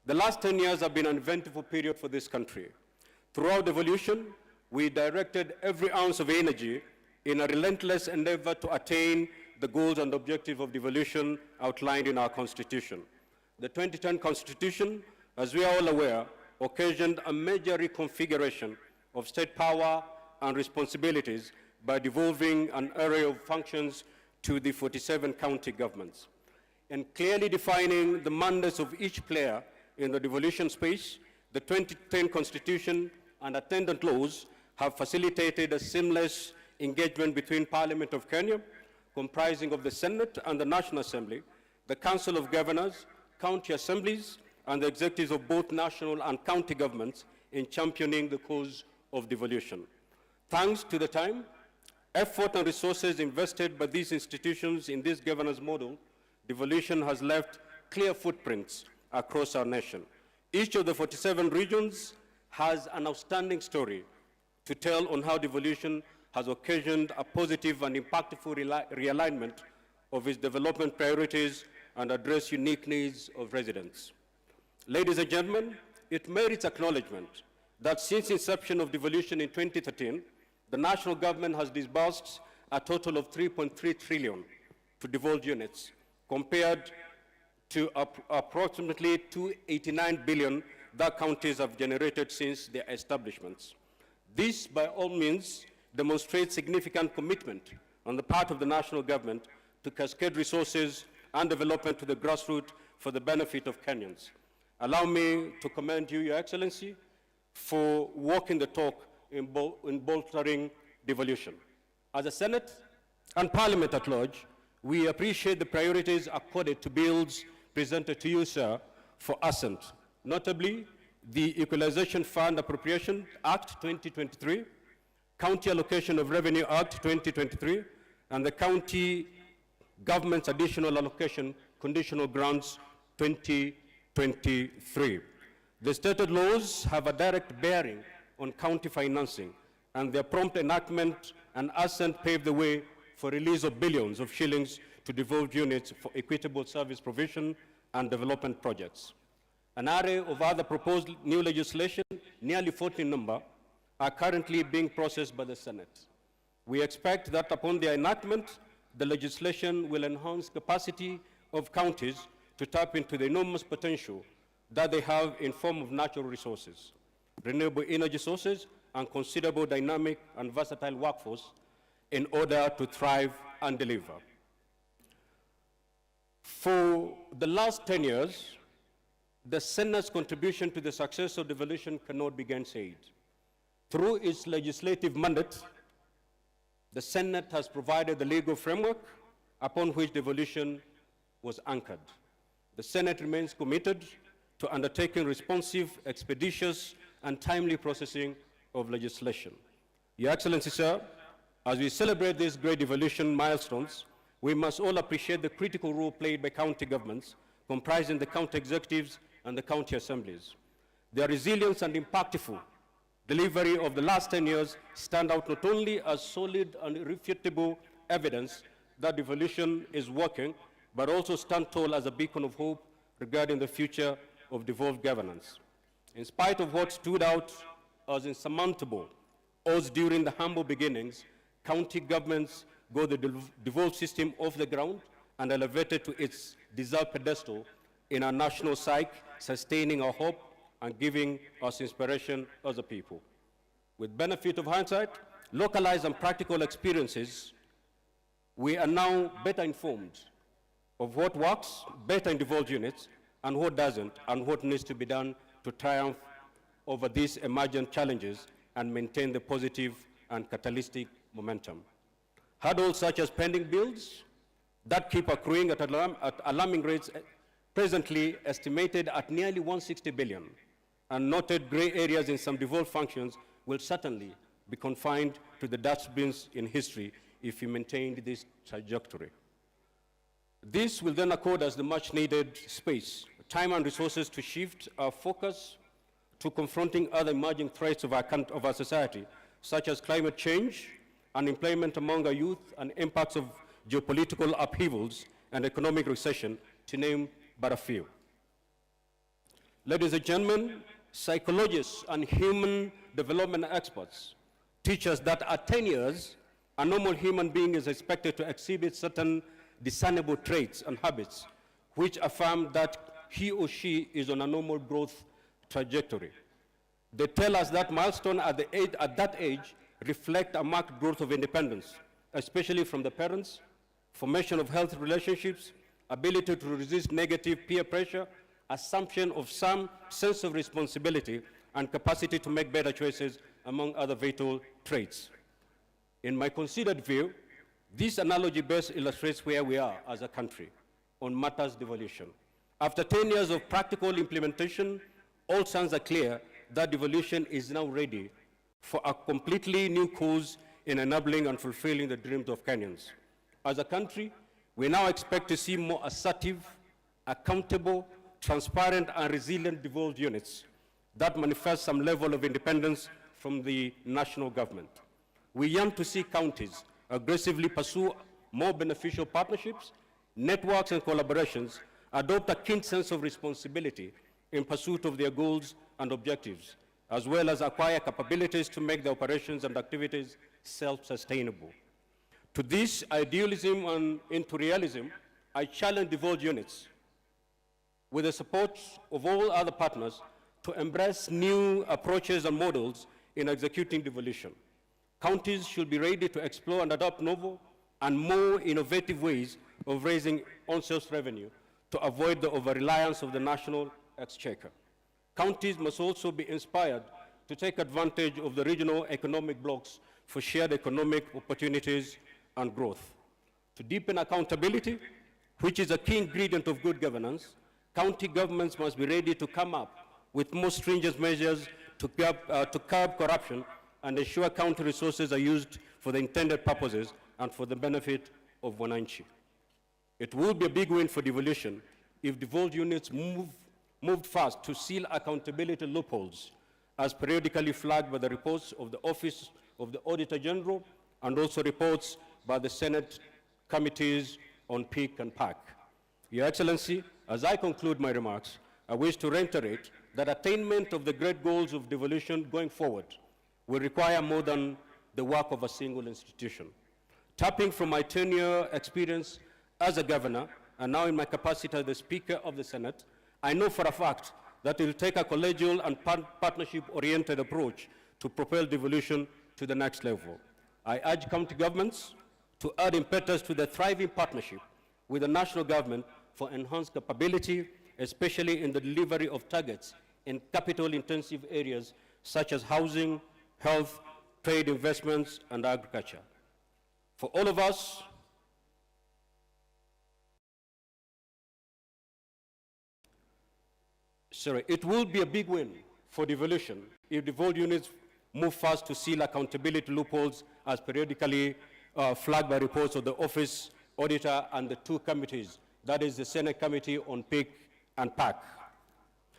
the last 10 years have been an eventful period for this country. Throughout devolution, we directed every ounce of energy in a relentless endeavor to attain the goals and objectives of devolution outlined in our Constitution. The 2010 Constitution, as we are all aware, occasioned a major reconfiguration of state power and responsibilities by devolving an array of functions to the 47 county governments. In clearly defining the mandates of each player in the devolution space, the 2010 Constitution and attendant laws have facilitated a seamless engagement between Parliament of Kenya, comprising of the Senate and the National Assembly, the Council of Governors, county assemblies, and the executives of both national and county governments in championing the cause of devolution. Thanks to the time, effort and resources invested by these institutions in this governance model, devolution has left clear footprints across our nation. Each of the 47 regions has an outstanding story to tell on how devolution has occasioned a positive and impactful realignment of its development priorities and address unique needs of residents. Ladies and gentlemen, it merits acknowledgement that since inception of devolution in 2013, the national government has disbursed a total of 3.3 trillion to devolved units, compared to approximately 289 billion that counties have generated since their establishments. This, by all means, demonstrates significant commitment on the part of the national government to cascade resources and development to the grassroots for the benefit of Kenyans. Allow me to commend you, Your Excellency, for walking the talk in bolstering devolution. As a Senate and Parliament at large, we appreciate the priorities accorded to bills presented to you, sir, for assent, notably the Equalization Fund Appropriation Act 2023, County Allocation of Revenue Act 2023, and the County Government's Additional Allocation Conditional Grants 2023. The stated laws have a direct bearing on county financing, and their prompt enactment and assent paved the way for release of billions of shillings to devolved units for equitable service provision and development projects. An array of other proposed new legislation, nearly 40 in number, are currently being processed by the Senate. We expect that upon their enactment, the legislation will enhance capacity of counties to tap into the enormous potential that they have in form of natural resources, renewable energy sources, and considerable dynamic and versatile workforce in order to thrive and deliver. For the last 10 years, the Senate's contribution to the success of devolution cannot be gainsaid. Through its legislative mandate, the Senate has provided the legal framework upon which devolution was anchored. The Senate remains committed to undertaking responsive, expeditious, and timely processing of legislation. Your Excellency, sir, as we celebrate these great devolution milestones, we must all appreciate the critical role played by county governments, comprising the county executives and the county assemblies. Their resilience and impactful delivery of the last 10 years stand out not only as solid and irrefutable evidence that devolution is working, but also stand tall as a beacon of hope regarding the future of devolved governance. In spite of what stood out as insurmountable odds during the humble beginnings, county governments got the devolved system off the ground and elevated to its deserved pedestal in our national psyche, sustaining our hope and giving us inspiration as a people. With benefit of hindsight, localized and practical experiences, we are now better informed of what works better in devolved units and what doesn't, and what needs to be done to triumph over these emergent challenges and maintain the positive and catalytic momentum. Hurdles such as pending bills that keep accruing at alarming rates, presently estimated at nearly 160 billion, and noted gray areas in some devolved functions will certainly be confined to the dustbins in history if we maintain this trajectory. This will then accord us the much-needed space, time and resources to shift our focus to confronting other emerging threats of our society, such as climate change, unemployment among our youth, and impacts of geopolitical upheavals and economic recession, to name but a few. Ladies and gentlemen, psychologists and human development experts teach us that at 10 years, a normal human being is expected to exhibit certain discernible traits and habits which affirm that he or she is on a normal growth trajectory. They tell us that milestones at that age reflect a marked growth of independence, especially from the parents, formation of healthy relationships, ability to resist negative peer pressure, assumption of some sense of responsibility, and capacity to make better choices, among other vital traits. In my considered view, this analogy best illustrates where we are as a country on matters devolution. After 10 years of practical implementation, all signs are clear that devolution is now ready for a completely new course in enabling and fulfilling the dreams of Kenyans. As a country, we now expect to see more assertive, accountable, transparent, and resilient devolved units that manifest some level of independence from the national government. We yearn to see counties aggressively pursue more beneficial partnerships, networks, and collaborations, adopt a keen sense of responsibility in pursuit of their goals and objectives, as well as acquire capabilities to make their operations and activities self-sustainable. To this idealism and into realism, I challenge devolved units, with the support of all other partners, to embrace new approaches and models in executing devolution. Counties should be ready to explore and adopt novel and more innovative ways of raising on-source revenue to avoid the over-reliance of the national exchequer. Counties must also be inspired to take advantage of the regional economic blocks for shared economic opportunities and growth. To deepen accountability, which is a key ingredient of good governance, county governments must be ready to come up with more stringent measures to curb corruption and ensure county resources are used for the intended purposes and for the benefit of Wananchi. It will be a big win for devolution if devolved units moved fast to seal accountability loopholes, as periodically flagged by the reports of the Office of the Auditor General and also reports by the Senate committees on PIC and PAC. Your Excellency, as I conclude my remarks, I wish to reiterate that attainment of the great goals of devolution going forward will require more than the work of a single institution. Tapping from my 10-year experience as a governor, and now in my capacity as the Speaker of the Senate, I know for a fact that it will take a collegial and partnership-oriented approach to propel devolution to the next level. I urge county governments to add impetus to the thriving partnership with the national government for enhanced capability, especially in the delivery of targets in capital-intensive areas such as housing, health, trade, investments, and agriculture. For all of us, it will be a big win for devolution if devolved units move fast to seal accountability loopholes as periodically flagged by reports of the Office Auditor and the two committees, that is the Senate Committee on PIC and PAC.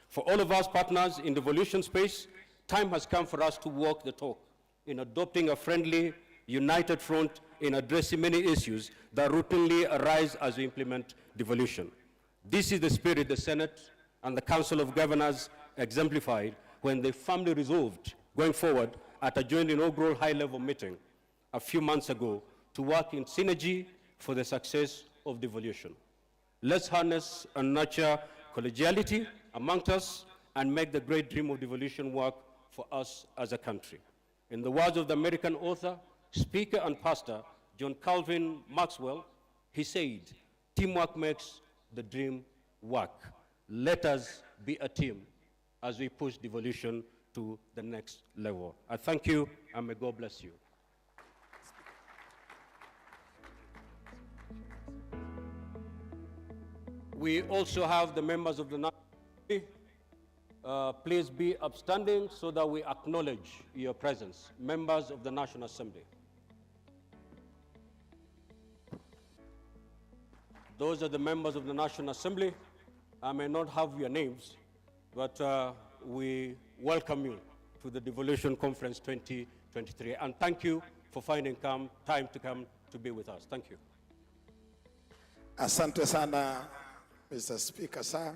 For all of us partners in the devolution space, time has come for us to walk the talk in adopting a friendly, united front in addressing many issues that routinely arise as we implement devolution. This is the spirit the Senate and the Council of Governors exemplified when they firmly resolved, going forward, at a joint inaugural high-level meeting a few months ago to work in synergy for the success of devolution. Let's harness and nurture collegiality amongst us and make the great dream of devolution work for us as a country. In the words of the American author, speaker, and pastor, John Calvin Maxwell, he said, "Teamwork makes the dream work." Let us be a team as we push devolution to the next level. I thank you, and may God bless you. We also have the members of the National Assembly. Please be upstanding so that we acknowledge your presence. Members of the National Assembly. Those are the members of the National Assembly. I may not have your names, but we welcome you to the Devolution Conference 2023. And thank you for finding time to come to be with us. Thank you. Asante sana, Mr. Speaker, sir.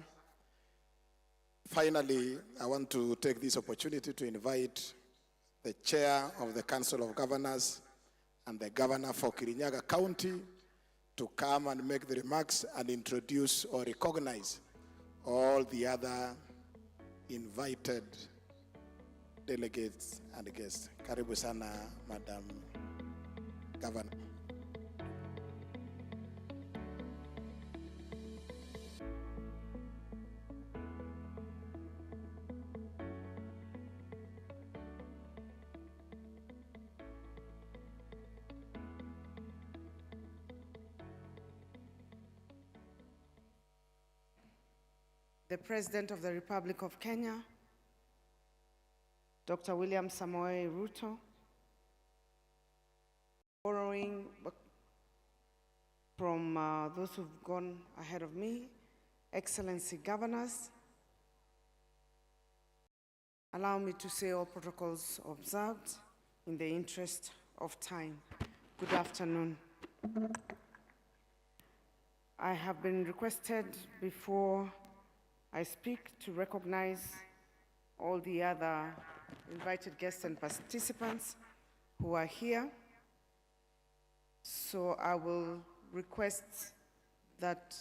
Finally, I want to take this opportunity to invite the Chair of the Council of Governors and the Governor for Kirinyaga County to come and make the remarks and introduce or recognize all the other invited delegates and guests. Karibu sana, Madam Governor. The President of the Republic of Kenya, Dr. William Samoei Ruto, borrowing from those who've gone ahead of me, Excellency Governors, allow me to say all protocols observed in the interest of time. Good afternoon. I have been requested before I speak to recognize all the other invited guests and participants who are here. So I will request that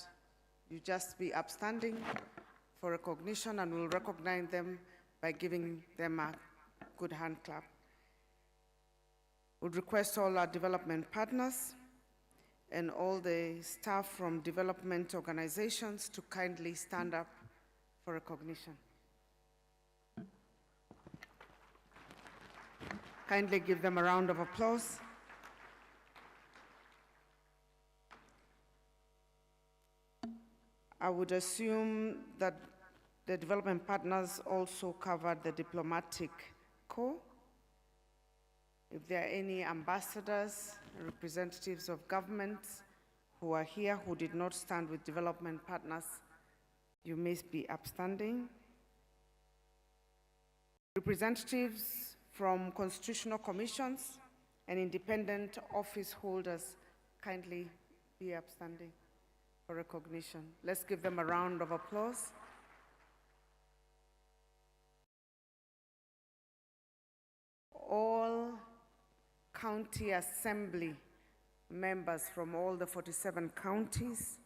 you just be upstanding for recognition, and we'll recognize them by giving them a good hand clap. Would request all our development partners and all the staff from development organizations to kindly stand up for recognition. Kindly give them a round of applause. I would assume that the development partners also covered the diplomatic corps. If there are any ambassadors, representatives of governments who are here who did not stand with development partners, you may be upstanding. Representatives from constitutional commissions and independent office holders, kindly be upstanding for recognition. Let's give them a round of applause. All county assembly members from all the 47 counties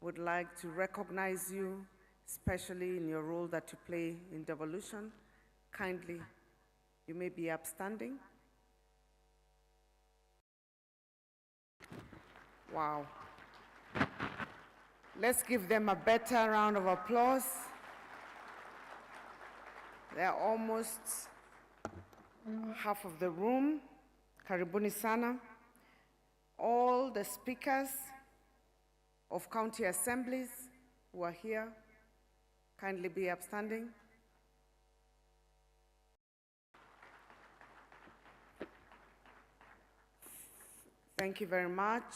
would like to recognize you, especially in your role that you play in devolution. Kindly, you may be upstanding. Wow. Let's give them a better round of applause. They're almost half of the room. Karibuni sana. All the speakers of county assemblies who are here, kindly be upstanding. Thank you very much.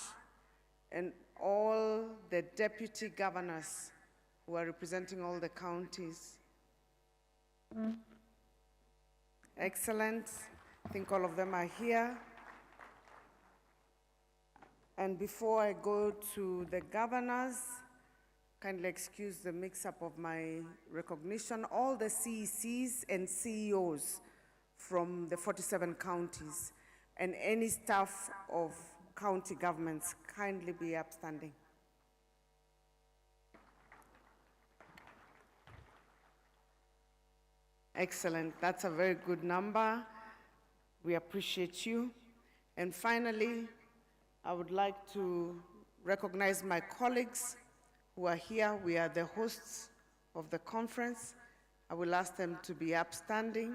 And all the deputy governors who are representing all the counties. Excellent. I think all of them are here. And before I go to the governors, kindly excuse the mix-up of my recognition. All the CECs and CEOs from the 47 counties and any staff of county governments, kindly be upstanding. Excellent. That's a very good number. We appreciate you. And finally, I would like to recognize my colleagues who are here. We are the hosts of the conference. I will ask them to be upstanding,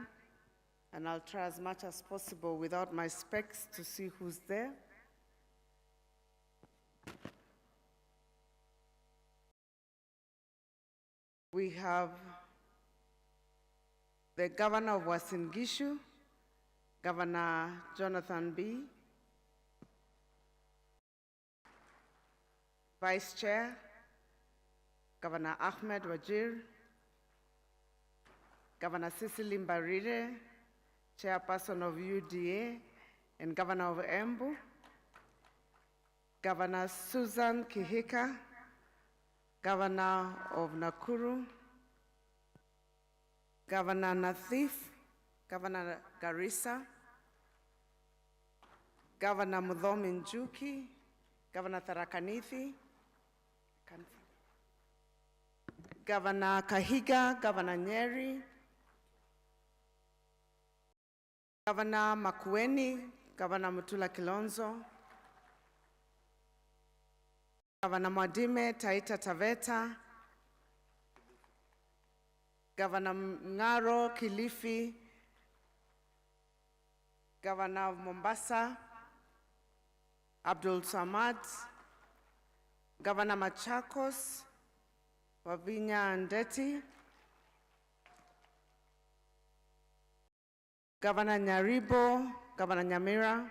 and I'll try as much as possible without my specs to see who's there. We have the Governor of Uasin Gishu, Governor Jonathan B. Vice Chair, Governor Ahmed Wajir, Governor Cecily Mbarire, Chairperson of UDA and Governor of Embu, Governor Susan Kihika, Governor of Nakuru, Governor Nathif, Governor Garissa, Governor Muthomi Njuki, Governor Tharaka Nithi, Governor Kahiga, Governor Nyeri, Governor Makueni, Governor Mutula Kilonzo, Governor Mwadime Taita Taveta, Governor Ngaro Kilifi, Governor of Mombasa, Abdul Samad, Governor Machakos, Wavinya Ndeti, Governor Nyaribo, Governor Nyamira,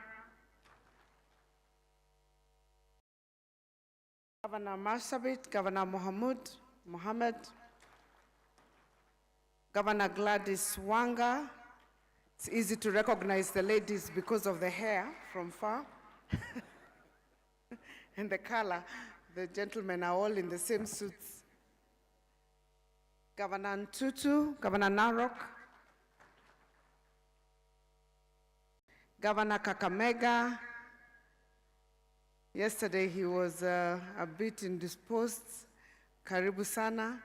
Governor Marsabit, Governor Mohammed, Governor Gladys Wanga. It's easy to recognize the ladies because of the hair from far and the color. The gentlemen are all in the same suits. Governor Ntutu, Governor Narok, Governor Kakamega. Yesterday he was a bit indisposed. Karibu sana.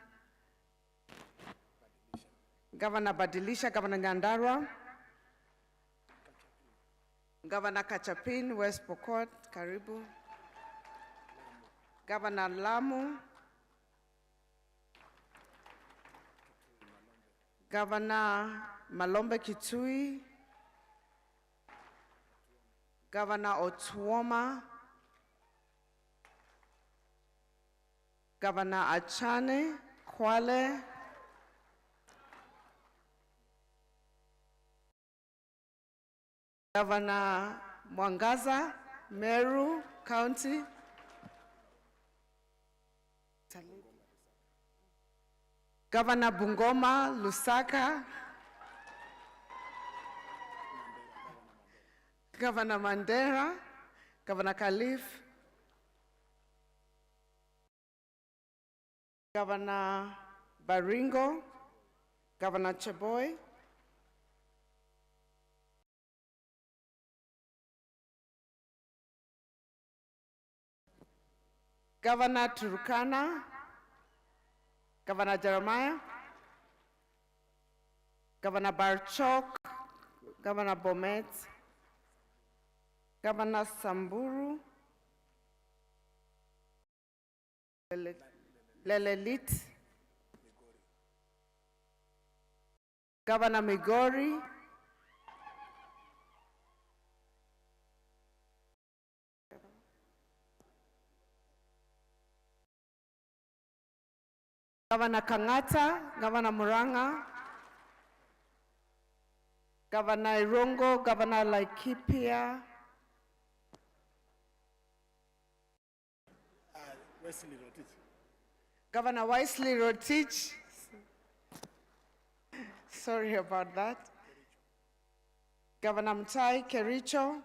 Governor Badilisha, Governor Nyandarua, Governor Kachapin, West Pokot, Karibu, Governor Lamu, Governor Malombe Kitui, Governor Otuoma, Governor Achane, Kwale, Governor Mwangaza, Meru County, Governor Bungoma, Lusaka, Governor Mandera, Governor Khalif, Governor Baringo, Governor Cheboy, Governor Turkana, Governor Jeremiah, Governor Barchok, Governor Bomet, Governor Samburu, Lelelit, Governor Migori, Governor Kangata, Governor Muranga, Governor Irongo, Governor Laikipia, Governor Wesley Rotich. Sorry about that. Governor Mtai Kericho,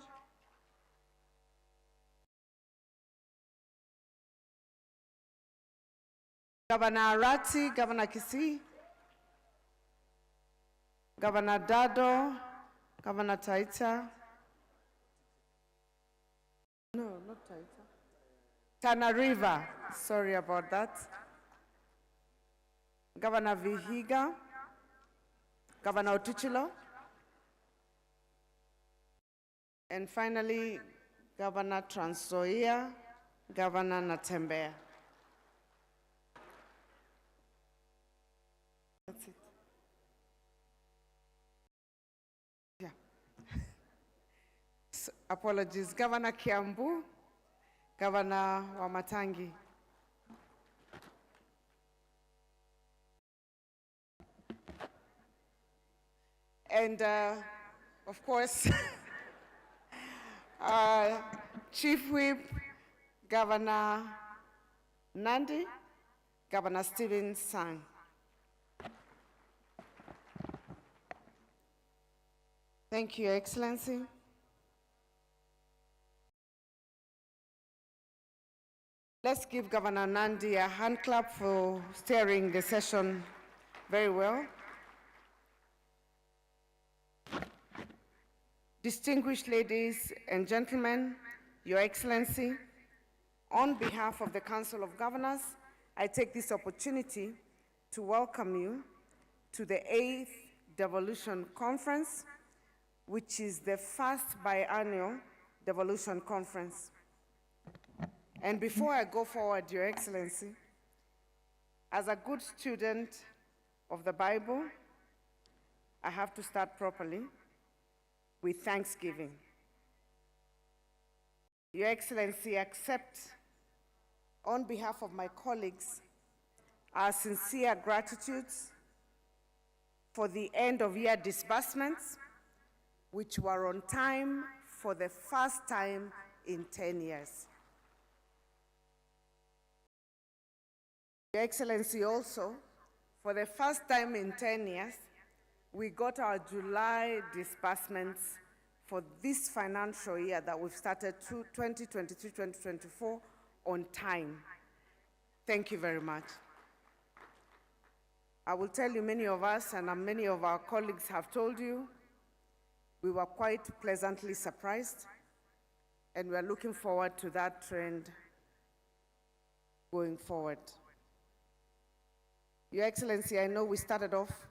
Governor Arati, Governor Kisii, Governor Dado, Governor Taita. No, not Taita. Tana River, sorry about that. Governor Vihiga, Governor Otuchilo, and finally, Governor Trans Nzoia, Governor Natembeya. That's it. Yeah. So, apologies. Governor Kiambu, Governor Wamatangi. And of course, Chief Whip, Governor Nandi, Governor Stephen Sang. Thank you, Your Excellency. Let's give Governor Nandi a hand clap for steering the session very well. Distinguished ladies and gentlemen, Your Excellency, on behalf of the Council of Governors, I take this opportunity to welcome you to the 8th Devolution Conference, which is the first biannual Devolution Conference. And before I go forward, Your Excellency, as a good student of the Bible, I have to start properly with thanksgiving. Your Excellency, accept on behalf of my colleagues our sincere gratitudes for the end of year disbursements which were on time for the first time in 10 years. Your Excellency, also, for the first time in 10 years, we got our July disbursements for this financial year that we've started 2023-2024 on time. Thank you very much. I will tell you, many of us and many of our colleagues have told you, we were quite pleasantly surprised, and we are looking forward to that trend going forward. Your Excellency, I know we started off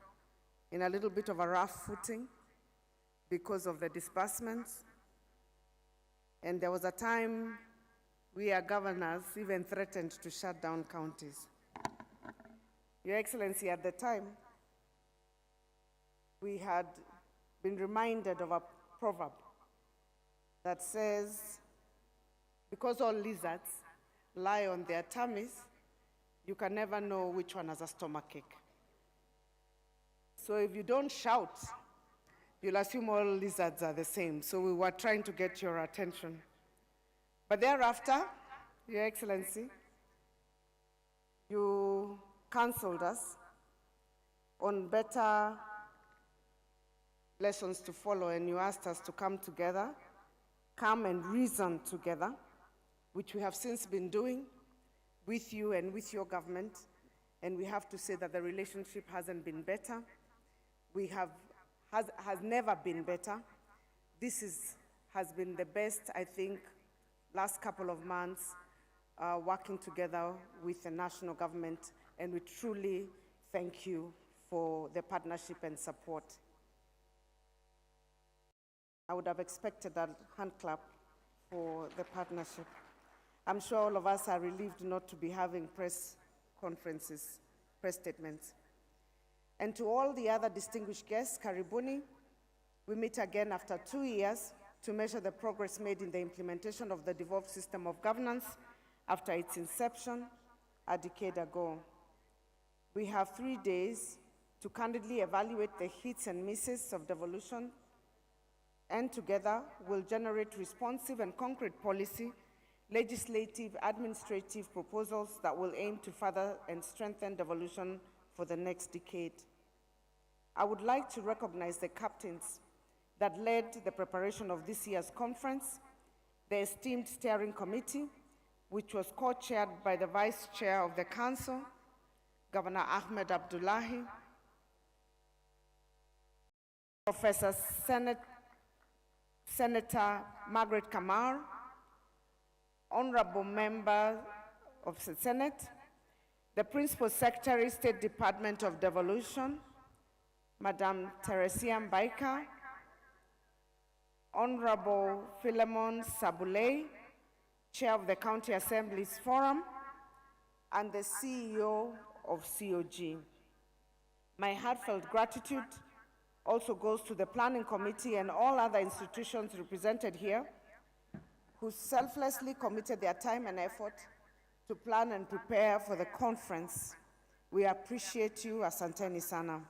in a little bit of a rough footing because of the disbursements, and there was a time we, our governors, even threatened to shut down counties. Your Excellency, at the time, we had been reminded of a proverb that says, because all lizards lie on their tummies, you can never know which one has a stomachache. So if you don't shout, you'll assume all lizards are the same. So we were trying to get your attention. But thereafter, Your Excellency, you counseled us on better lessons to follow, and you asked us to come together, come and reason together, which we have since been doing with you and with your government, and we have to say that the relationship hasn't been better. Has never been better. This has been the best, I think, last couple of months working together with the national government, and we truly thank you for the partnership and support. I would have expected a hand clap for the partnership. I'm sure all of us are relieved not to be having press conferences, press statements. And to all the other distinguished guests, karibuni. We meet again after 2 years to measure the progress made in the implementation of the devolved system of governance after its inception a decade ago. We have 3 days to candidly evaluate the hits and misses of devolution, and together we'll generate responsive and concrete policy, legislative, administrative proposals that will aim to further and strengthen devolution for the next decade. I would like to recognize the captains that led the preparation of this year's conference, the esteemed steering committee, which was co-chaired by the Vice Chair of the Council, Governor Ahmed Abdullahi, Professor Senator Margaret Kamar, honorable member of the Senate, the Principal Secretary, State Department of Devolution, Madam Teresia Mbaika, Honorable Philemon Sabulei, Chair of the County Assembly's Forum, and the CEO of COG. My heartfelt gratitude also goes to the Planning Committee and all other institutions represented here who selflessly committed their time and effort to plan and prepare for the conference. We appreciate you, asanteni sana.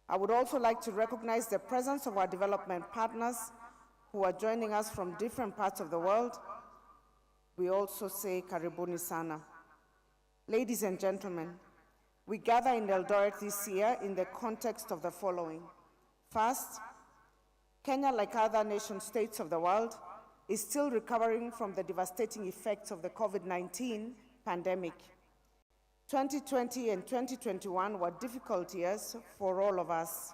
I would also like to recognize the presence of our development partners who are joining us from different parts of the world. We also say karibuni sana. Ladies and gentlemen, we gather in Eldoret this year in the context of the following. First, Kenya, like other nation states of the world, is still recovering from the devastating effects of the COVID-19 pandemic. 2020 and 2021 were difficult years for all of us.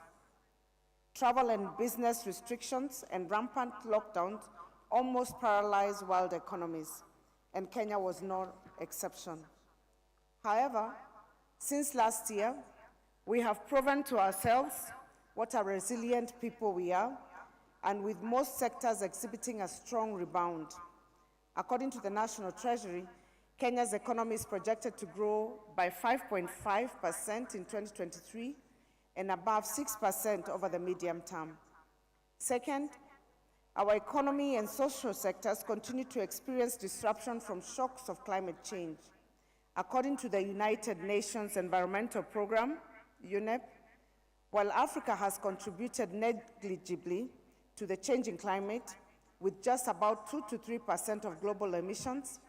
Travel and business restrictions and rampant lockdowns almost paralyzed world economies, and Kenya was no exception. However, since last year, we have proven to ourselves what a resilient people we are, and with most sectors exhibiting a strong rebound. According to the National Treasury, Kenya's economy is projected to grow by 5.5% in 2023 and above 6% over the medium term. Second, our economy and social sectors continue to experience disruption from shocks of climate change. According to the United Nations Environmental Program, UNEP, While Africa has contributed negligibly to the changing climate, with just about 2 to 3% of global emissions,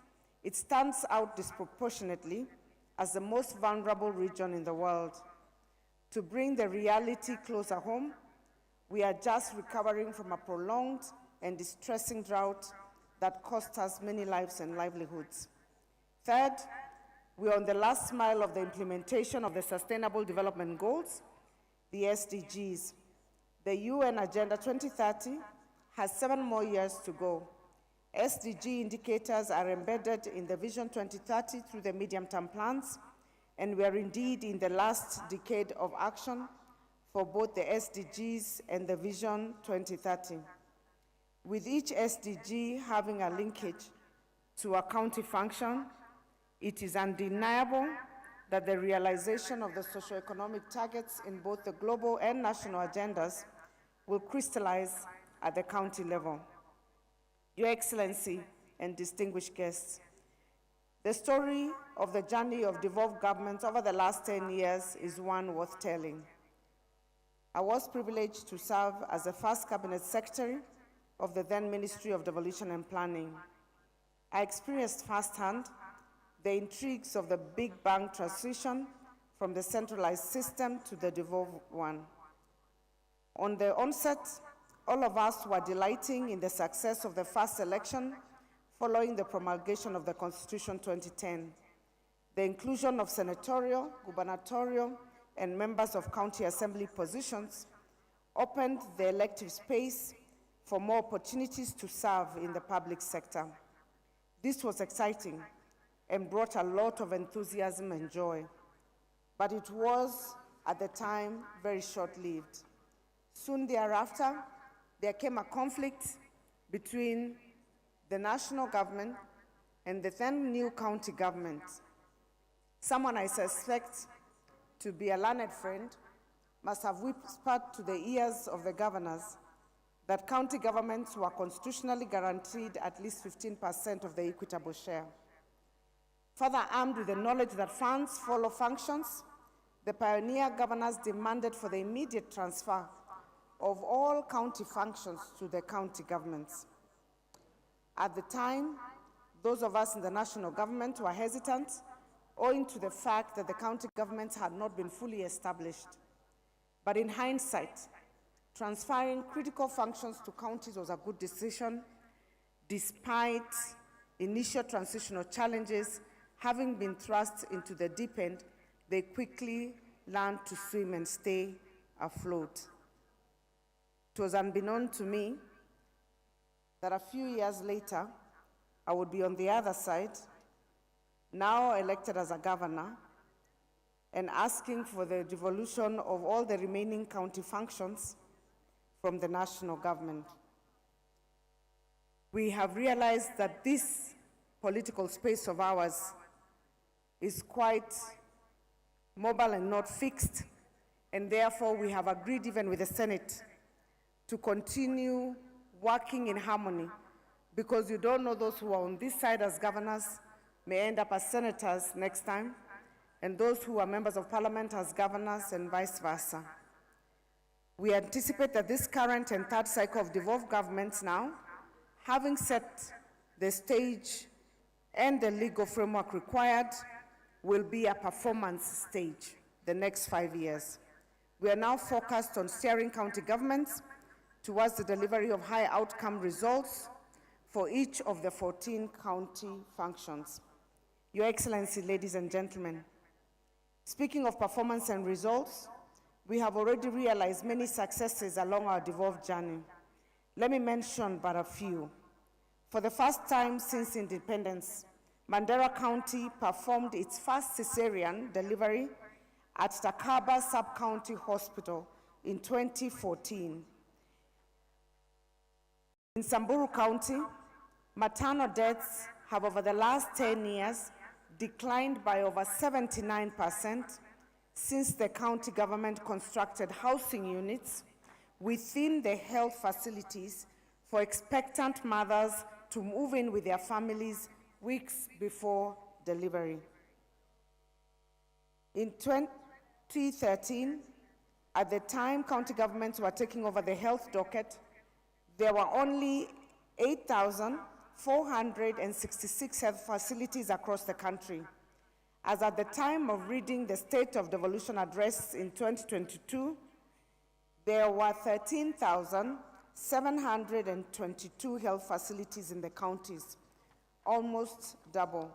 it stands out disproportionately as the most vulnerable region in the world. To bring the reality closer home, we are just recovering from a prolonged and distressing drought that cost us many lives and livelihoods. Third, we are on the last mile of the implementation of the Sustainable Development Goals, the SDGs. The UN Agenda 2030 has 7 more years to go. SDG indicators are embedded in the Vision 2030 through the medium-term plans, and we are indeed in the last decade of action for both the SDGs and the Vision 2030. With each SDG having a linkage to a county function, it is undeniable that the realization of the socioeconomic targets in both the global and national agendas will crystallize at the county level. Your Excellency and distinguished guests, the story of the journey of devolved governments over the last 10 years is one worth telling. I was privileged to serve as the first cabinet secretary of the then Ministry of Devolution and Planning. I experienced firsthand the intrigues of the big bang transition from the centralized system to the devolved one. On the onset, all of us were delighting in the success of the first election following the promulgation of the Constitution 2010. The inclusion of senatorial, gubernatorial, and members of county assembly positions opened the elective space for more opportunities to serve in the public sector. This was exciting and brought a lot of enthusiasm and joy, but it was, at the time, very short-lived. Soon thereafter, there came a conflict between the national government and the then new county government. Someone I suspect to be a learned friend must have whispered to the ears of the governors that county governments were constitutionally guaranteed at least 15% of the equitable share. Further armed with the knowledge that funds follow functions, the pioneer governors demanded for the immediate transfer of all county functions to the county governments. At the time, those of us in the national government were hesitant, owing to the fact that the county governments had not been fully established. But in hindsight, transferring critical functions to counties was a good decision, despite initial transitional challenges having been thrust into the deep end. They quickly learned to swim and stay afloat. It was unbeknown to me that a few years later, I would be on the other side, now elected as a governor, and asking for the devolution of all the remaining county functions from the national government. We have realized that this political space of ours is quite mobile and not fixed, and therefore we have agreed even with the Senate to continue working in harmony, because you don't know, those who are on this side as governors may end up as senators next time, and those who are members of parliament as governors, and vice versa. We anticipate that this current and third cycle of devolved governments now, having set the stage and the legal framework required, will be a performance stage the next 5 years. We are now focused on steering county governments towards the delivery of high outcome results for each of the 14 county functions. Your Excellency, ladies and gentlemen, speaking of performance and results, we have already realized many successes along our devolved journey. Let me mention but a few. For the first time since independence, Mandera County performed its first cesarean delivery at Takaba Sub-County Hospital in 2014. In Samburu County, maternal deaths have over the last 10 years declined by over 79% since the county government constructed housing units within the health facilities for expectant mothers to move in with their families weeks before delivery. In 2013, At the time county governments were taking over the health docket, there were only 8,466 health facilities across the country. As at the time of reading the State of Devolution Address in 2022, there were 13,722 health facilities in the counties, almost double.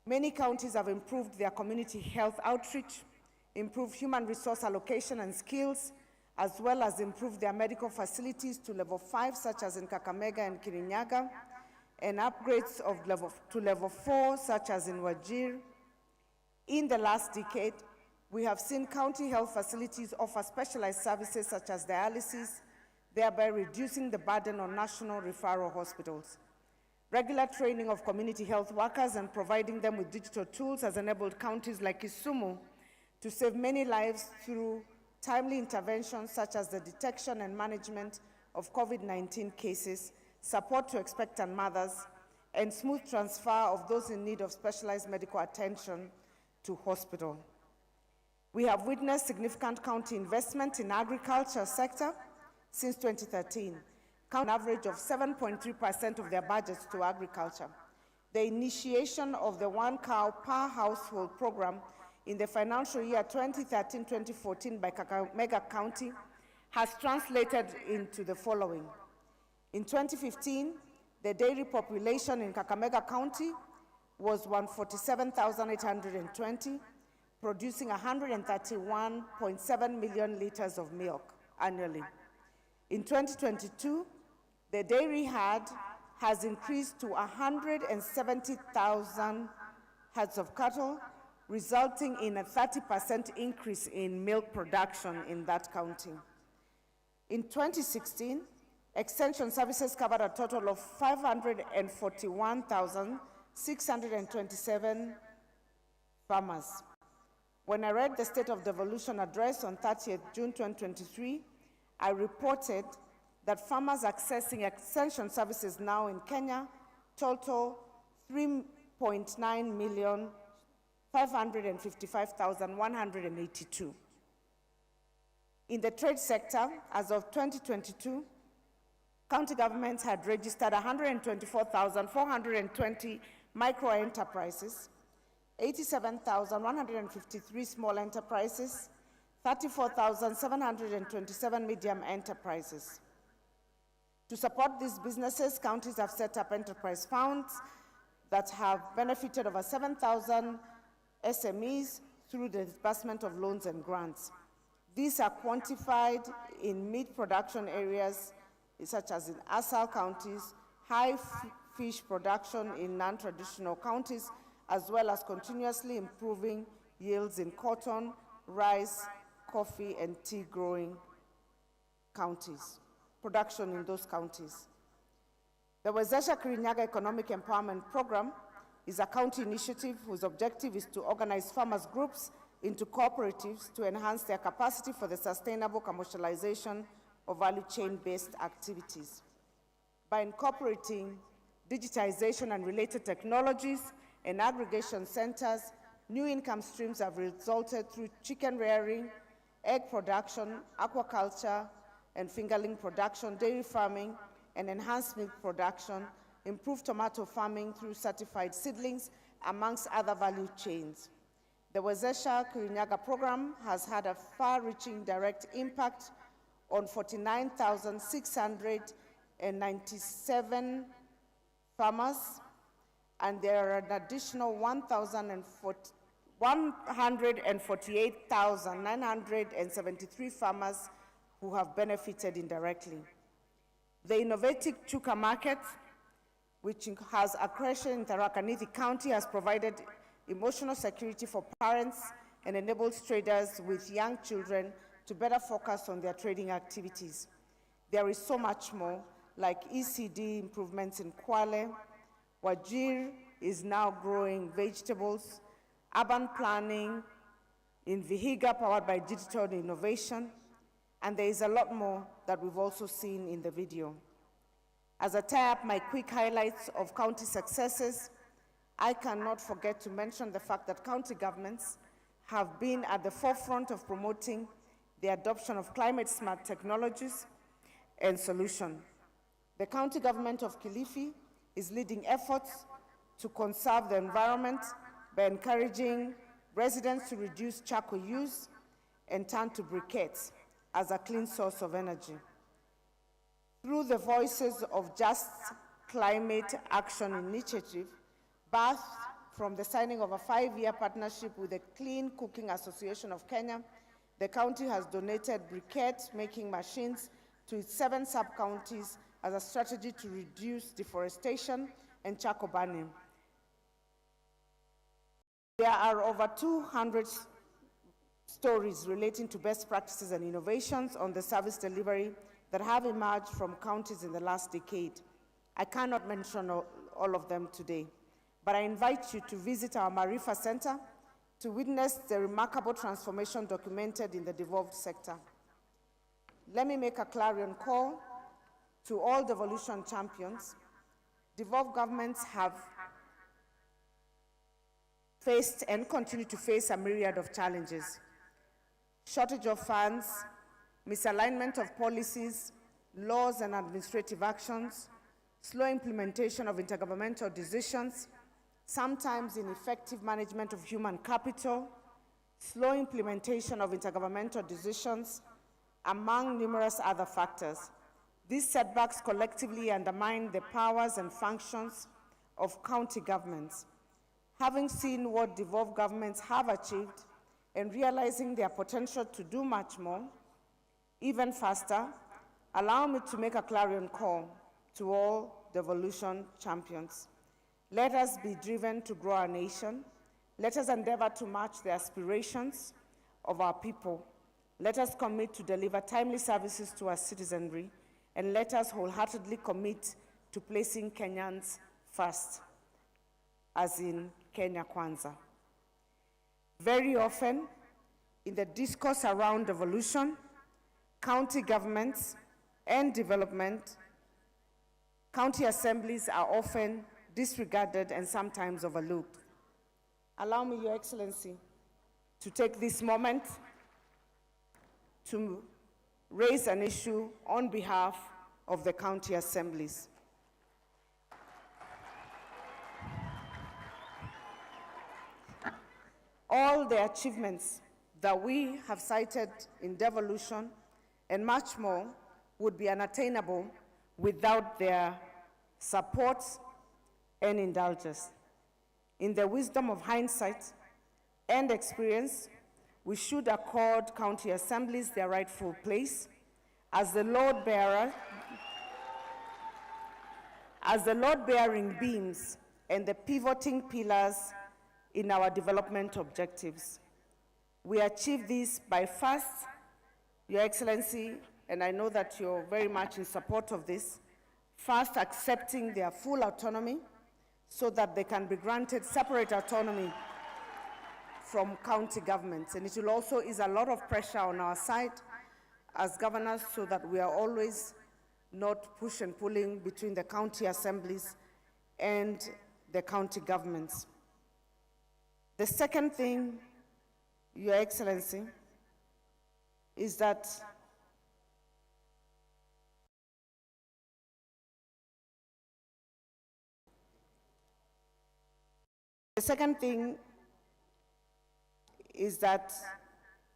Many counties have improved their community health outreach, improved human resource allocation and skills, as well as improved their medical facilities to level 5, such as in Kakamega and Kirinyaga, and upgrades to level 4, such as in Wajir. In the last decade, we have seen county health facilities offer specialized services such as dialysis, thereby reducing the burden on national referral hospitals. Regular training of community health workers and providing them with digital tools has enabled counties like Kisumu to save many lives through timely interventions such as the detection and management of COVID-19 cases, support to expectant mothers, and smooth transfer of those in need of specialized medical attention to hospital. We have witnessed significant county investment in agriculture sector since 2013, an average of 7.3% of their budgets to agriculture. The initiation of the 1 cow per household program in the financial year 2013-2014 by Kakamega County has translated into the following. In 2015, the dairy population in Kakamega County was 147,820, producing 131.7 million liters of milk annually. In 2022, the dairy herd has increased to 170,000 herds of cattle, resulting in a 30% increase in milk production in that county. In 2016, extension services covered a total of 541,627 farmers. When I read the State of Devolution Address on 30th June 2023, I reported that farmers accessing extension services now in Kenya total 3.9 million 555,182. In the trade sector, as of 2022, county governments had registered 124,420 micro-enterprises, 87,153 small enterprises, 34,727 medium enterprises. To support these businesses, counties have set up enterprise funds that have benefited over 7,000 SMEs through the disbursement of loans and grants. These are quantified in meat production areas such as in ASAL counties, high fish production in non-traditional counties, as well as continuously improving yields in cotton, rice, coffee, and tea growing counties, production in those counties. The Wezesha Kirinyaga Economic Empowerment Program is a county initiative whose objective is to organize farmers' groups into cooperatives to enhance their capacity for the sustainable commercialization of value chain-based activities. By incorporating digitization and related technologies and aggregation centers, new income streams have resulted through chicken rearing, egg production, aquaculture, and fingerling production, dairy farming, and enhanced milk production, improved tomato farming through certified seedlings, amongst other value chains. The Wezesha Kirinyaga program has had a far-reaching direct impact on 49,697 farmers, and there are an additional 148,973 farmers who have benefited indirectly. The innovative Chuka market, which has accretion in Tharaka Nithi County, has provided emotional security for parents and enables traders with young children to better focus on their trading activities. There is so much more, like ECD improvements in Kwale. Wajir is now growing vegetables, urban planning in Vihiga powered by digital innovation, and there is a lot more that we've also seen in the video. As I tie up my quick highlights of county successes, I cannot forget to mention the fact that county governments have been at the forefront of promoting the adoption of climate-smart technologies and solutions. The county government of Kilifi is leading efforts to conserve the environment by encouraging residents to reduce charcoal use and turn to briquettes as a clean source of energy. Through the Voices of Just Climate Action Initiative, birthed from the signing of a 5-year partnership with the Clean Cooking Association of Kenya, the county has donated briquette-making machines to its 7 sub-counties as a strategy to reduce deforestation and charcoal burning. There are over 200 stories relating to best practices and innovations on the service delivery that have emerged from counties in the last decade. I cannot mention all of them today, but I invite you to visit our Marifa Center to witness the remarkable transformation documented in the devolved sector. Let me make a clarion call to all devolution champions. Devolved governments have faced and continue to face a myriad of challenges: shortage of funds, misalignment of policies, laws and administrative actions, slow implementation of intergovernmental decisions, sometimes ineffective management of human capital, slow implementation of intergovernmental decisions, among numerous other factors. These setbacks collectively undermine the powers and functions of county governments. Having seen what devolved governments have achieved and realizing their potential to do much more, even faster, allow me to make a clarion call to all devolution champions. Let us be driven to grow our nation. Let us endeavor to match the aspirations of our people. Let us commit to deliver timely services to our citizenry, and let us wholeheartedly commit to placing Kenyans first, as in Kenya Kwanza. Very often, in the discourse around devolution, county governments and development, county assemblies are often disregarded and sometimes overlooked. Allow me, Your Excellency, to take this moment to raise an issue on behalf of the county assemblies. All the achievements that we have cited in devolution and much more would be unattainable without their support and indulgence. In the wisdom of hindsight and experience, we should accord county assemblies their rightful place as the load-bearing beams and the pivoting pillars in our development objectives. We achieve this by first, Your Excellency, and I know that you're very much in support of this, first accepting their full autonomy so that they can be granted separate autonomy from county governments. And it will also ease a lot of pressure on our side as governors so that we are always not push and pulling between the county assemblies and the county governments. The second thing, Your Excellency, is that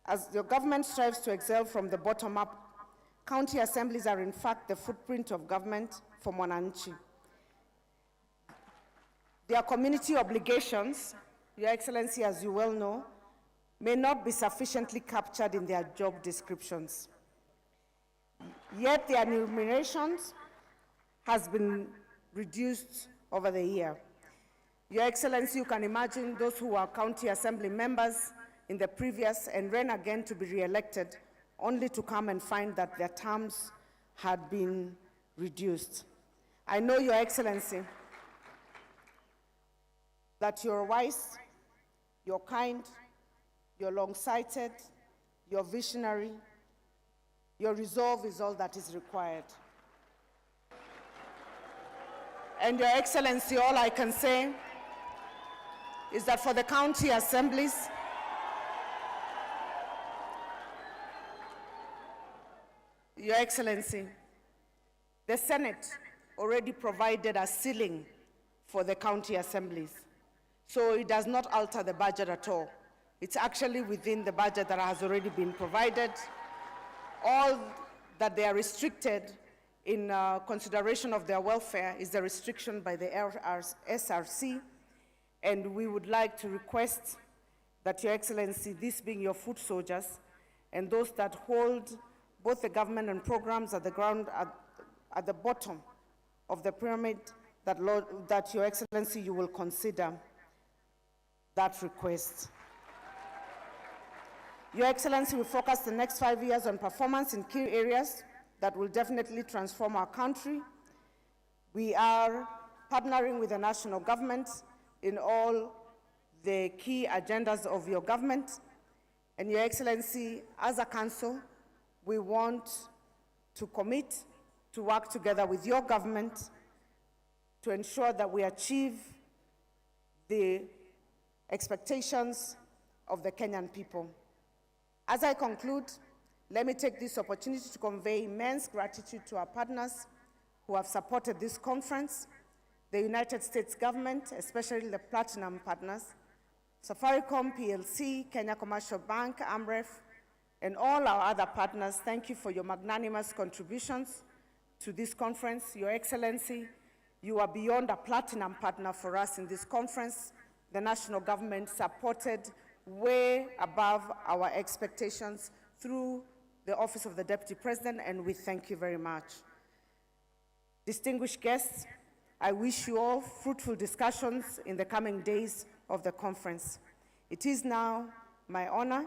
as your government strives to excel from the bottom up, county assemblies are in fact the footprint of government for Mwananchi. Their community obligations, Your Excellency, as you well know, may not be sufficiently captured in their job descriptions. Yet their remunerations has been reduced over the year. Your Excellency, you can imagine those who are county assembly members in the previous and ran again to be re-elected, only to come and find that their terms had been reduced. I know, Your Excellency, that you're wise, you're kind, you're long-sighted, you're visionary, your resolve is all that is required. And Your Excellency, all I can say is that for the county assemblies, Your Excellency, the Senate already provided a ceiling for the county assemblies, so it does not alter the budget at all. It's actually within the budget that has already been provided. All that they are restricted in consideration of their welfare is the restriction by the SRC, and we would like to request that Your Excellency, this being your foot soldiers, and those that hold both the government and programs at the ground, at the bottom of the pyramid, that Your Excellency, you will consider that request. Your Excellency, we focus the next 5 years on performance in key areas that will definitely transform our country. We are partnering with the national government in all the key agendas of your government. And Your Excellency, as a council, we want to commit to work together with your government to ensure that we achieve the expectations of the Kenyan people. As I conclude, let me take this opportunity to convey immense gratitude to our partners who have supported this conference, the United States government, especially the platinum partners, Safaricom PLC, Kenya Commercial Bank, AMREF, and all our other partners. Thank you for your magnanimous contributions to this conference. Your Excellency, you are beyond a platinum partner for us in this conference. The national government supported way above our expectations through the Office of the Deputy President, and we thank you very much. Distinguished guests, I wish you all fruitful discussions in the coming days of the conference. It is now my honor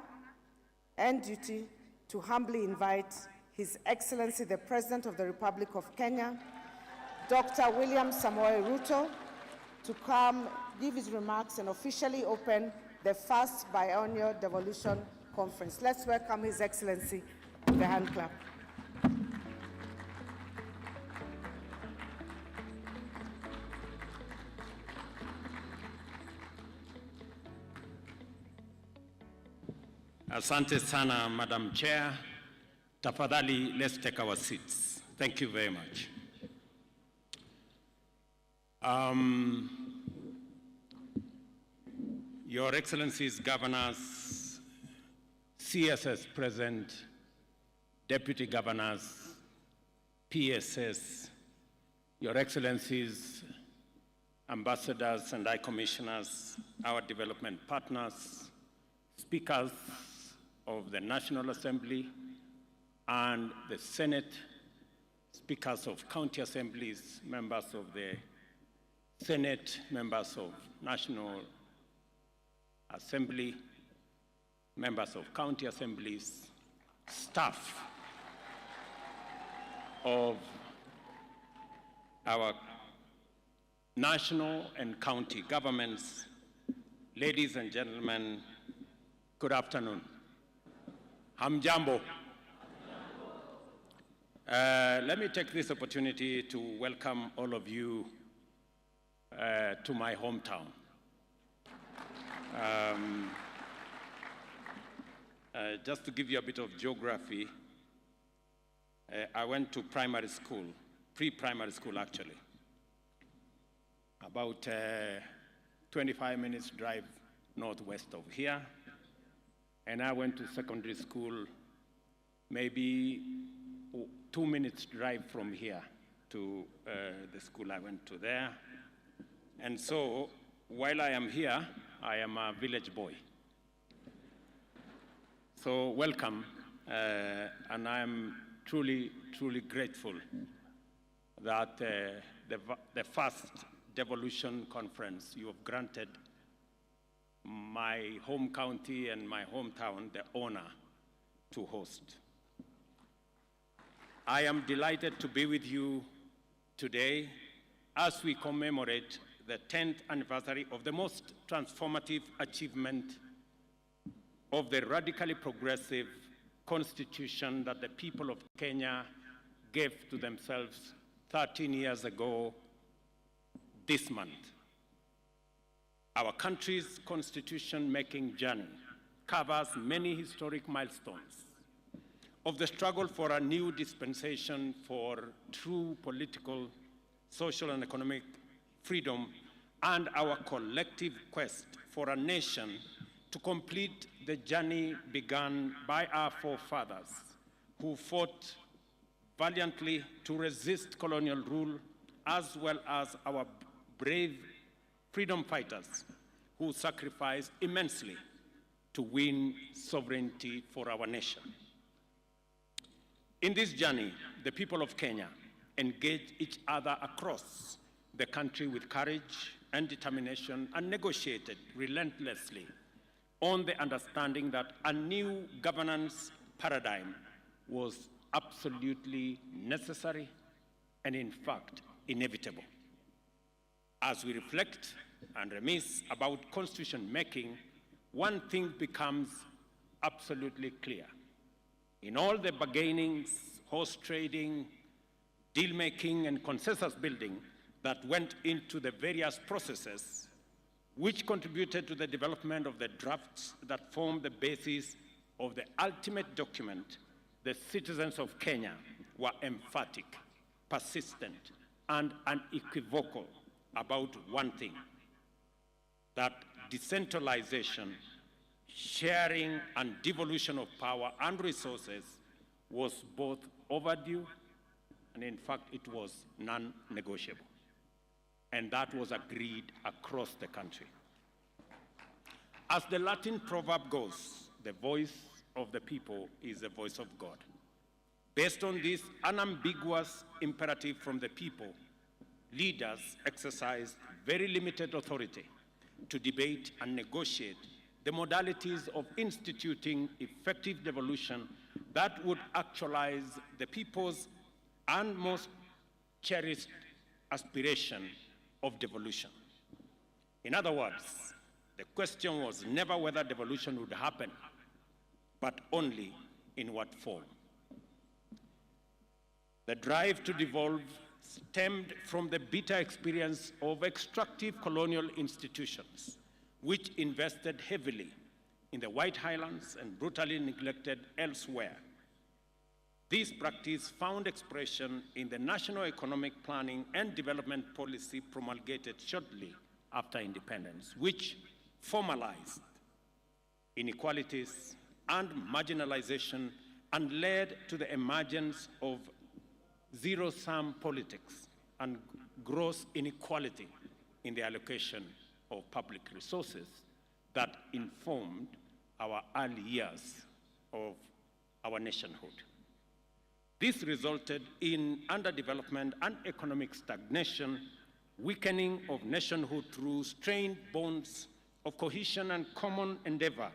and duty to humbly invite His Excellency, the President of the Republic of Kenya, Dr. William Samoei Ruto, to come give his remarks and officially open the first biennial Devolution Conference. Let's welcome His Excellency with a hand clap. Asante sana, Madam Chair. Tafadhali, let's take our seats. Thank you very much. Your Excellencies, Governors, CSS President, Deputy Governors, PSS, Your Excellencies, Ambassadors and High Commissioners, our development partners, Speakers of the National Assembly and the Senate, Speakers of County Assemblies, members of the Senate, members of National Assembly, members of County Assemblies, staff of our national and county governments, ladies and gentlemen, good afternoon. Hamjambo. Let me take this opportunity to welcome all of you to my hometown. Just to give you a bit of geography, I went to primary school, pre-primary school actually, about 25 minutes drive northwest of here. And I went to secondary school, maybe 2 minutes drive from here to the school I went to there. And so, while I am here, I am a village boy. So welcome, and I am truly, truly grateful that the first Devolution Conference you have granted my home county and my hometown the honor to host. I am delighted to be with you today as we commemorate the 10th anniversary of the most transformative achievement of the radically progressive constitution that the people of Kenya gave to themselves 13 years ago this month. Our country's constitution-making journey covers many historic milestones, of the struggle for a new dispensation for true political, social, and economic freedom, and our collective quest for a nation to complete the journey begun by our forefathers who fought valiantly to resist colonial rule, as well as our brave freedom fighters who sacrificed immensely to win sovereignty for our nation. In this journey, the people of Kenya engaged each other across the country with courage and determination and negotiated relentlessly on the understanding that a new governance paradigm was absolutely necessary and, in fact, inevitable. As we reflect and reminisce about constitution making, one thing becomes absolutely clear. In all the bargainings, horse trading, deal making, and consensus building that went into the various processes which contributed to the development of the drafts that formed the basis of the ultimate document, the citizens of Kenya were emphatic, persistent, and unequivocal about one thing: that decentralization, sharing, and devolution of power and resources was both overdue and, in fact, it was non-negotiable. And that was agreed across the country. As the Latin proverb goes, the voice of the people is the voice of God. Based on this unambiguous imperative from the people, leaders exercised very limited authority to debate and negotiate the modalities of instituting effective devolution that would actualize the people's and most cherished aspiration of devolution. In other words, the question was never whether devolution would happen, but only in what form. The drive to devolve stemmed from the bitter experience of extractive colonial institutions, which invested heavily in the White Highlands and brutally neglected elsewhere. This practice found expression in the National Economic Planning and Development Policy promulgated shortly after independence, which formalized inequalities and marginalization and led to the emergence of zero-sum politics and gross inequality in the allocation of public resources that informed our early years of our nationhood. This resulted in underdevelopment and economic stagnation, weakening of nationhood through strained bonds of cohesion and common endeavor,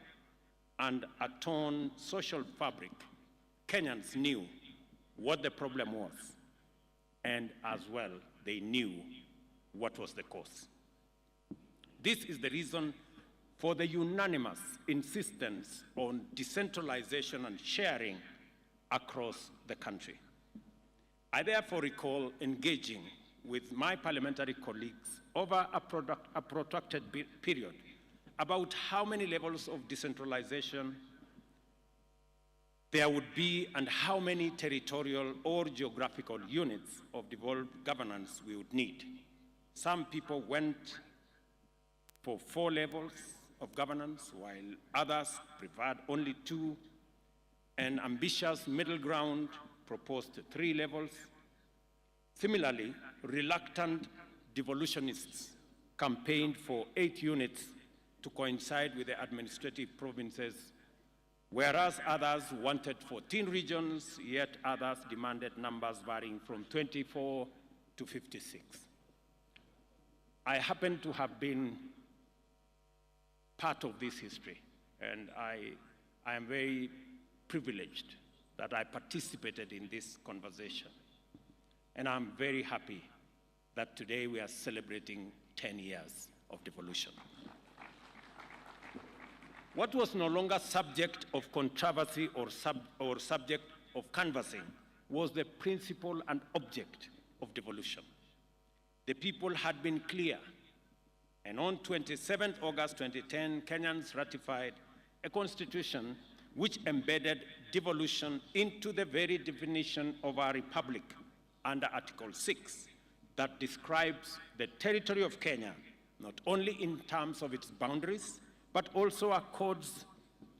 and a torn social fabric. Kenyans knew what the problem was, and as well, they knew what was the cause. This is the reason for the unanimous insistence on decentralization and sharing across the country. I therefore recall engaging with my parliamentary colleagues over a protracted period about how many levels of decentralization there would be and how many territorial or geographical units of devolved governance we would need. Some people went for 4 levels of governance, while others preferred only 2. An ambitious middle ground proposed 3 levels. Similarly, reluctant devolutionists campaigned for 8 units to coincide with the administrative provinces, whereas others wanted 14 regions, yet others demanded numbers varying from 24 to 56. I happen to have been part of this history, and I am very privileged that I participated in this conversation. And I'm very happy that today we are celebrating 10 years of devolution. What was no longer subject of controversy or subject of canvassing was the principle and object of devolution. The people had been clear, and on 27 August 2010, Kenyans ratified a constitution which embedded devolution into the very definition of our republic under Article 6 that describes the territory of Kenya, not only in terms of its boundaries, but also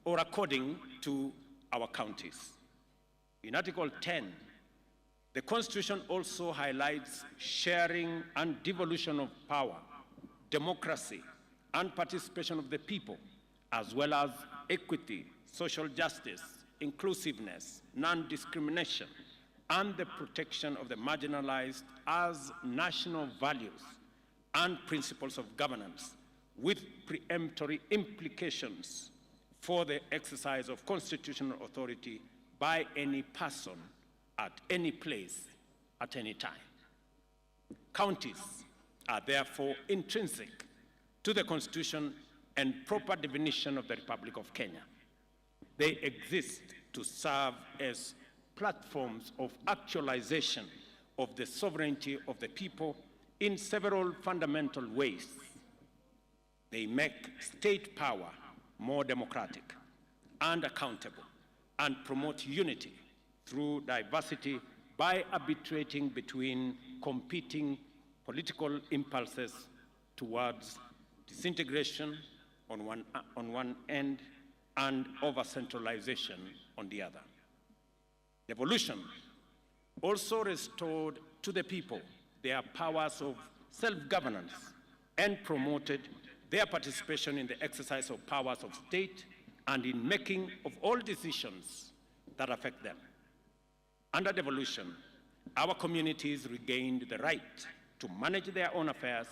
according to our counties. In Article 10, the Constitution also highlights sharing and devolution of power, democracy, and participation of the people, as well as equity, social justice, inclusiveness, non-discrimination, and the protection of the marginalized as national values and principles of governance, with preemptory implications for the exercise of constitutional authority by any person at any place at any time. Counties are therefore intrinsic to the Constitution and proper definition of the Republic of Kenya. They exist to serve as platforms of actualization of the sovereignty of the people in several fundamental ways. They make state power more democratic and accountable, and promote unity through diversity by arbitrating between competing political impulses towards disintegration on one end and over-centralization on the other. Devolution also restored to the people their powers of self-governance and promoted their participation in the exercise of powers of state and in making of all decisions that affect them. Under devolution, our communities regained the right to manage their own affairs,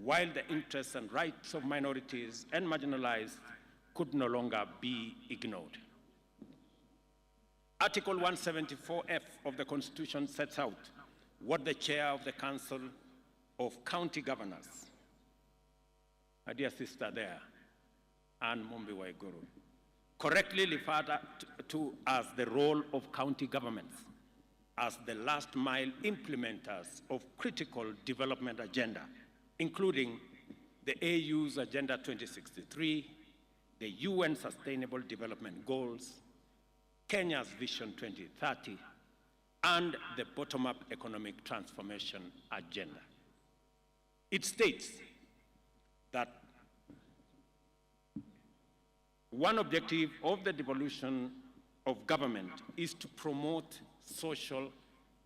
while the interests and rights of minorities and marginalized could no longer be ignored. Article 174F of the Constitution sets out what the chair of the Council of County Governors, my dear sister there, Anne Mumbi Waiguru, correctly referred to as the role of county governments as the last mile implementers of critical development agenda, including the AU's Agenda 2063, the UN Sustainable Development Goals, Kenya's Vision 2030, and the bottom-up economic transformation agenda. It states that one objective of the devolution of government is to promote social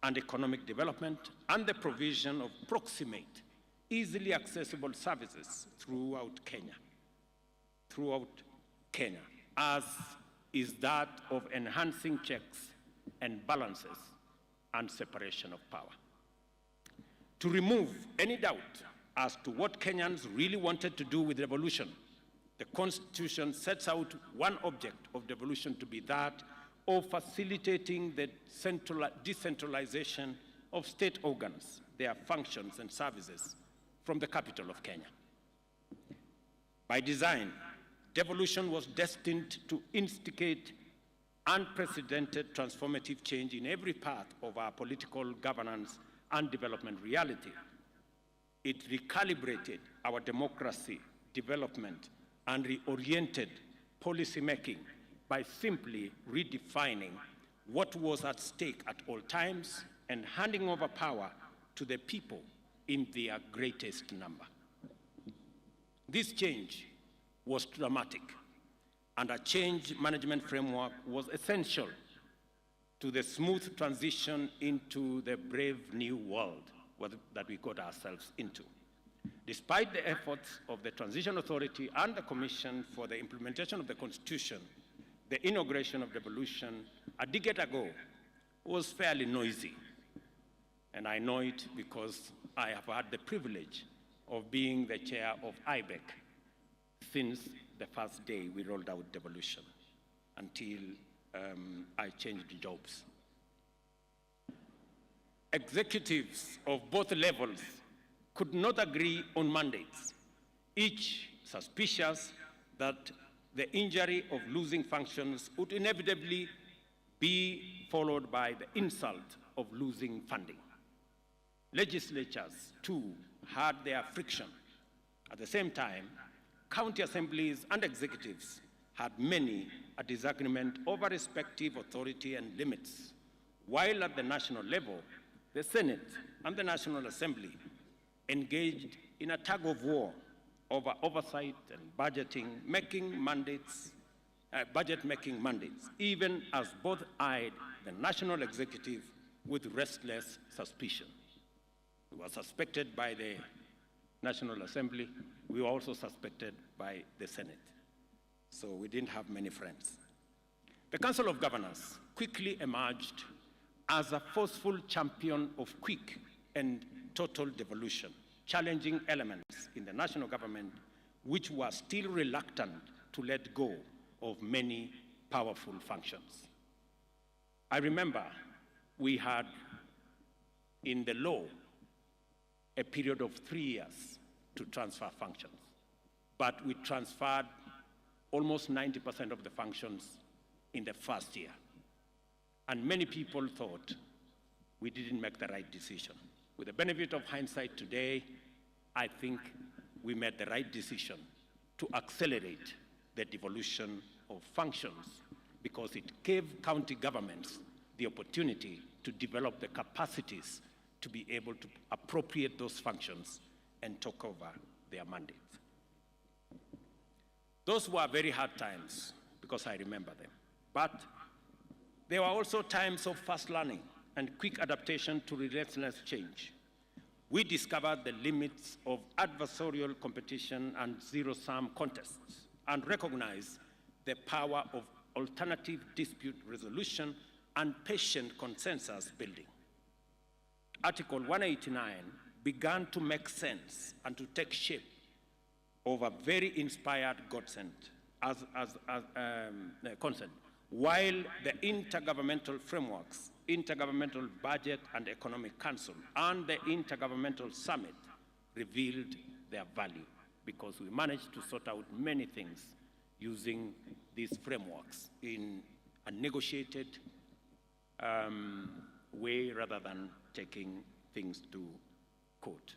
and economic development and the provision of proximate, easily accessible services throughout Kenya, as is that of enhancing checks and balances and separation of power. To remove any doubt as to what Kenyans really wanted to do with devolution, the Constitution sets out one object of devolution to be that of facilitating the decentralization of state organs, their functions and services from the capital of Kenya. By design, devolution was destined to instigate unprecedented transformative change in every part of our political governance and development reality. It recalibrated our democracy, development, and reoriented policymaking by simply redefining what was at stake at all times and handing over power to the people in their greatest number. This change was dramatic, and a change management framework was essential to the smooth transition into the brave new world that we got ourselves into. Despite the efforts of the Transition Authority and the Commission for the Implementation of the Constitution, the inauguration of devolution a decade ago was fairly noisy. And I know it because I have had the privilege of being the chair of IBEC since the first day we rolled out devolution until I changed jobs. Executives of both levels could not agree on mandates, each suspicious that the injury of losing functions would inevitably be followed by the insult of losing funding. Legislatures, too, had their friction. At the same time, county assemblies and executives had many a disagreement over respective authority and limits, while at the national level, the Senate and the National Assembly engaged in a tug of war over oversight and budget-making mandates, even as both eyed the national executive with restless suspicion. We were suspected by the National Assembly. We were also suspected by the Senate. So we didn't have many friends. The Council of Governors quickly emerged as a forceful champion of quick and total devolution, challenging elements in the national government which were still reluctant to let go of many powerful functions. I remember we had in the law a period of 3 years to transfer functions, but we transferred almost 90% of the functions in the first year. And many people thought we didn't make the right decision. With the benefit of hindsight today, I think we made the right decision to accelerate the devolution of functions because it gave county governments the opportunity to develop the capacities to be able to appropriate those functions and take over their mandates. Those were very hard times because I remember them. But there were also times of fast learning and quick adaptation to relentless change. We discovered the limits of adversarial competition and zero-sum contests and recognized the power of alternative dispute resolution and patient consensus building. Article 189 began to make sense and to take shape of a very inspired consent, while the intergovernmental frameworks, Intergovernmental Budget and Economic Council, and the Intergovernmental Summit revealed their value because we managed to sort out many things using these frameworks in a negotiated way rather than taking things to court.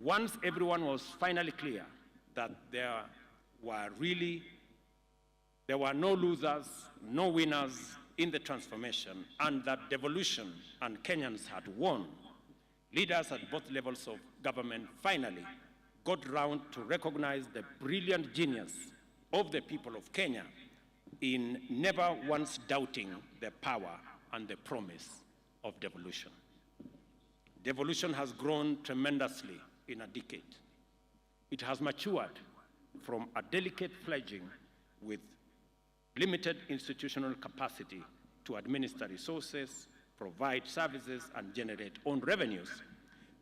Once everyone was finally clear that there were no losers, no winners in the transformation, and that devolution and Kenyans had won, leaders at both levels of government finally got round to recognize the brilliant genius of the people of Kenya in never once doubting the power and the promise of devolution. Devolution has grown tremendously in a decade. It has matured from a delicate fledgling with limited institutional capacity to administer resources, provide services, and generate own revenues,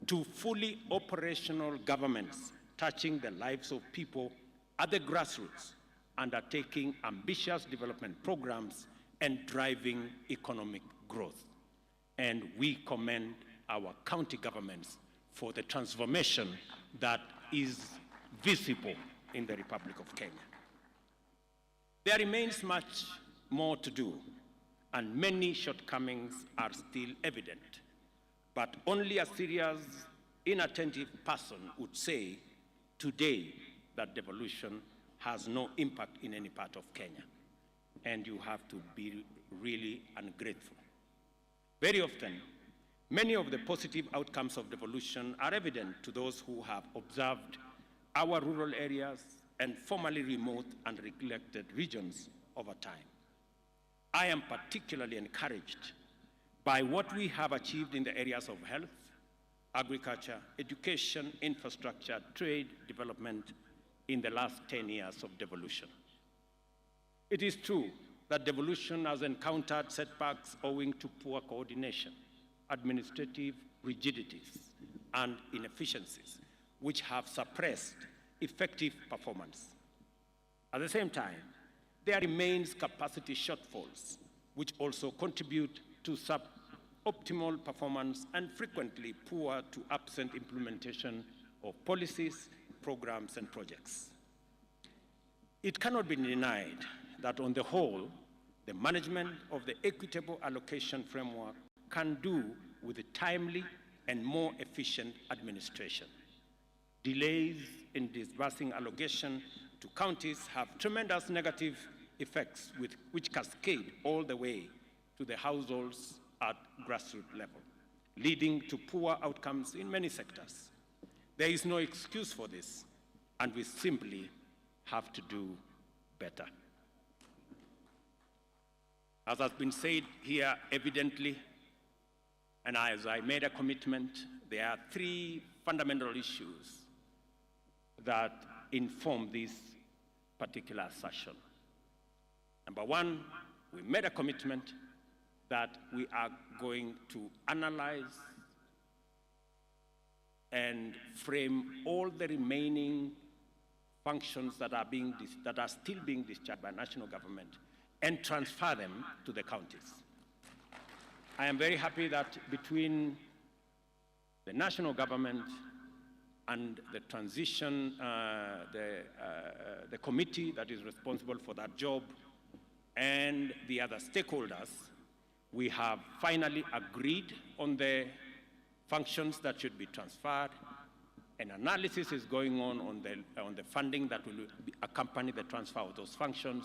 to fully operational governments touching the lives of people at the grassroots, undertaking ambitious development programs and driving economic growth. And we commend our county governments for the transformation that is visible in the Republic of Kenya. There remains much more to do, and many shortcomings are still evident. But only a serious, inattentive person would say today that devolution has no impact in any part of Kenya. And you have to be really ungrateful. Very often, many of the positive outcomes of devolution are evident to those who have observed our rural areas and formerly remote and neglected regions over time. I am particularly encouraged by what we have achieved in the areas of health, agriculture, education, infrastructure, trade, development in the last 10 years of devolution. It is true that devolution has encountered setbacks owing to poor coordination, administrative rigidities, and inefficiencies, which have suppressed effective performance. At the same time, there remains capacity shortfalls, which also contribute to suboptimal performance and frequently poor to absent implementation of policies, programs, and projects. It cannot be denied that on the whole, the management of the equitable allocation framework can do with a timely and more efficient administration. Delays in disbursing allocation to counties have tremendous negative effects which cascade all the way to the households at grassroots level, leading to poor outcomes in many sectors. There is no excuse for this, and we simply have to do better. As has been said here evidently, and as I made a commitment, there are three fundamental issues that inform this particular assertion. Number one, we made a commitment that we are going to analyze and frame all the remaining functions that are still being discharged by national government and transfer them to the counties. I am very happy that between the national government and the transition, the committee that is responsible for that job and the other stakeholders, we have finally agreed on the functions that should be transferred. An analysis is going on the funding that will accompany the transfer of those functions.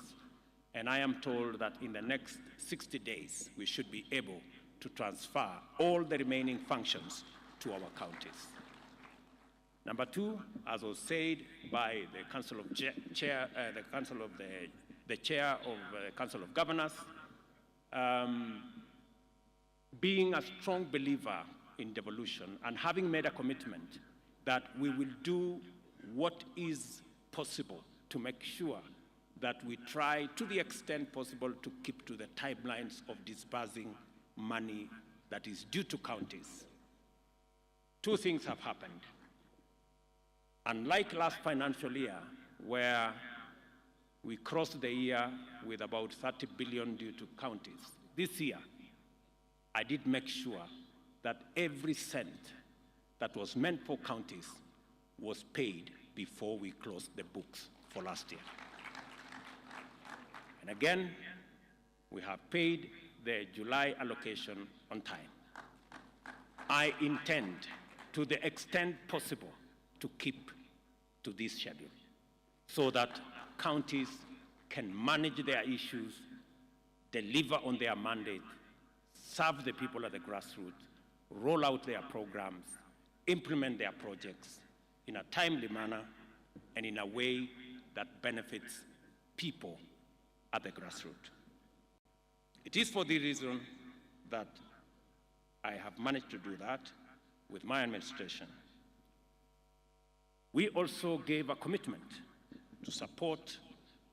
And I am told that in the next 60 days, we should be able to transfer all the remaining functions to our counties. Number two, as was said by the Council of Chair, the Chair of the Council of Governors, being a strong believer in devolution and having made a commitment that we will do what is possible to make sure that we try to the extent possible to keep to the timelines of disbursing money that is due to counties. Two things have happened. Unlike last financial year, where we crossed the year with about 30 billion due to counties, this year, I did make sure that every cent that was meant for counties was paid before we closed the books for last year. And again, we have paid the July allocation on time. I intend, to the extent possible, to keep to this schedule so that counties can manage their issues, deliver on their mandate, serve the people at the grassroots, roll out their programs, implement their projects in a timely manner and in a way that benefits people at the grassroots. It is for the reason that I have managed to do that with my administration. We also gave a commitment to support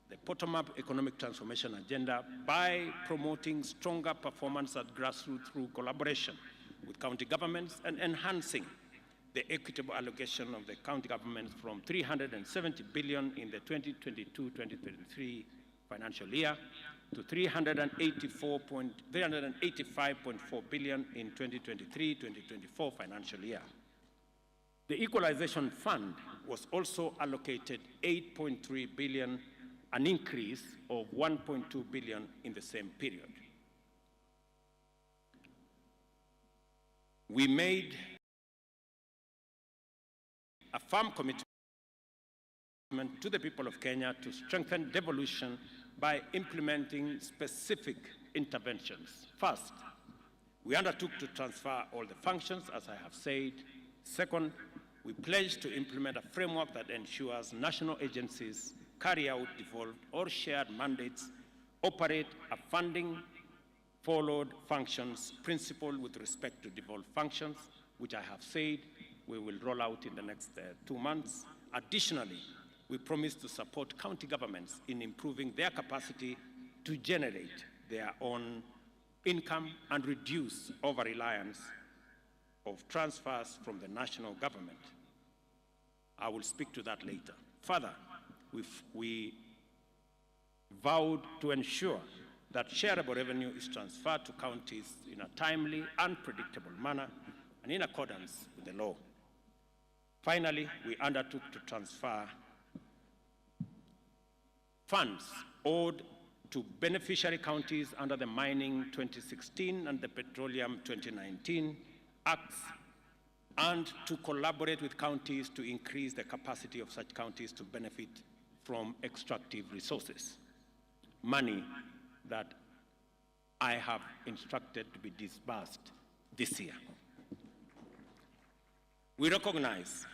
the bottom-up economic transformation agenda by promoting stronger performance at grassroots through collaboration with county governments and enhancing the equitable allocation of the county governments from 370 billion in the 2022-2023 financial year to 385.4 billion in 2023-2024 financial year. The Equalization Fund was also allocated 8.3 billion, an increase of 1.2 billion in the same period. We made a firm commitment to the people of Kenya to strengthen devolution by implementing specific interventions. First, we undertook to transfer all the functions, as I have said. Second, we pledged to implement a framework that ensures national agencies carry out devolved or shared mandates, operate a funding followed functions principle with respect to devolved functions, which I have said we will roll out in the next 2 months. Additionally, we promise to support county governments in improving their capacity to generate their own income and reduce over-reliance of transfers from the national government. I will speak to that later. Further, we vowed to ensure that shareable revenue is transferred to counties in a timely and predictable manner and in accordance with the law. Finally, we undertook to transfer funds owed to beneficiary counties under the Mining 2016 and the Petroleum 2019 Acts, and to collaborate with counties to increase the capacity of such counties to benefit from extractive resources, money that I have instructed to be disbursed this year. We recognize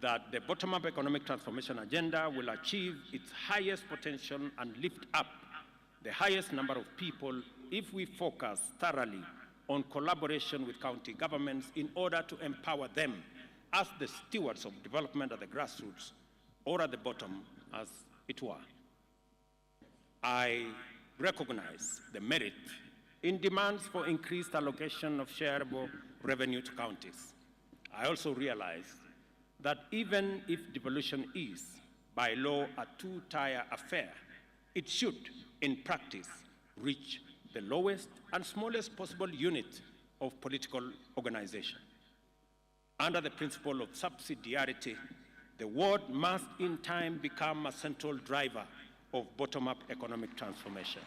that the bottom-up economic transformation agenda will achieve its highest potential and lift up the highest number of people if we focus thoroughly on collaboration with county governments in order to empower them as the stewards of development at the grassroots or at the bottom, as it were. I recognize the merit in demands for increased allocation of shareable revenue to counties. I also realize that even if devolution is, by law, a two-tier affair, it should, in practice, reach the lowest and smallest possible unit of political organization. Under the principle of subsidiarity, the ward must in time become a central driver of bottom-up economic transformation.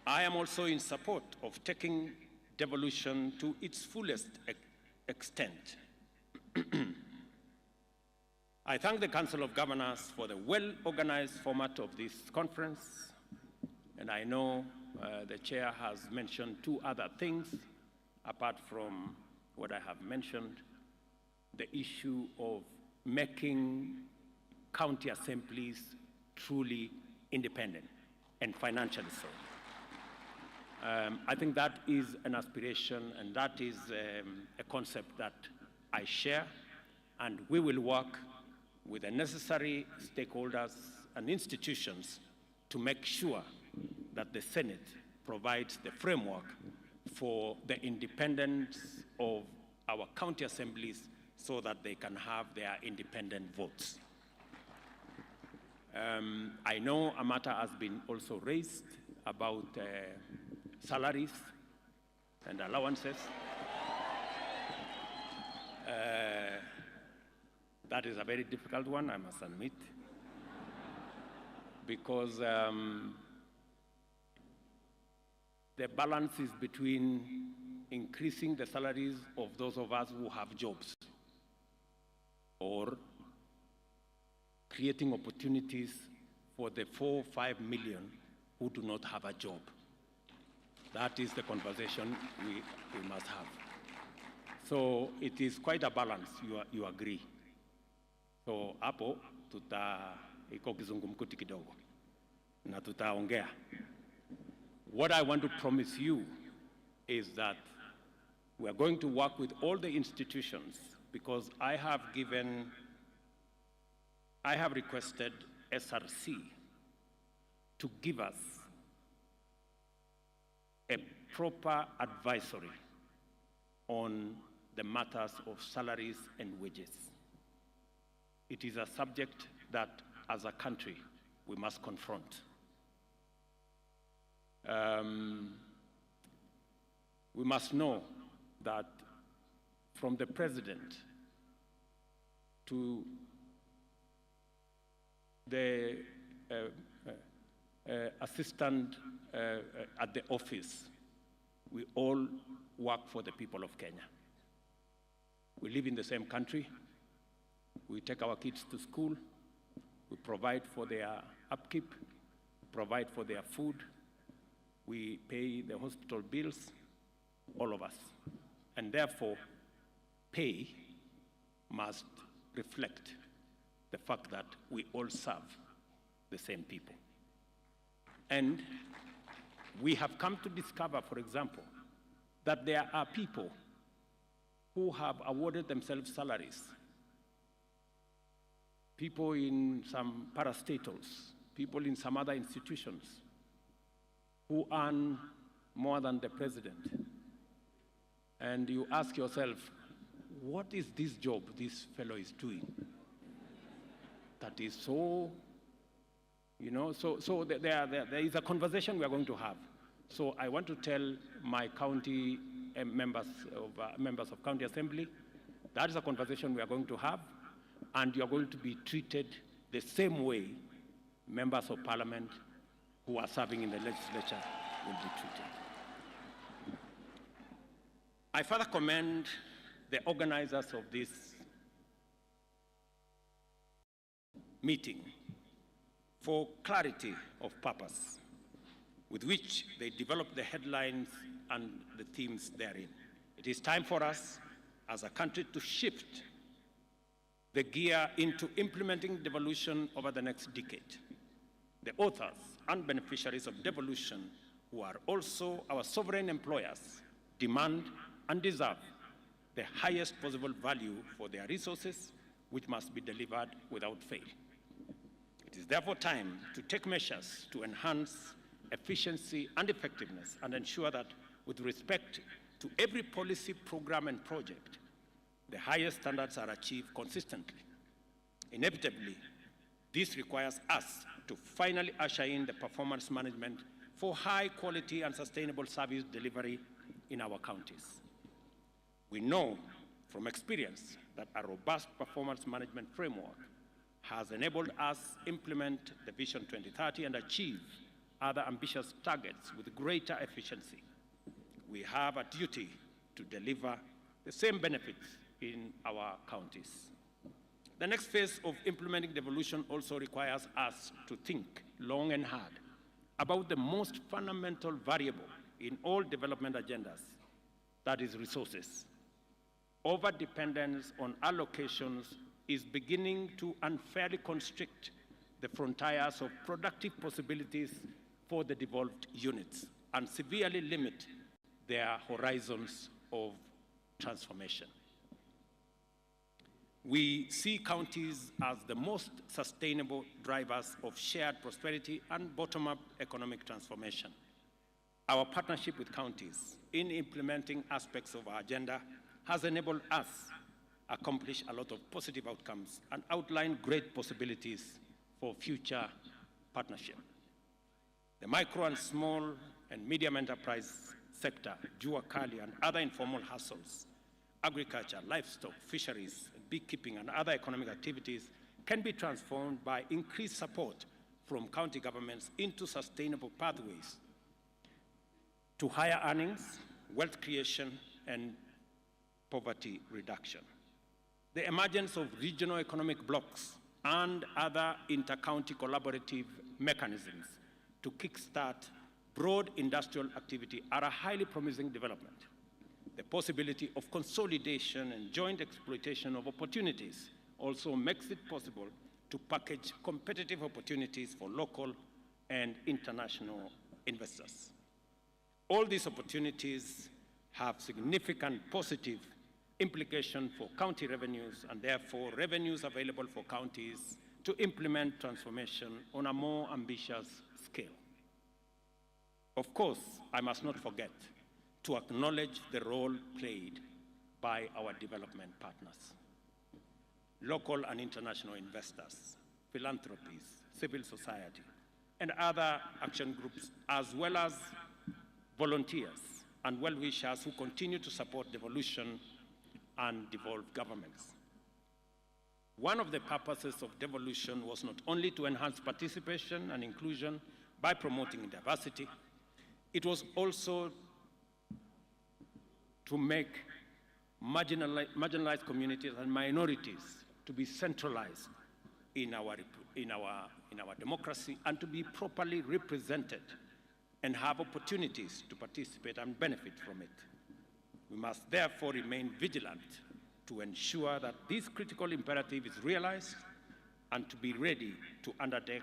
I am also in support of taking devolution to its fullest extent. I thank the Council of Governors for the well-organized format of this conference, and I know the chair has mentioned two other things apart from what I have mentioned: the issue of making county assemblies truly independent and financially so. I think that is an aspiration, and that is a concept that I share, and we will work with the necessary stakeholders and institutions to make sure that the Senate provides the framework for the independence of our county assemblies so that they can have their independent votes. I know a matter has been also raised about salaries and allowances. That is a very difficult one, I must admit, because the balance is between increasing the salaries of those of us who have jobs or creating opportunities for the 4 or 5 million who do not have a job. That is the conversation we must have. So it is quite a balance, you agree. So hapo iko kizungumkuti kidogo na tutaongea. What I want to promise you is that we are going to work with all the institutions, because I have requested SRC to give us a proper advisory on the matters of salaries and wages. It is a subject that, as a country, we must confront. We must know that from the president to the assistant at the office, we all work for the people of Kenya. We live in the same country. We take our kids to school. We provide for their upkeep, provide for their food. We pay the hospital bills, all of us. And therefore, pay must reflect the fact that we all serve the same people. And we have come to discover, for example, that there are people who have awarded themselves salaries, people in some parastatals, people in some other institutions who earn more than the president. And you ask yourself, what is this job this fellow is doing that is so, so there is a conversation we are going to have. So I want to tell my county members of county assembly, that is a conversation we are going to have, and you are going to be treated the same way members of parliament who are serving in the legislature will be treated. I further commend the organizers of this meeting for clarity of purpose, with which they develop the headlines and the themes therein. It is time for us as a country to shift the gear into implementing devolution over the next decade. The authors and beneficiaries of devolution, who are also our sovereign employers, demand and deserve the highest possible value for their resources, which must be delivered without fail. It is therefore time to take measures to enhance efficiency and effectiveness and ensure that, with respect to every policy, program, and project, the highest standards are achieved consistently. Inevitably, this requires us to finally usher in the performance management for high quality and sustainable service delivery in our counties. We know from experience that a robust performance management framework has enabled us implement the Vision 2030 and achieve other ambitious targets with greater efficiency. We have a duty to deliver the same benefits in our counties. The next phase of implementing devolution also requires us to think long and hard about the most fundamental variable in all development agendas, that is resources. Overdependence on allocations is beginning to unfairly constrict the frontiers of productive possibilities for the devolved units and severely limit their horizons of transformation. We see counties as the most sustainable drivers of shared prosperity and bottom-up economic transformation. Our partnership with counties in implementing aspects of our agenda has enabled us to accomplish a lot of positive outcomes and outline great possibilities for future partnership. The micro and small and medium enterprise sector, jua kali, and other informal hustles, agriculture, livestock, fisheries, beekeeping, and other economic activities can be transformed by increased support from county governments into sustainable pathways to higher earnings, wealth creation, and poverty reduction. The emergence of regional economic blocs and other inter-county collaborative mechanisms to kickstart broad industrial activity are a highly promising development. The possibility of consolidation and joint exploitation of opportunities also makes it possible to package competitive opportunities for local and international investors. All these opportunities have significant positive implication for county revenues and therefore revenues available for counties to implement transformation on a more ambitious scale. Of course, I must not forget to acknowledge the role played by our development partners, local and international investors, philanthropies, civil society, and other action groups, as well as volunteers and well-wishers who continue to support devolution and devolved governments. One of the purposes of devolution was not only to enhance participation and inclusion by promoting diversity, it was also to make marginalized communities and minorities to be centralized in our democracy and to be properly represented and have opportunities to participate and benefit from it. We must therefore remain vigilant to ensure that this critical imperative is realized and to be ready to undertake.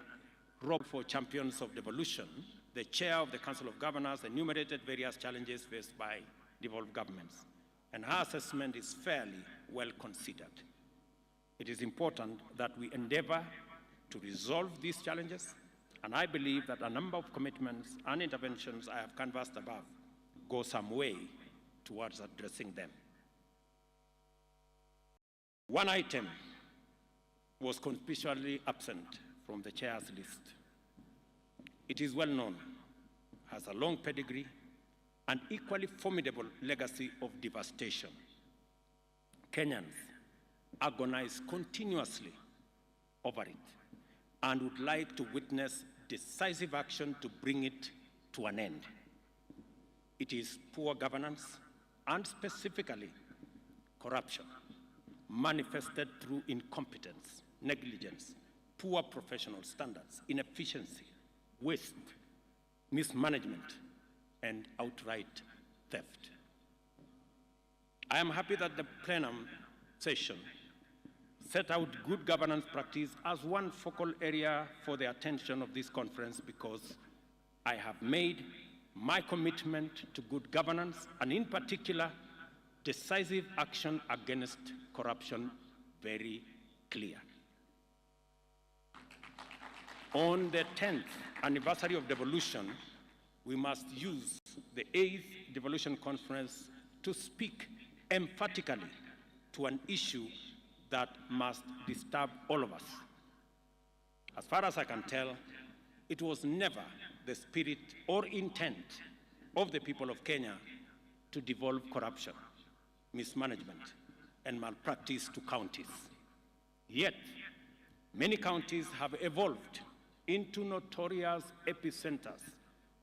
Rob, for champions of devolution, the chair of the Council of Governors enumerated various challenges faced by devolved governments, and her assessment is fairly well considered. It is important that we endeavor to resolve these challenges, and I believe that a number of commitments and interventions I have canvassed above go some way towards addressing them. One item was conspicuously absent from the chair's list. It is well known, has a long pedigree, and equally formidable legacy of devastation. Kenyans agonize continuously over it and would like to witness decisive action to bring it to an end. It is poor governance and specifically corruption manifested through incompetence, negligence, poor professional standards, inefficiency, waste, mismanagement, and outright theft. I am happy that the plenum session set out good governance practice as one focal area for the attention of this conference, because I have made my commitment to good governance, and in particular, decisive action against corruption, very clear. On the 10th anniversary of devolution, we must use the 8th Devolution Conference to speak emphatically to an issue that must disturb all of us. As far as I can tell, it was never the spirit or intent of the people of Kenya to devolve corruption, mismanagement, and malpractice to counties. Yet, many counties have evolved into notorious epicenters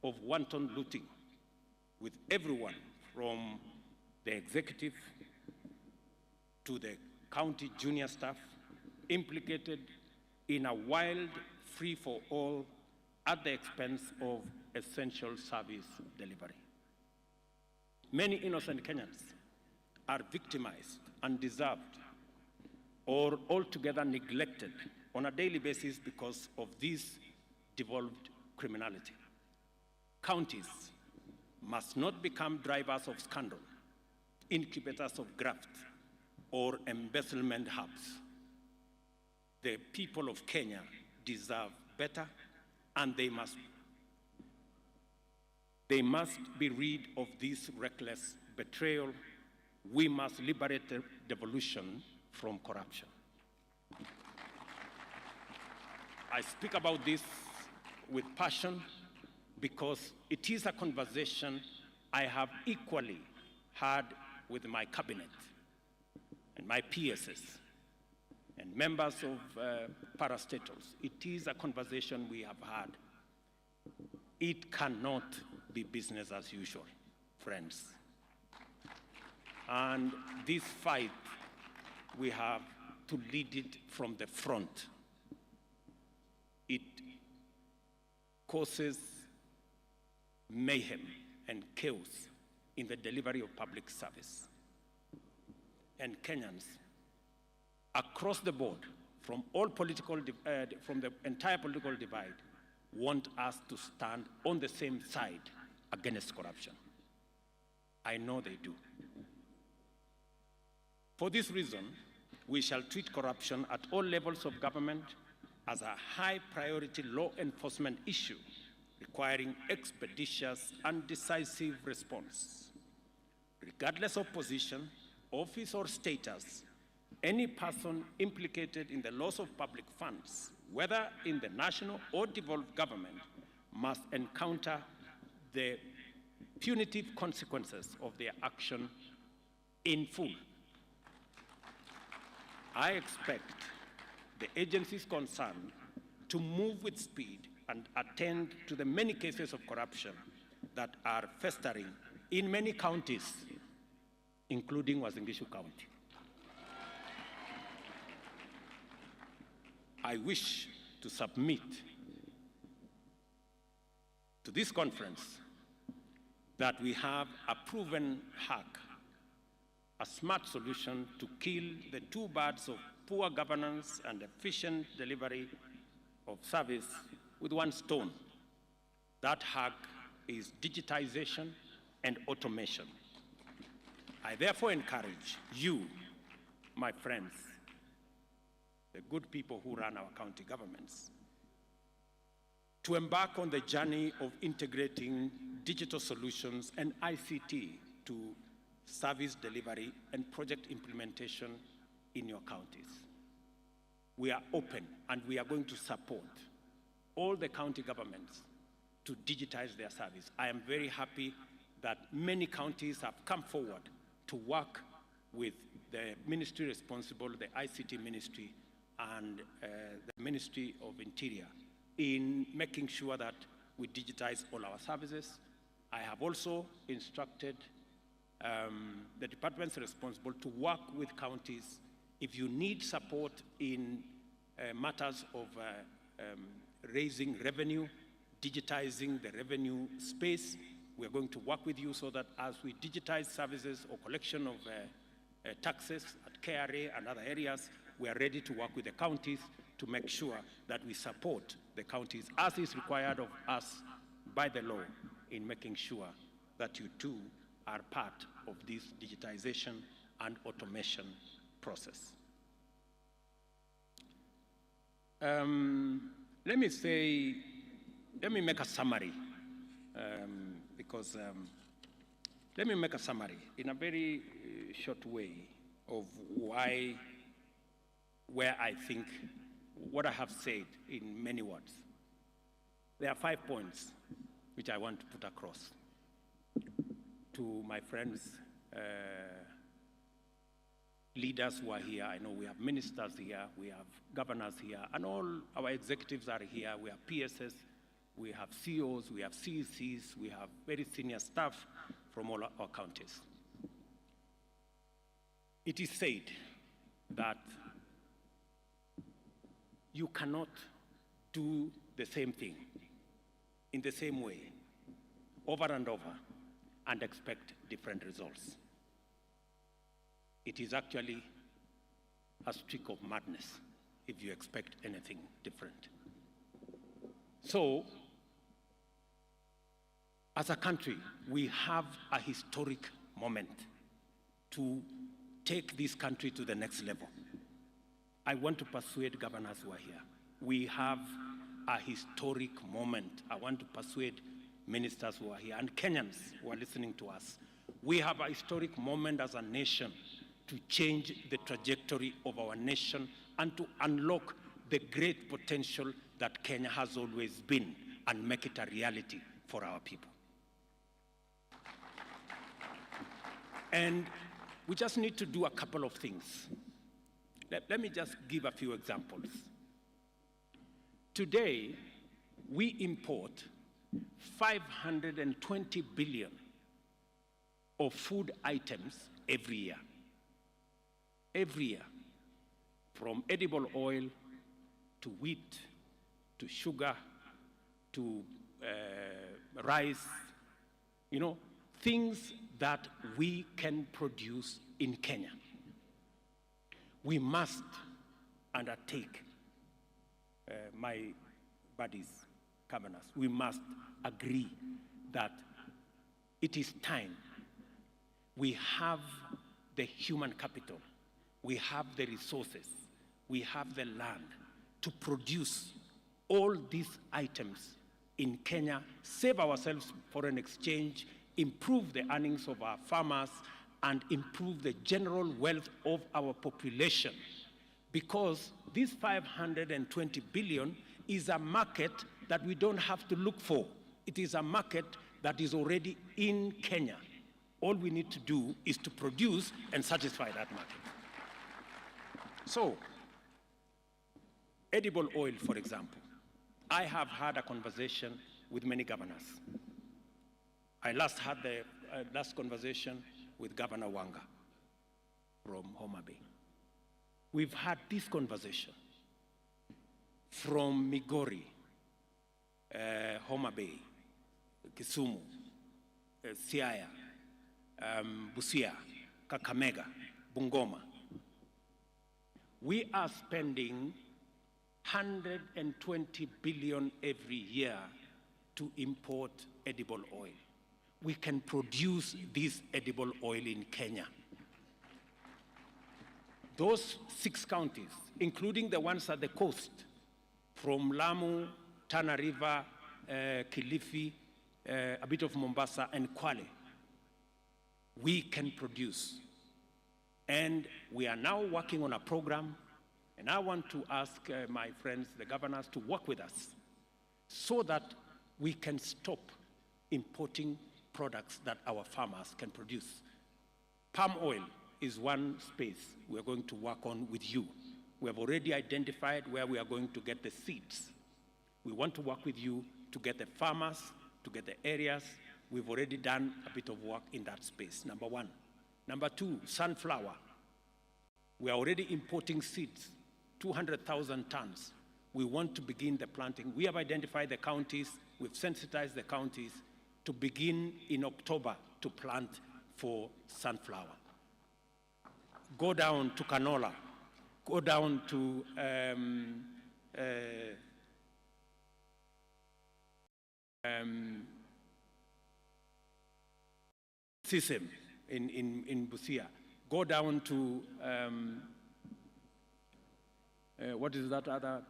of wanton looting, with everyone from the executive to the county junior staff implicated in a wild free-for-all at the expense of essential service delivery. Many innocent Kenyans are victimized, undeserved, or altogether neglected on a daily basis because of this devolved criminality. Counties must not become drivers of scandal, incubators of graft, or embezzlement hubs. The people of Kenya deserve better, and they must be rid of this reckless betrayal. We must liberate the devolution from corruption. I speak about this with passion because it is a conversation I have equally had with my cabinet and my PSs and members of parastatals. It is a conversation we have had. It cannot be business as usual, friends. And this fight, we have to lead it from the front. It causes mayhem and chaos in the delivery of public service. And Kenyans across the board, from all political, from the entire political divide, want us to stand on the same side against corruption. I know they do. For this reason, we shall treat corruption at all levels of government as a high priority law enforcement issue requiring expeditious and decisive response. Regardless of position, office, or status, any person implicated in the loss of public funds, whether in the national or devolved government, must encounter the punitive consequences of their action in full. I expect the agencies concerned to move with speed and attend to the many cases of corruption that are festering in many counties, including Uasin Gishu County. I wish to submit to this conference that we have a proven hack, a smart solution to kill the two birds of poor governance and efficient delivery of service with one stone. That hack is digitization and automation. I therefore encourage you, my friends, the good people who run our county governments, to embark on the journey of integrating digital solutions and ICT to service delivery and project implementation in your counties. We are open and we are going to support all the county governments to digitize their service. I am very happy that many counties have come forward to work with the ministry responsible, the ICT ministry, and the Ministry of Interior in making sure that we digitize all our services. I have also instructed the departments responsible to work with counties. If you need support in matters of raising revenue, digitizing the revenue space. We are going to work with you so that as we digitize services or collection of taxes at KRA and other areas, we are ready to work with the counties to make sure that we support the counties as is required of us by the law in making sure that you too are part of this digitization and automation process. Let me make a summary, let me make a summary in a very short way of where I think what I have said in many words. There are 5 points which I want to put across to my friends, leaders who are here. I know we have ministers here, we have governors here, and all our executives are here. We have PSS, we have CEOs, we have CECs, we have very senior staff from all our counties. It is said that you cannot do the same thing in the same way over and over and expect different results. It is actually a streak of madness if you expect anything different. So, as a country, we have a historic moment to take this country to the next level. I want to persuade governors who are here. We have a historic moment. I want to persuade ministers who are here and Kenyans who are listening to us. We have a historic moment as a nation to change the trajectory of our nation and to unlock the great potential that Kenya has always been and make it a reality for our people. And we just need to do a couple of things. Let me just give a few examples. Today, we import 520 billion of food items every year. Every year, from edible oil to wheat, to sugar, to rice, things that we can produce in Kenya. We must undertake, my buddies, governors, we must agree that it is time. We have the human capital, we have the resources, we have the land to produce all these items in Kenya, save ourselves foreign exchange, improve the earnings of our farmers, and improve the general wealth of our population. Because this 520 billion is a market that we don't have to look for. It is a market that is already in Kenya. All we need to do is to produce and satisfy that market. So, edible oil, for example. I have had a conversation with many governors. I last had the last conversation with Governor Wanga from Homa Bay. We've had this conversation from Migori, Homa Bay, Kisumu, Siaya, Busia, Kakamega, Bungoma. We are spending 120 billion every year to import edible oil. We can produce this edible oil in Kenya. Those 6 counties, including the ones at the coast, from Lamu, Tana River, Kilifi, a bit of Mombasa, and Kwale, we can produce. And we are now working on a program, and I want to ask my friends, the governors, to work with us so that we can stop importing products that our farmers can produce. Palm oil is one space we're going to work on with you. We have already identified where we are going to get the seeds. We want to work with you to get the farmers, to get the areas. We've already done a bit of work in that space, number 1. Number 2, sunflower. We are already importing seeds 200,000 tons. We want to begin the planting. We have identified the counties, we've sensitized the counties to begin in October to plant for sunflower. Go down to canola, go down to sesame in Busia. Go down to, what is that other?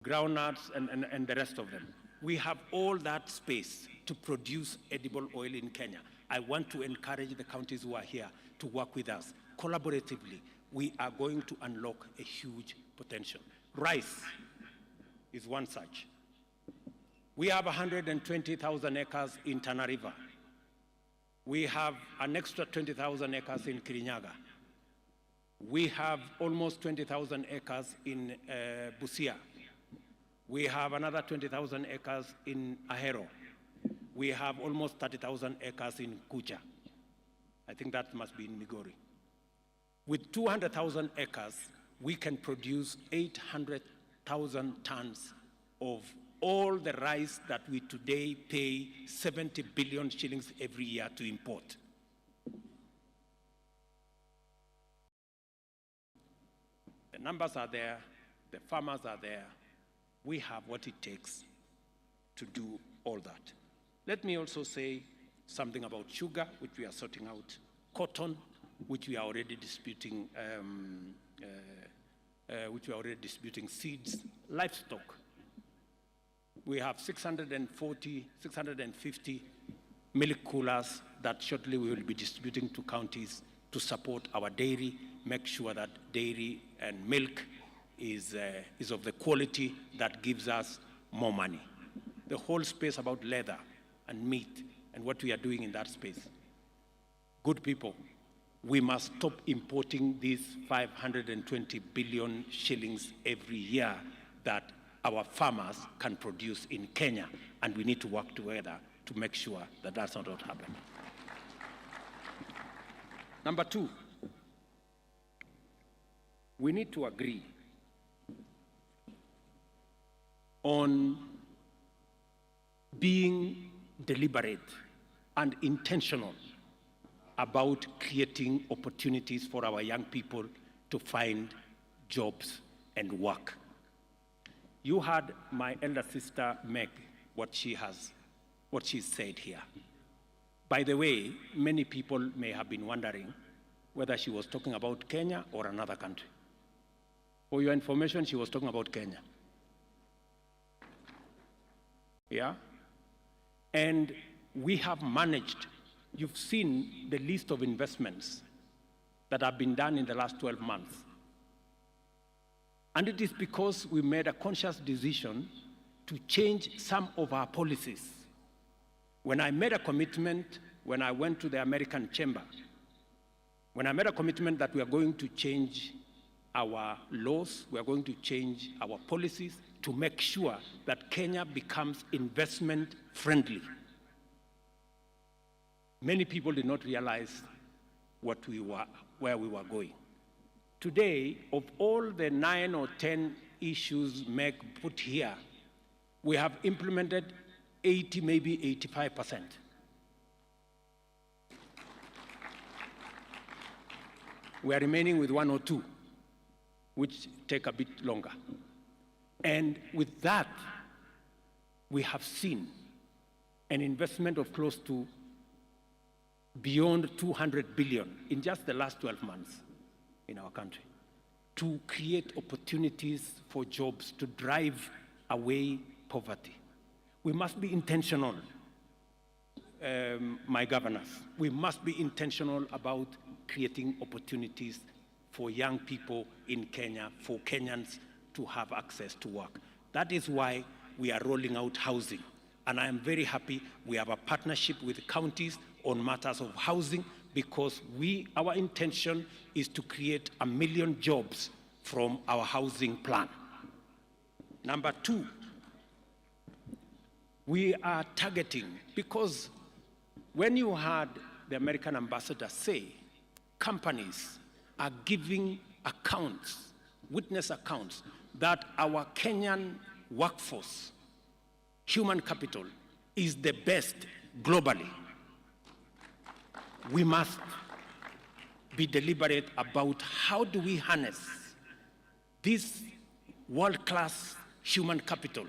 Groundnuts and the rest of them. We have all that space to produce edible oil in Kenya. I want to encourage the counties who are here to work with us. Collaboratively, we are going to unlock a huge potential. Rice is one such. We have 120,000 acres in Tana River. We have an extra 20,000 acres in Kirinyaga. We have almost 20,000 acres in Busia. We have another 20,000 acres in Ahero. We have almost 30,000 acres in Kucha. I think that must be in Migori. With 200,000 acres, we can produce 800,000 tons of all the rice that we today pay 70 billion shillings every year to import. The numbers are there, the farmers are there. We have what it takes to do all that. Let me also say something about sugar, which we are sorting out, cotton, which we are already disputing, seeds, livestock. We have 650 milk coolers that shortly we will be distributing to counties to support our dairy, make sure that dairy and milk is of the quality that gives us more money. The whole space about leather and meat and what we are doing in that space. Good people, we must stop importing these 520 billion shillings every year that our farmers can produce in Kenya, and we need to work together to make sure that that's not what happens. Number two, we need to agree on being deliberate and intentional about creating opportunities for our young people to find jobs and work. You heard my elder sister Meg, what she said here. By the way, many people may have been wondering whether she was talking about Kenya or another country. For your information, she was talking about Kenya. Yeah? And we have managed, you've seen the list of investments that have been done in the last 12 months. And it is because we made a conscious decision to change some of our policies. When I made a commitment, when I went to the American Chamber, when I made a commitment that we are going to change our laws, we are going to change our policies to make sure that Kenya becomes investment friendly. Many people did not realize where we were going. Today, of all the 9 or 10 issues Meg put here, we have implemented 80, maybe 85%. We are remaining with 1 or 2, which take a bit longer. And with that, we have seen an investment of close to beyond 200 billion in just the last 12 months in our country to create opportunities for jobs, to drive away poverty. We must be intentional, my governors. We must be intentional about creating opportunities for young people in Kenya, for Kenyans to have access to work. That is why we are rolling out housing. And I am very happy we have a partnership with counties on matters of housing, because our intention is to create 1 million jobs from our housing plan. Number 2, we are targeting, because when you heard the American ambassador say, companies are giving accounts, witness accounts, that our Kenyan workforce, human capital, is the best globally. We must be deliberate about how do we harness this world-class human capital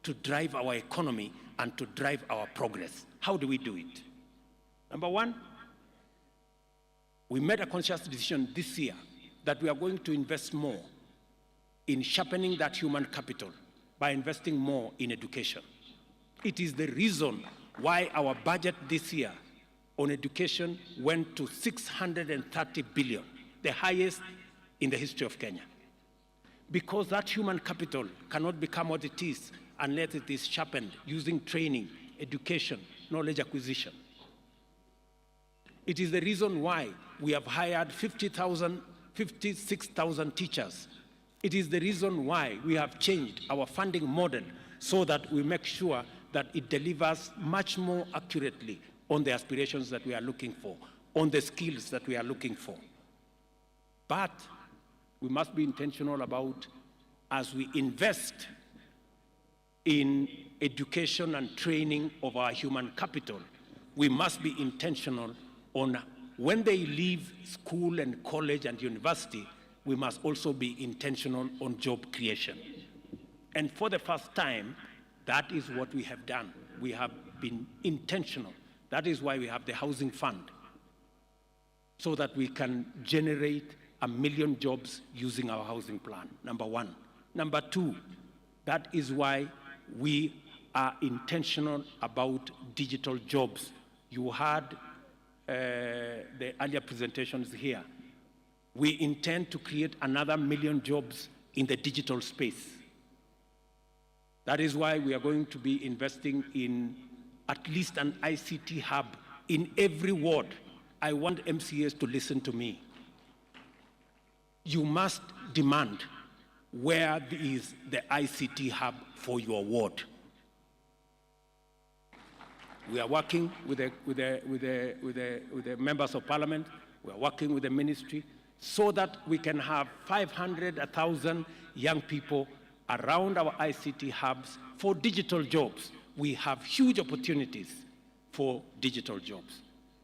to drive our economy and to drive our progress. How do we do it? Number one, we made a conscious decision this year that we are going to invest more in sharpening that human capital by investing more in education. It is the reason why our budget this year on education went to 630 billion, the highest in the history of Kenya. Because that human capital cannot become what it is unless it is sharpened using training, education, knowledge acquisition. It is the reason why we have hired 56,000 teachers. It is the reason why we have changed our funding model so that we make sure that it delivers much more accurately on the aspirations that we are looking for, on the skills that we are looking for. But we must be intentional about, as we invest in education and training of our human capital, we must be intentional on when they leave school and college and university, we must also be intentional on job creation. And for the first time, that is what we have done. We have been intentional. That is why we have the housing fund, so that we can generate 1 million jobs using our housing plan, number one. Number two, that is why we are intentional about digital jobs. You heard the earlier presentations here. We intend to create another 1 million jobs in the digital space. That is why we are going to be investing in at least an ICT hub in every ward. I want MCAs to listen to me. You must demand where is the ICT hub for your ward. We are working with the members of parliament. We are working with the ministry so that we can have 500, 1,000 young people around our ICT hubs for digital jobs. We have huge opportunities for digital jobs.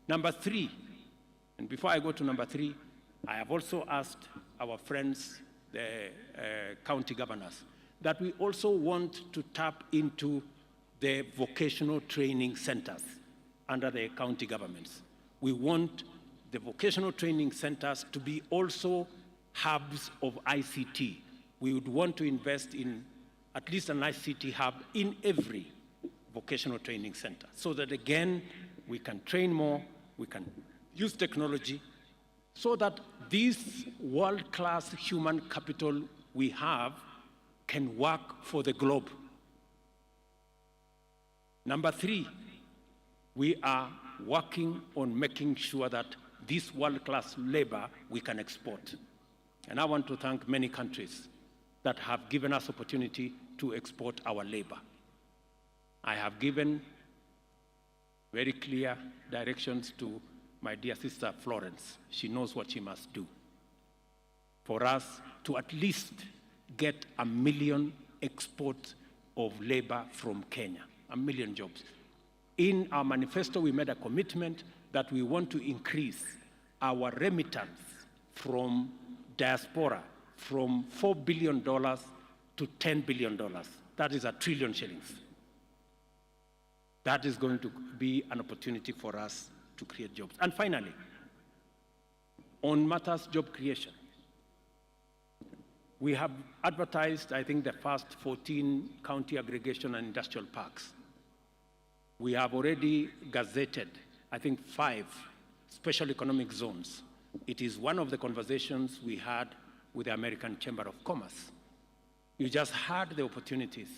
Number three, and before I go to number three, I have also asked our friends, the county governors, that we also want to tap into the vocational training centers under the county governments. We want the vocational training centers to be also hubs of ICT. We would want to invest in at least an ICT hub in every vocational training center, so that again, we can train more, we can use technology, so that this world-class human capital we have can work for the globe. Number three, we are working on making sure that this world-class labor we can export. And I want to thank many countries that have given us opportunity to export our labor. I have given very clear directions to my dear sister Florence. She knows what she must do for us to at least get 1 million exports of labor from Kenya, 1 million jobs. In our manifesto, we made a commitment that we want to increase our remittance from diaspora from $4 billion to $10 billion. That is 1 trillion shillings. That is going to be an opportunity for us to create jobs. And finally, on matters job creation, we have advertised, I think, the first 14 county aggregation and industrial parks. We have already gazetted, I think, 5 special economic zones. It is one of the conversations we had with the American Chamber of Commerce. You just heard the opportunities.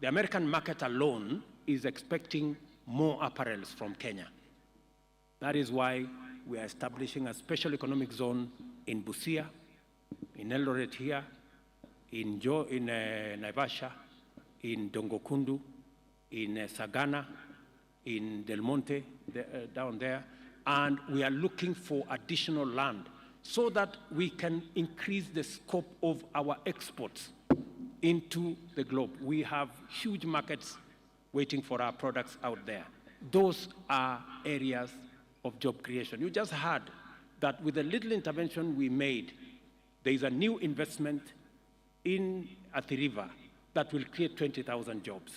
The American market alone is expecting more apparels from Kenya. That is why we are establishing a special economic zone in Busia, in Eldoret here, in Naivasha, in Dongokundu, in Sagana, in Del Monte, down there, and we are looking for additional land so that we can increase the scope of our exports into the globe. We have huge markets waiting for our products out there. Those are areas of job creation. You just heard that with the little intervention we made, there is a new investment in Athi River that will create 20,000 jobs.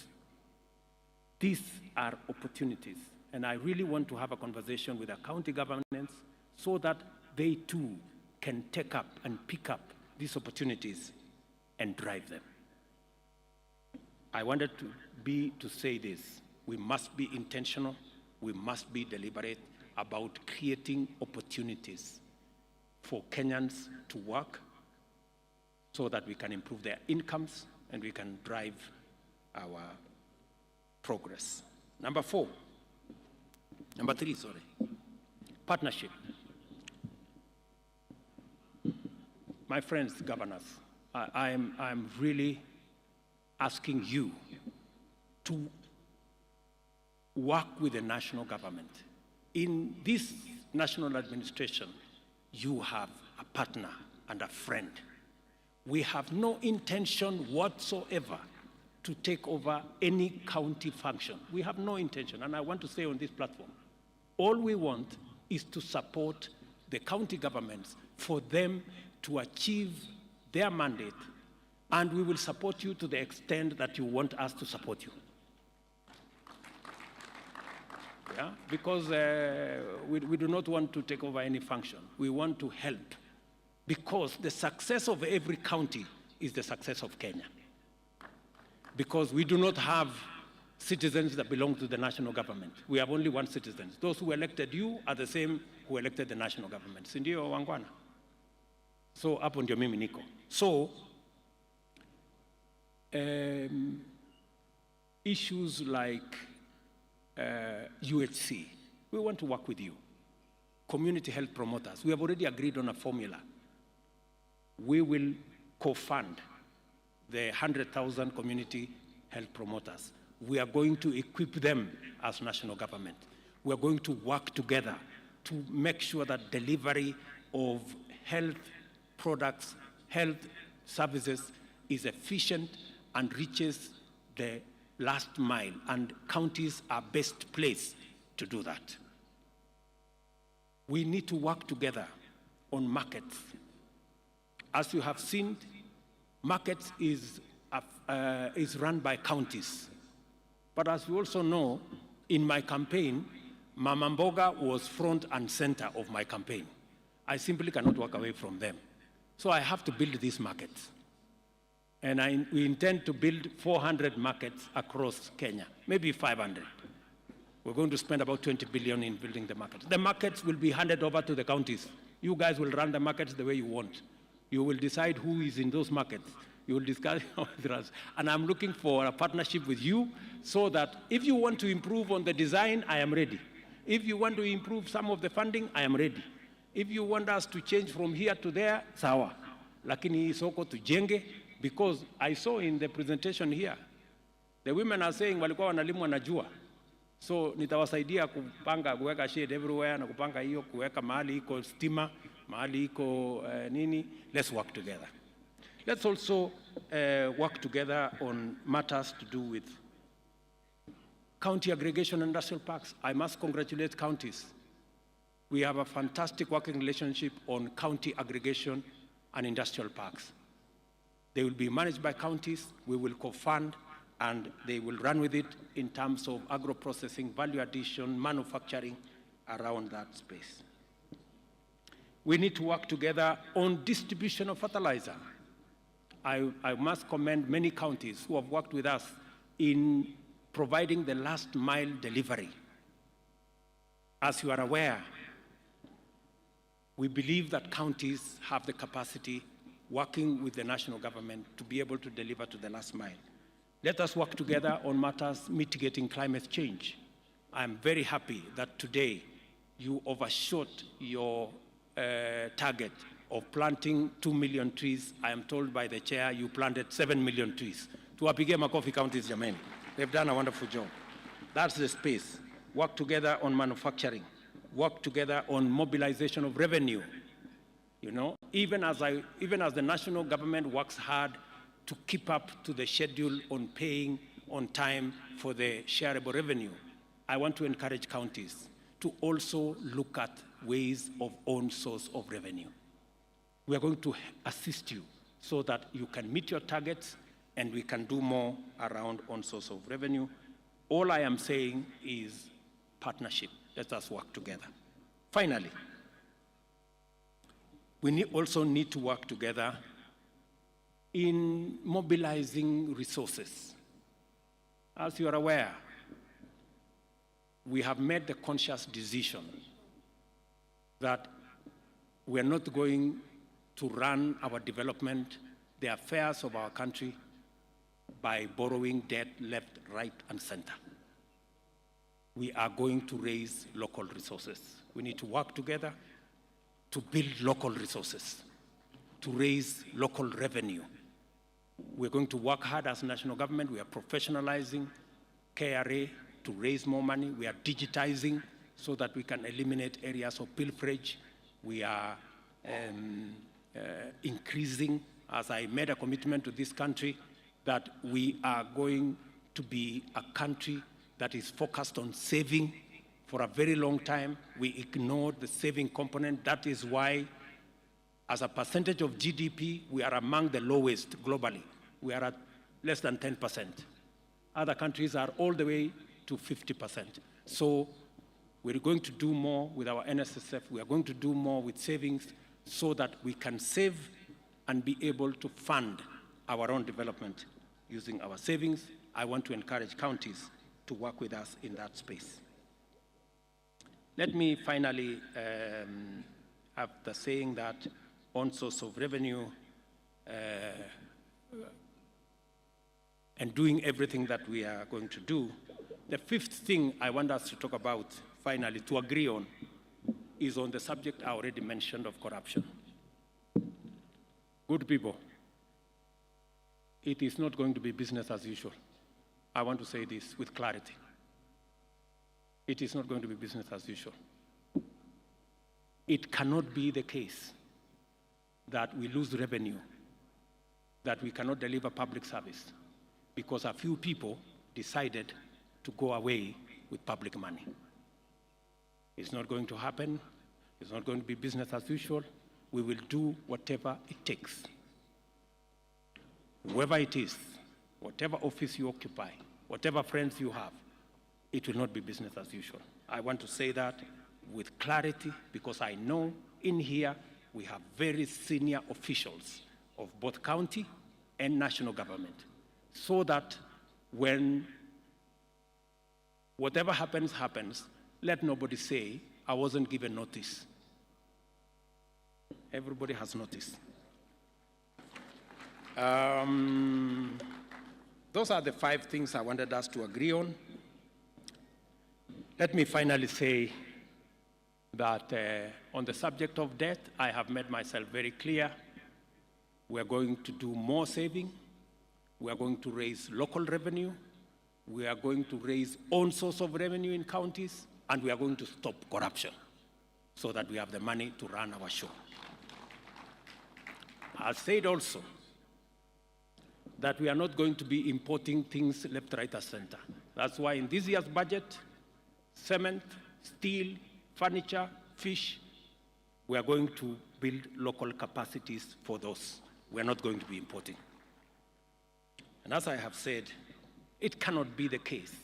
These are opportunities, and I really want to have a conversation with the county governments so that they too can take up and pick up these opportunities and drive them. I wanted to say this. We must be intentional, we must be deliberate about creating opportunities for Kenyans to work so that we can improve their incomes and we can drive our progress. Number three, partnership. My friends, governors, I'm really asking you to work with the national government. In this national administration, you have a partner and a friend. We have no intention whatsoever to take over any county function. We have no intention, and I want to say on this platform, all we want is to support the county governments for them to achieve their mandate, and we will support you to the extent that you want us to support you. Yeah? Because we do not want to take over any function. We want to help, because the success of every county is the success of Kenya. Because we do not have citizens that belong to the national government. We have only one citizen. Those who elected you are the same who elected the national government. Si ndio wangwana? So hapo ndio mimi niko. So issues like UHC, we want to work with you. Community health promoters, we have already agreed on a formula. We will co-fund the 100,000 community health promoters. We are going to equip them as national government. We are going to work together to make sure that delivery of health products, health services is efficient and reaches the last mile, and counties are best placed to do that. We need to work together on markets. As you have seen, markets is run by counties. But as you also know, in my campaign, Mama Mboga was front and center of my campaign. I simply cannot walk away from them. So I have to build these markets. And we intend to build 400 markets across Kenya, maybe 500. We're going to spend about 20 billion in building the markets. The markets will be handed over to the counties. You guys will run the markets the way you want. You will decide who is in those markets. You will discuss with us. And I'm looking for a partnership with you so that if you want to improve on the design, I am ready. If you want to improve some of the funding, I am ready. If you want us to change from here to there, sawa. Lakini soko tujenge, because I saw in the presentation here, the women are saying walikuwa wanalimwa na jua. So nitawasaidia kupanga kuweka shade everywhere na kupanga hiyo kuweka mahali iko stima, mahali iko nini. Let's work together. Let's also work together on matters to do with county aggregation and industrial parks. I must congratulate counties. We have a fantastic working relationship on county aggregation and industrial parks. They will be managed by counties, we will co-fund, and they will run with it in terms of agro-processing, value addition, manufacturing around that space. We need to work together on distribution of fertilizer. I must commend many counties who have worked with us in providing the last mile delivery. As you are aware, we believe that counties have the capacity, working with the national government, to be able to deliver to the last mile. Let us work together on matters mitigating climate change. I'm very happy that today you overshot your target of planting 2 million trees. I am told by the chair you planted 7 million trees. Tuwapige makofi counties jamani. They've done a wonderful job. That's the space. Work together on manufacturing. Work together on mobilization of revenue. You know, even as the national government works hard to keep up to the schedule on paying on time for the shareable revenue, I want to encourage counties to also look at ways of own source of revenue. We are going to assist you so that you can meet your targets and we can do more around own source of revenue. All I am saying is partnership. Let us work together. Finally, we also need to work together in mobilizing resources. As you are aware, we have made the conscious decision that we are not going to run our development, the affairs of our country, by borrowing debt left, right, and center. We are going to raise local resources. We need to work together to build local resources, to raise local revenue. We're going to work hard as national government. We are professionalizing KRA to raise more money. We are digitizing so that we can eliminate areas of pilferage. We are increasing, as I made a commitment to this country, that we are going to be a country that is focused on saving. For a very long time, we ignored the saving component. That is why, as a percentage of GDP, we are among the lowest globally. We are at less than 10%. Other countries are all the way to 50%. So we're going to do more with our NSSF. We are going to do more with savings so that we can save and be able to fund our own development using our savings. I want to encourage counties to work with us in that space. Let me finally, after saying that on source of revenue and doing everything that we are going to do, the fifth thing I want us to talk about, finally, to agree on, is on the subject I already mentioned of corruption. Good people, it is not going to be business as usual. I want to say this with clarity. It is not going to be business as usual. It cannot be the case that we lose revenue, that we cannot deliver public service because a few people decided to go away with public money. It's not going to happen. It's not going to be business as usual. We will do whatever it takes. Whoever it is, whatever office you occupy, whatever friends you have, it will not be business as usual. I want to say that with clarity because I know in here we have very senior officials of both county and national government, so that when whatever happens, happens, let nobody say, I wasn't given notice. Everybody has notice. Those are the 5 things I wanted us to agree on. Let me finally say that on the subject of debt, I have made myself very clear. We are going to do more saving. We are going to raise local revenue. We are going to raise own source of revenue in counties, and we are going to stop corruption so that we have the money to run our show. I said also that we are not going to be importing things left, right, or center. That's why in this year's budget, cement, steel, furniture, fish, we are going to build local capacities for those. We are not going to be importing. And as I have said, it cannot be the case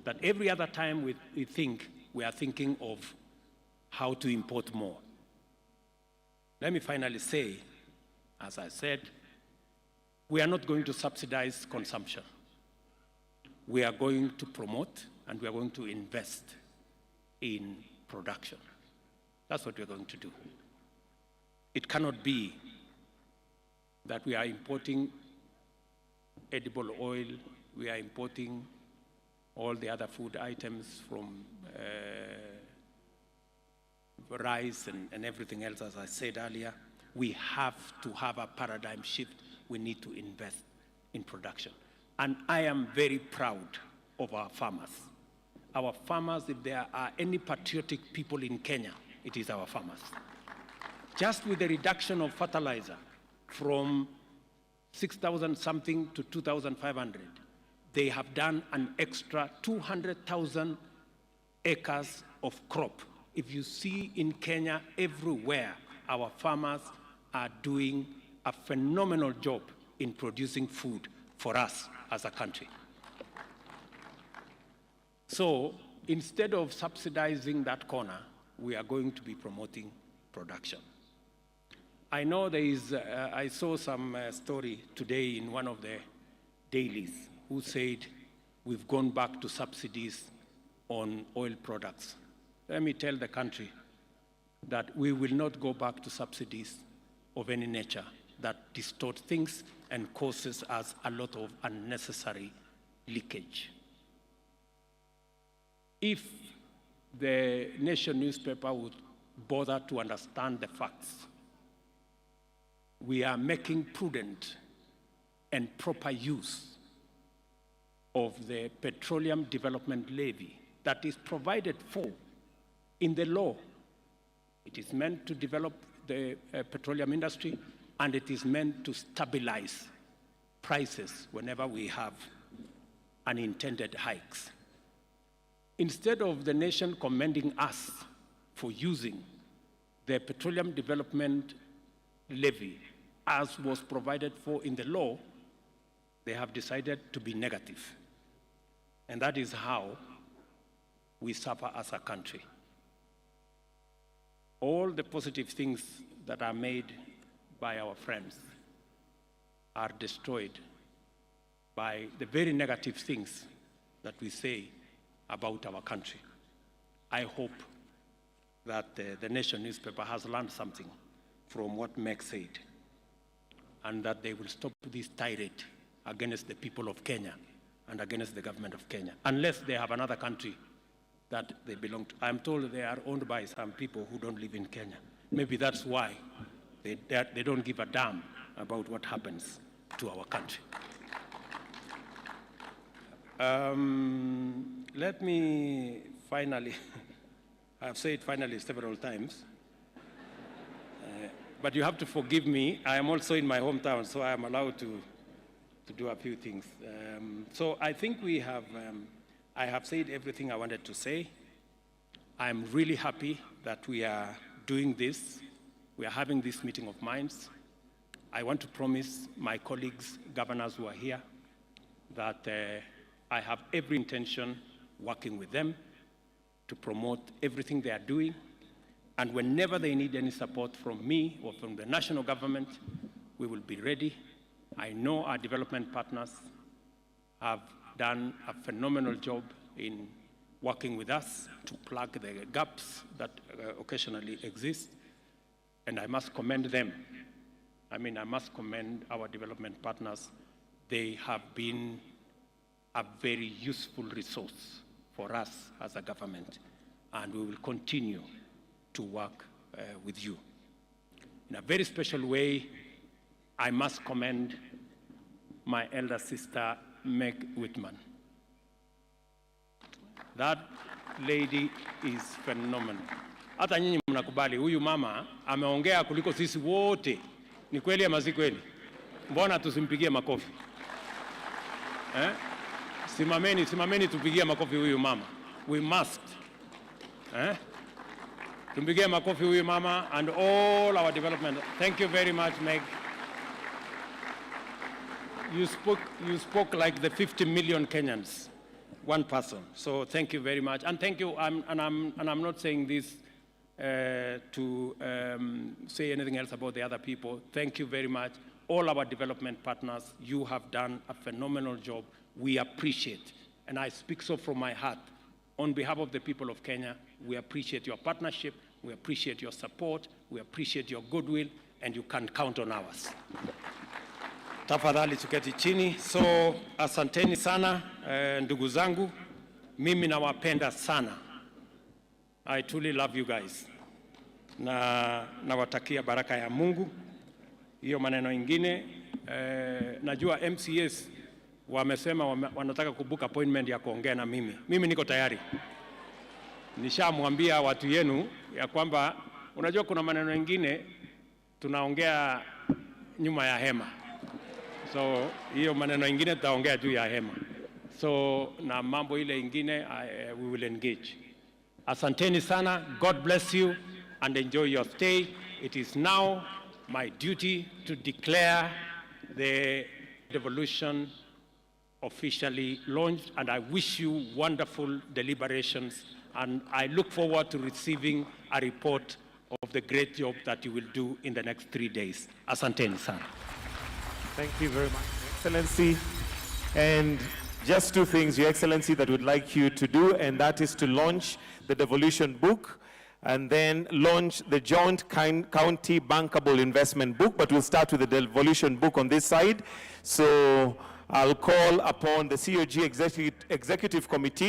that every other time we think, we are thinking of how to import more. Let me finally say, as I said, we are not going to subsidize consumption. We are going to promote and we are going to invest in production. That's what we're going to do. It cannot be that we are importing edible oil, we are importing all the other food items from rice and everything else, as I said earlier. We have to have a paradigm shift. We need to invest in production. And I am very proud of our farmers. Our farmers, if there are any patriotic people in Kenya, it is our farmers. Just with the reduction of fertilizer from 6,000 something to 2,500, they have done an extra 200,000 acres of crop. If you see in Kenya, everywhere, our farmers are doing a phenomenal job in producing food for us as a country. So instead of subsidizing that corner, we are going to be promoting production. I know there is, I saw some story today in one of the dailies who said we've gone back to subsidies on oil products. Let me tell the country that we will not go back to subsidies of any nature that distort things and causes us a lot of unnecessary leakage. If the Nation newspaper would bother to understand the facts, we are making prudent and proper use of the Petroleum Development Levy that is provided for in the law. It is meant to develop the petroleum industry, and it is meant to stabilize prices whenever we have unintended hikes. Instead of the nation commending us for using the Petroleum Development Levy as was provided for in the law, they have decided to be negative. And that is how we suffer as a country. All the positive things that are made by our friends are destroyed by the very negative things that we say about our country. I hope that the Nation newspaper has learned something from what Meg said, and that they will stop this tirade against the people of Kenya and against the government of Kenya, unless they have another country that they belong to. I'm told they are owned by some people who don't live in Kenya. Maybe that's why they don't give a damn about what happens to our country. Let me finally, I've said finally several times, but you have to forgive me. I am also in my hometown, so I am allowed to do a few things. So I think I have said everything I wanted to say. I'm really happy that we are doing this. We are having this meeting of minds. I want to promise my colleagues, governors who are here, that I have every intention working with them to promote everything they are doing. And whenever they need any support from me or from the national government, we will be ready. I know our development partners have done a phenomenal job in working with us to plug the gaps that occasionally exist, and I must commend them. I must commend our development partners. They have been a very useful resource for us as a government, and we will continue to work with you. In a very special way, I must commend my elder sister, Meg Whitman. That lady is phenomenal. Hata nyinyi mnakubali, huyu mama ameongea kuliko sisi wote. Ni kweli ama si kweli? Mbona tusimpigie makofi? Simameni tupigie makofi huyu mama. We must. Tumpigie makofi huyu mama and all our development. Thank you very much, Meg. You spoke like the 50 million Kenyans, one person. So thank you very much, and thank you. I'm not saying this to say anything else about the other people. Thank you very much, all our development partners. You have done a phenomenal job. We appreciate, and I speak so from my heart. On behalf of the people of Kenya, we appreciate your partnership. We appreciate your support. We appreciate your goodwill, and you can count on ours. Tafadhali tuketi chini. So asanteni sana ndugu zangu, mimi nawapenda sana. I truly love you guys. Na nawatakia baraka ya Mungu. Hiyo maneno ingine, najua MCS wamesema wanataka kubook appointment ya kuongea na mimi. Mimi niko tayari. Nishamwambia watu yenu ya kwamba unajua kuna maneno ingine tunaongea nyuma ya hema. So hiyo maneno ingine tutaongea juu ya hema. So na mambo ile ingine we will engage. Asanteni sana. God bless you and enjoy your stay. It is now my duty to declare the devolution officially launched, and I wish you wonderful deliberations, and I look forward to receiving a report of the great job that you will do in the next 3 days. Asanteni sana. Thank you very much, Excellency. And just two things, Your Excellency, that we'd like you to do, and that is to launch the devolution book and then launch the joint county bankable investment book. But we'll start with the devolution book on this side. So I'll call upon the COG Executive Committee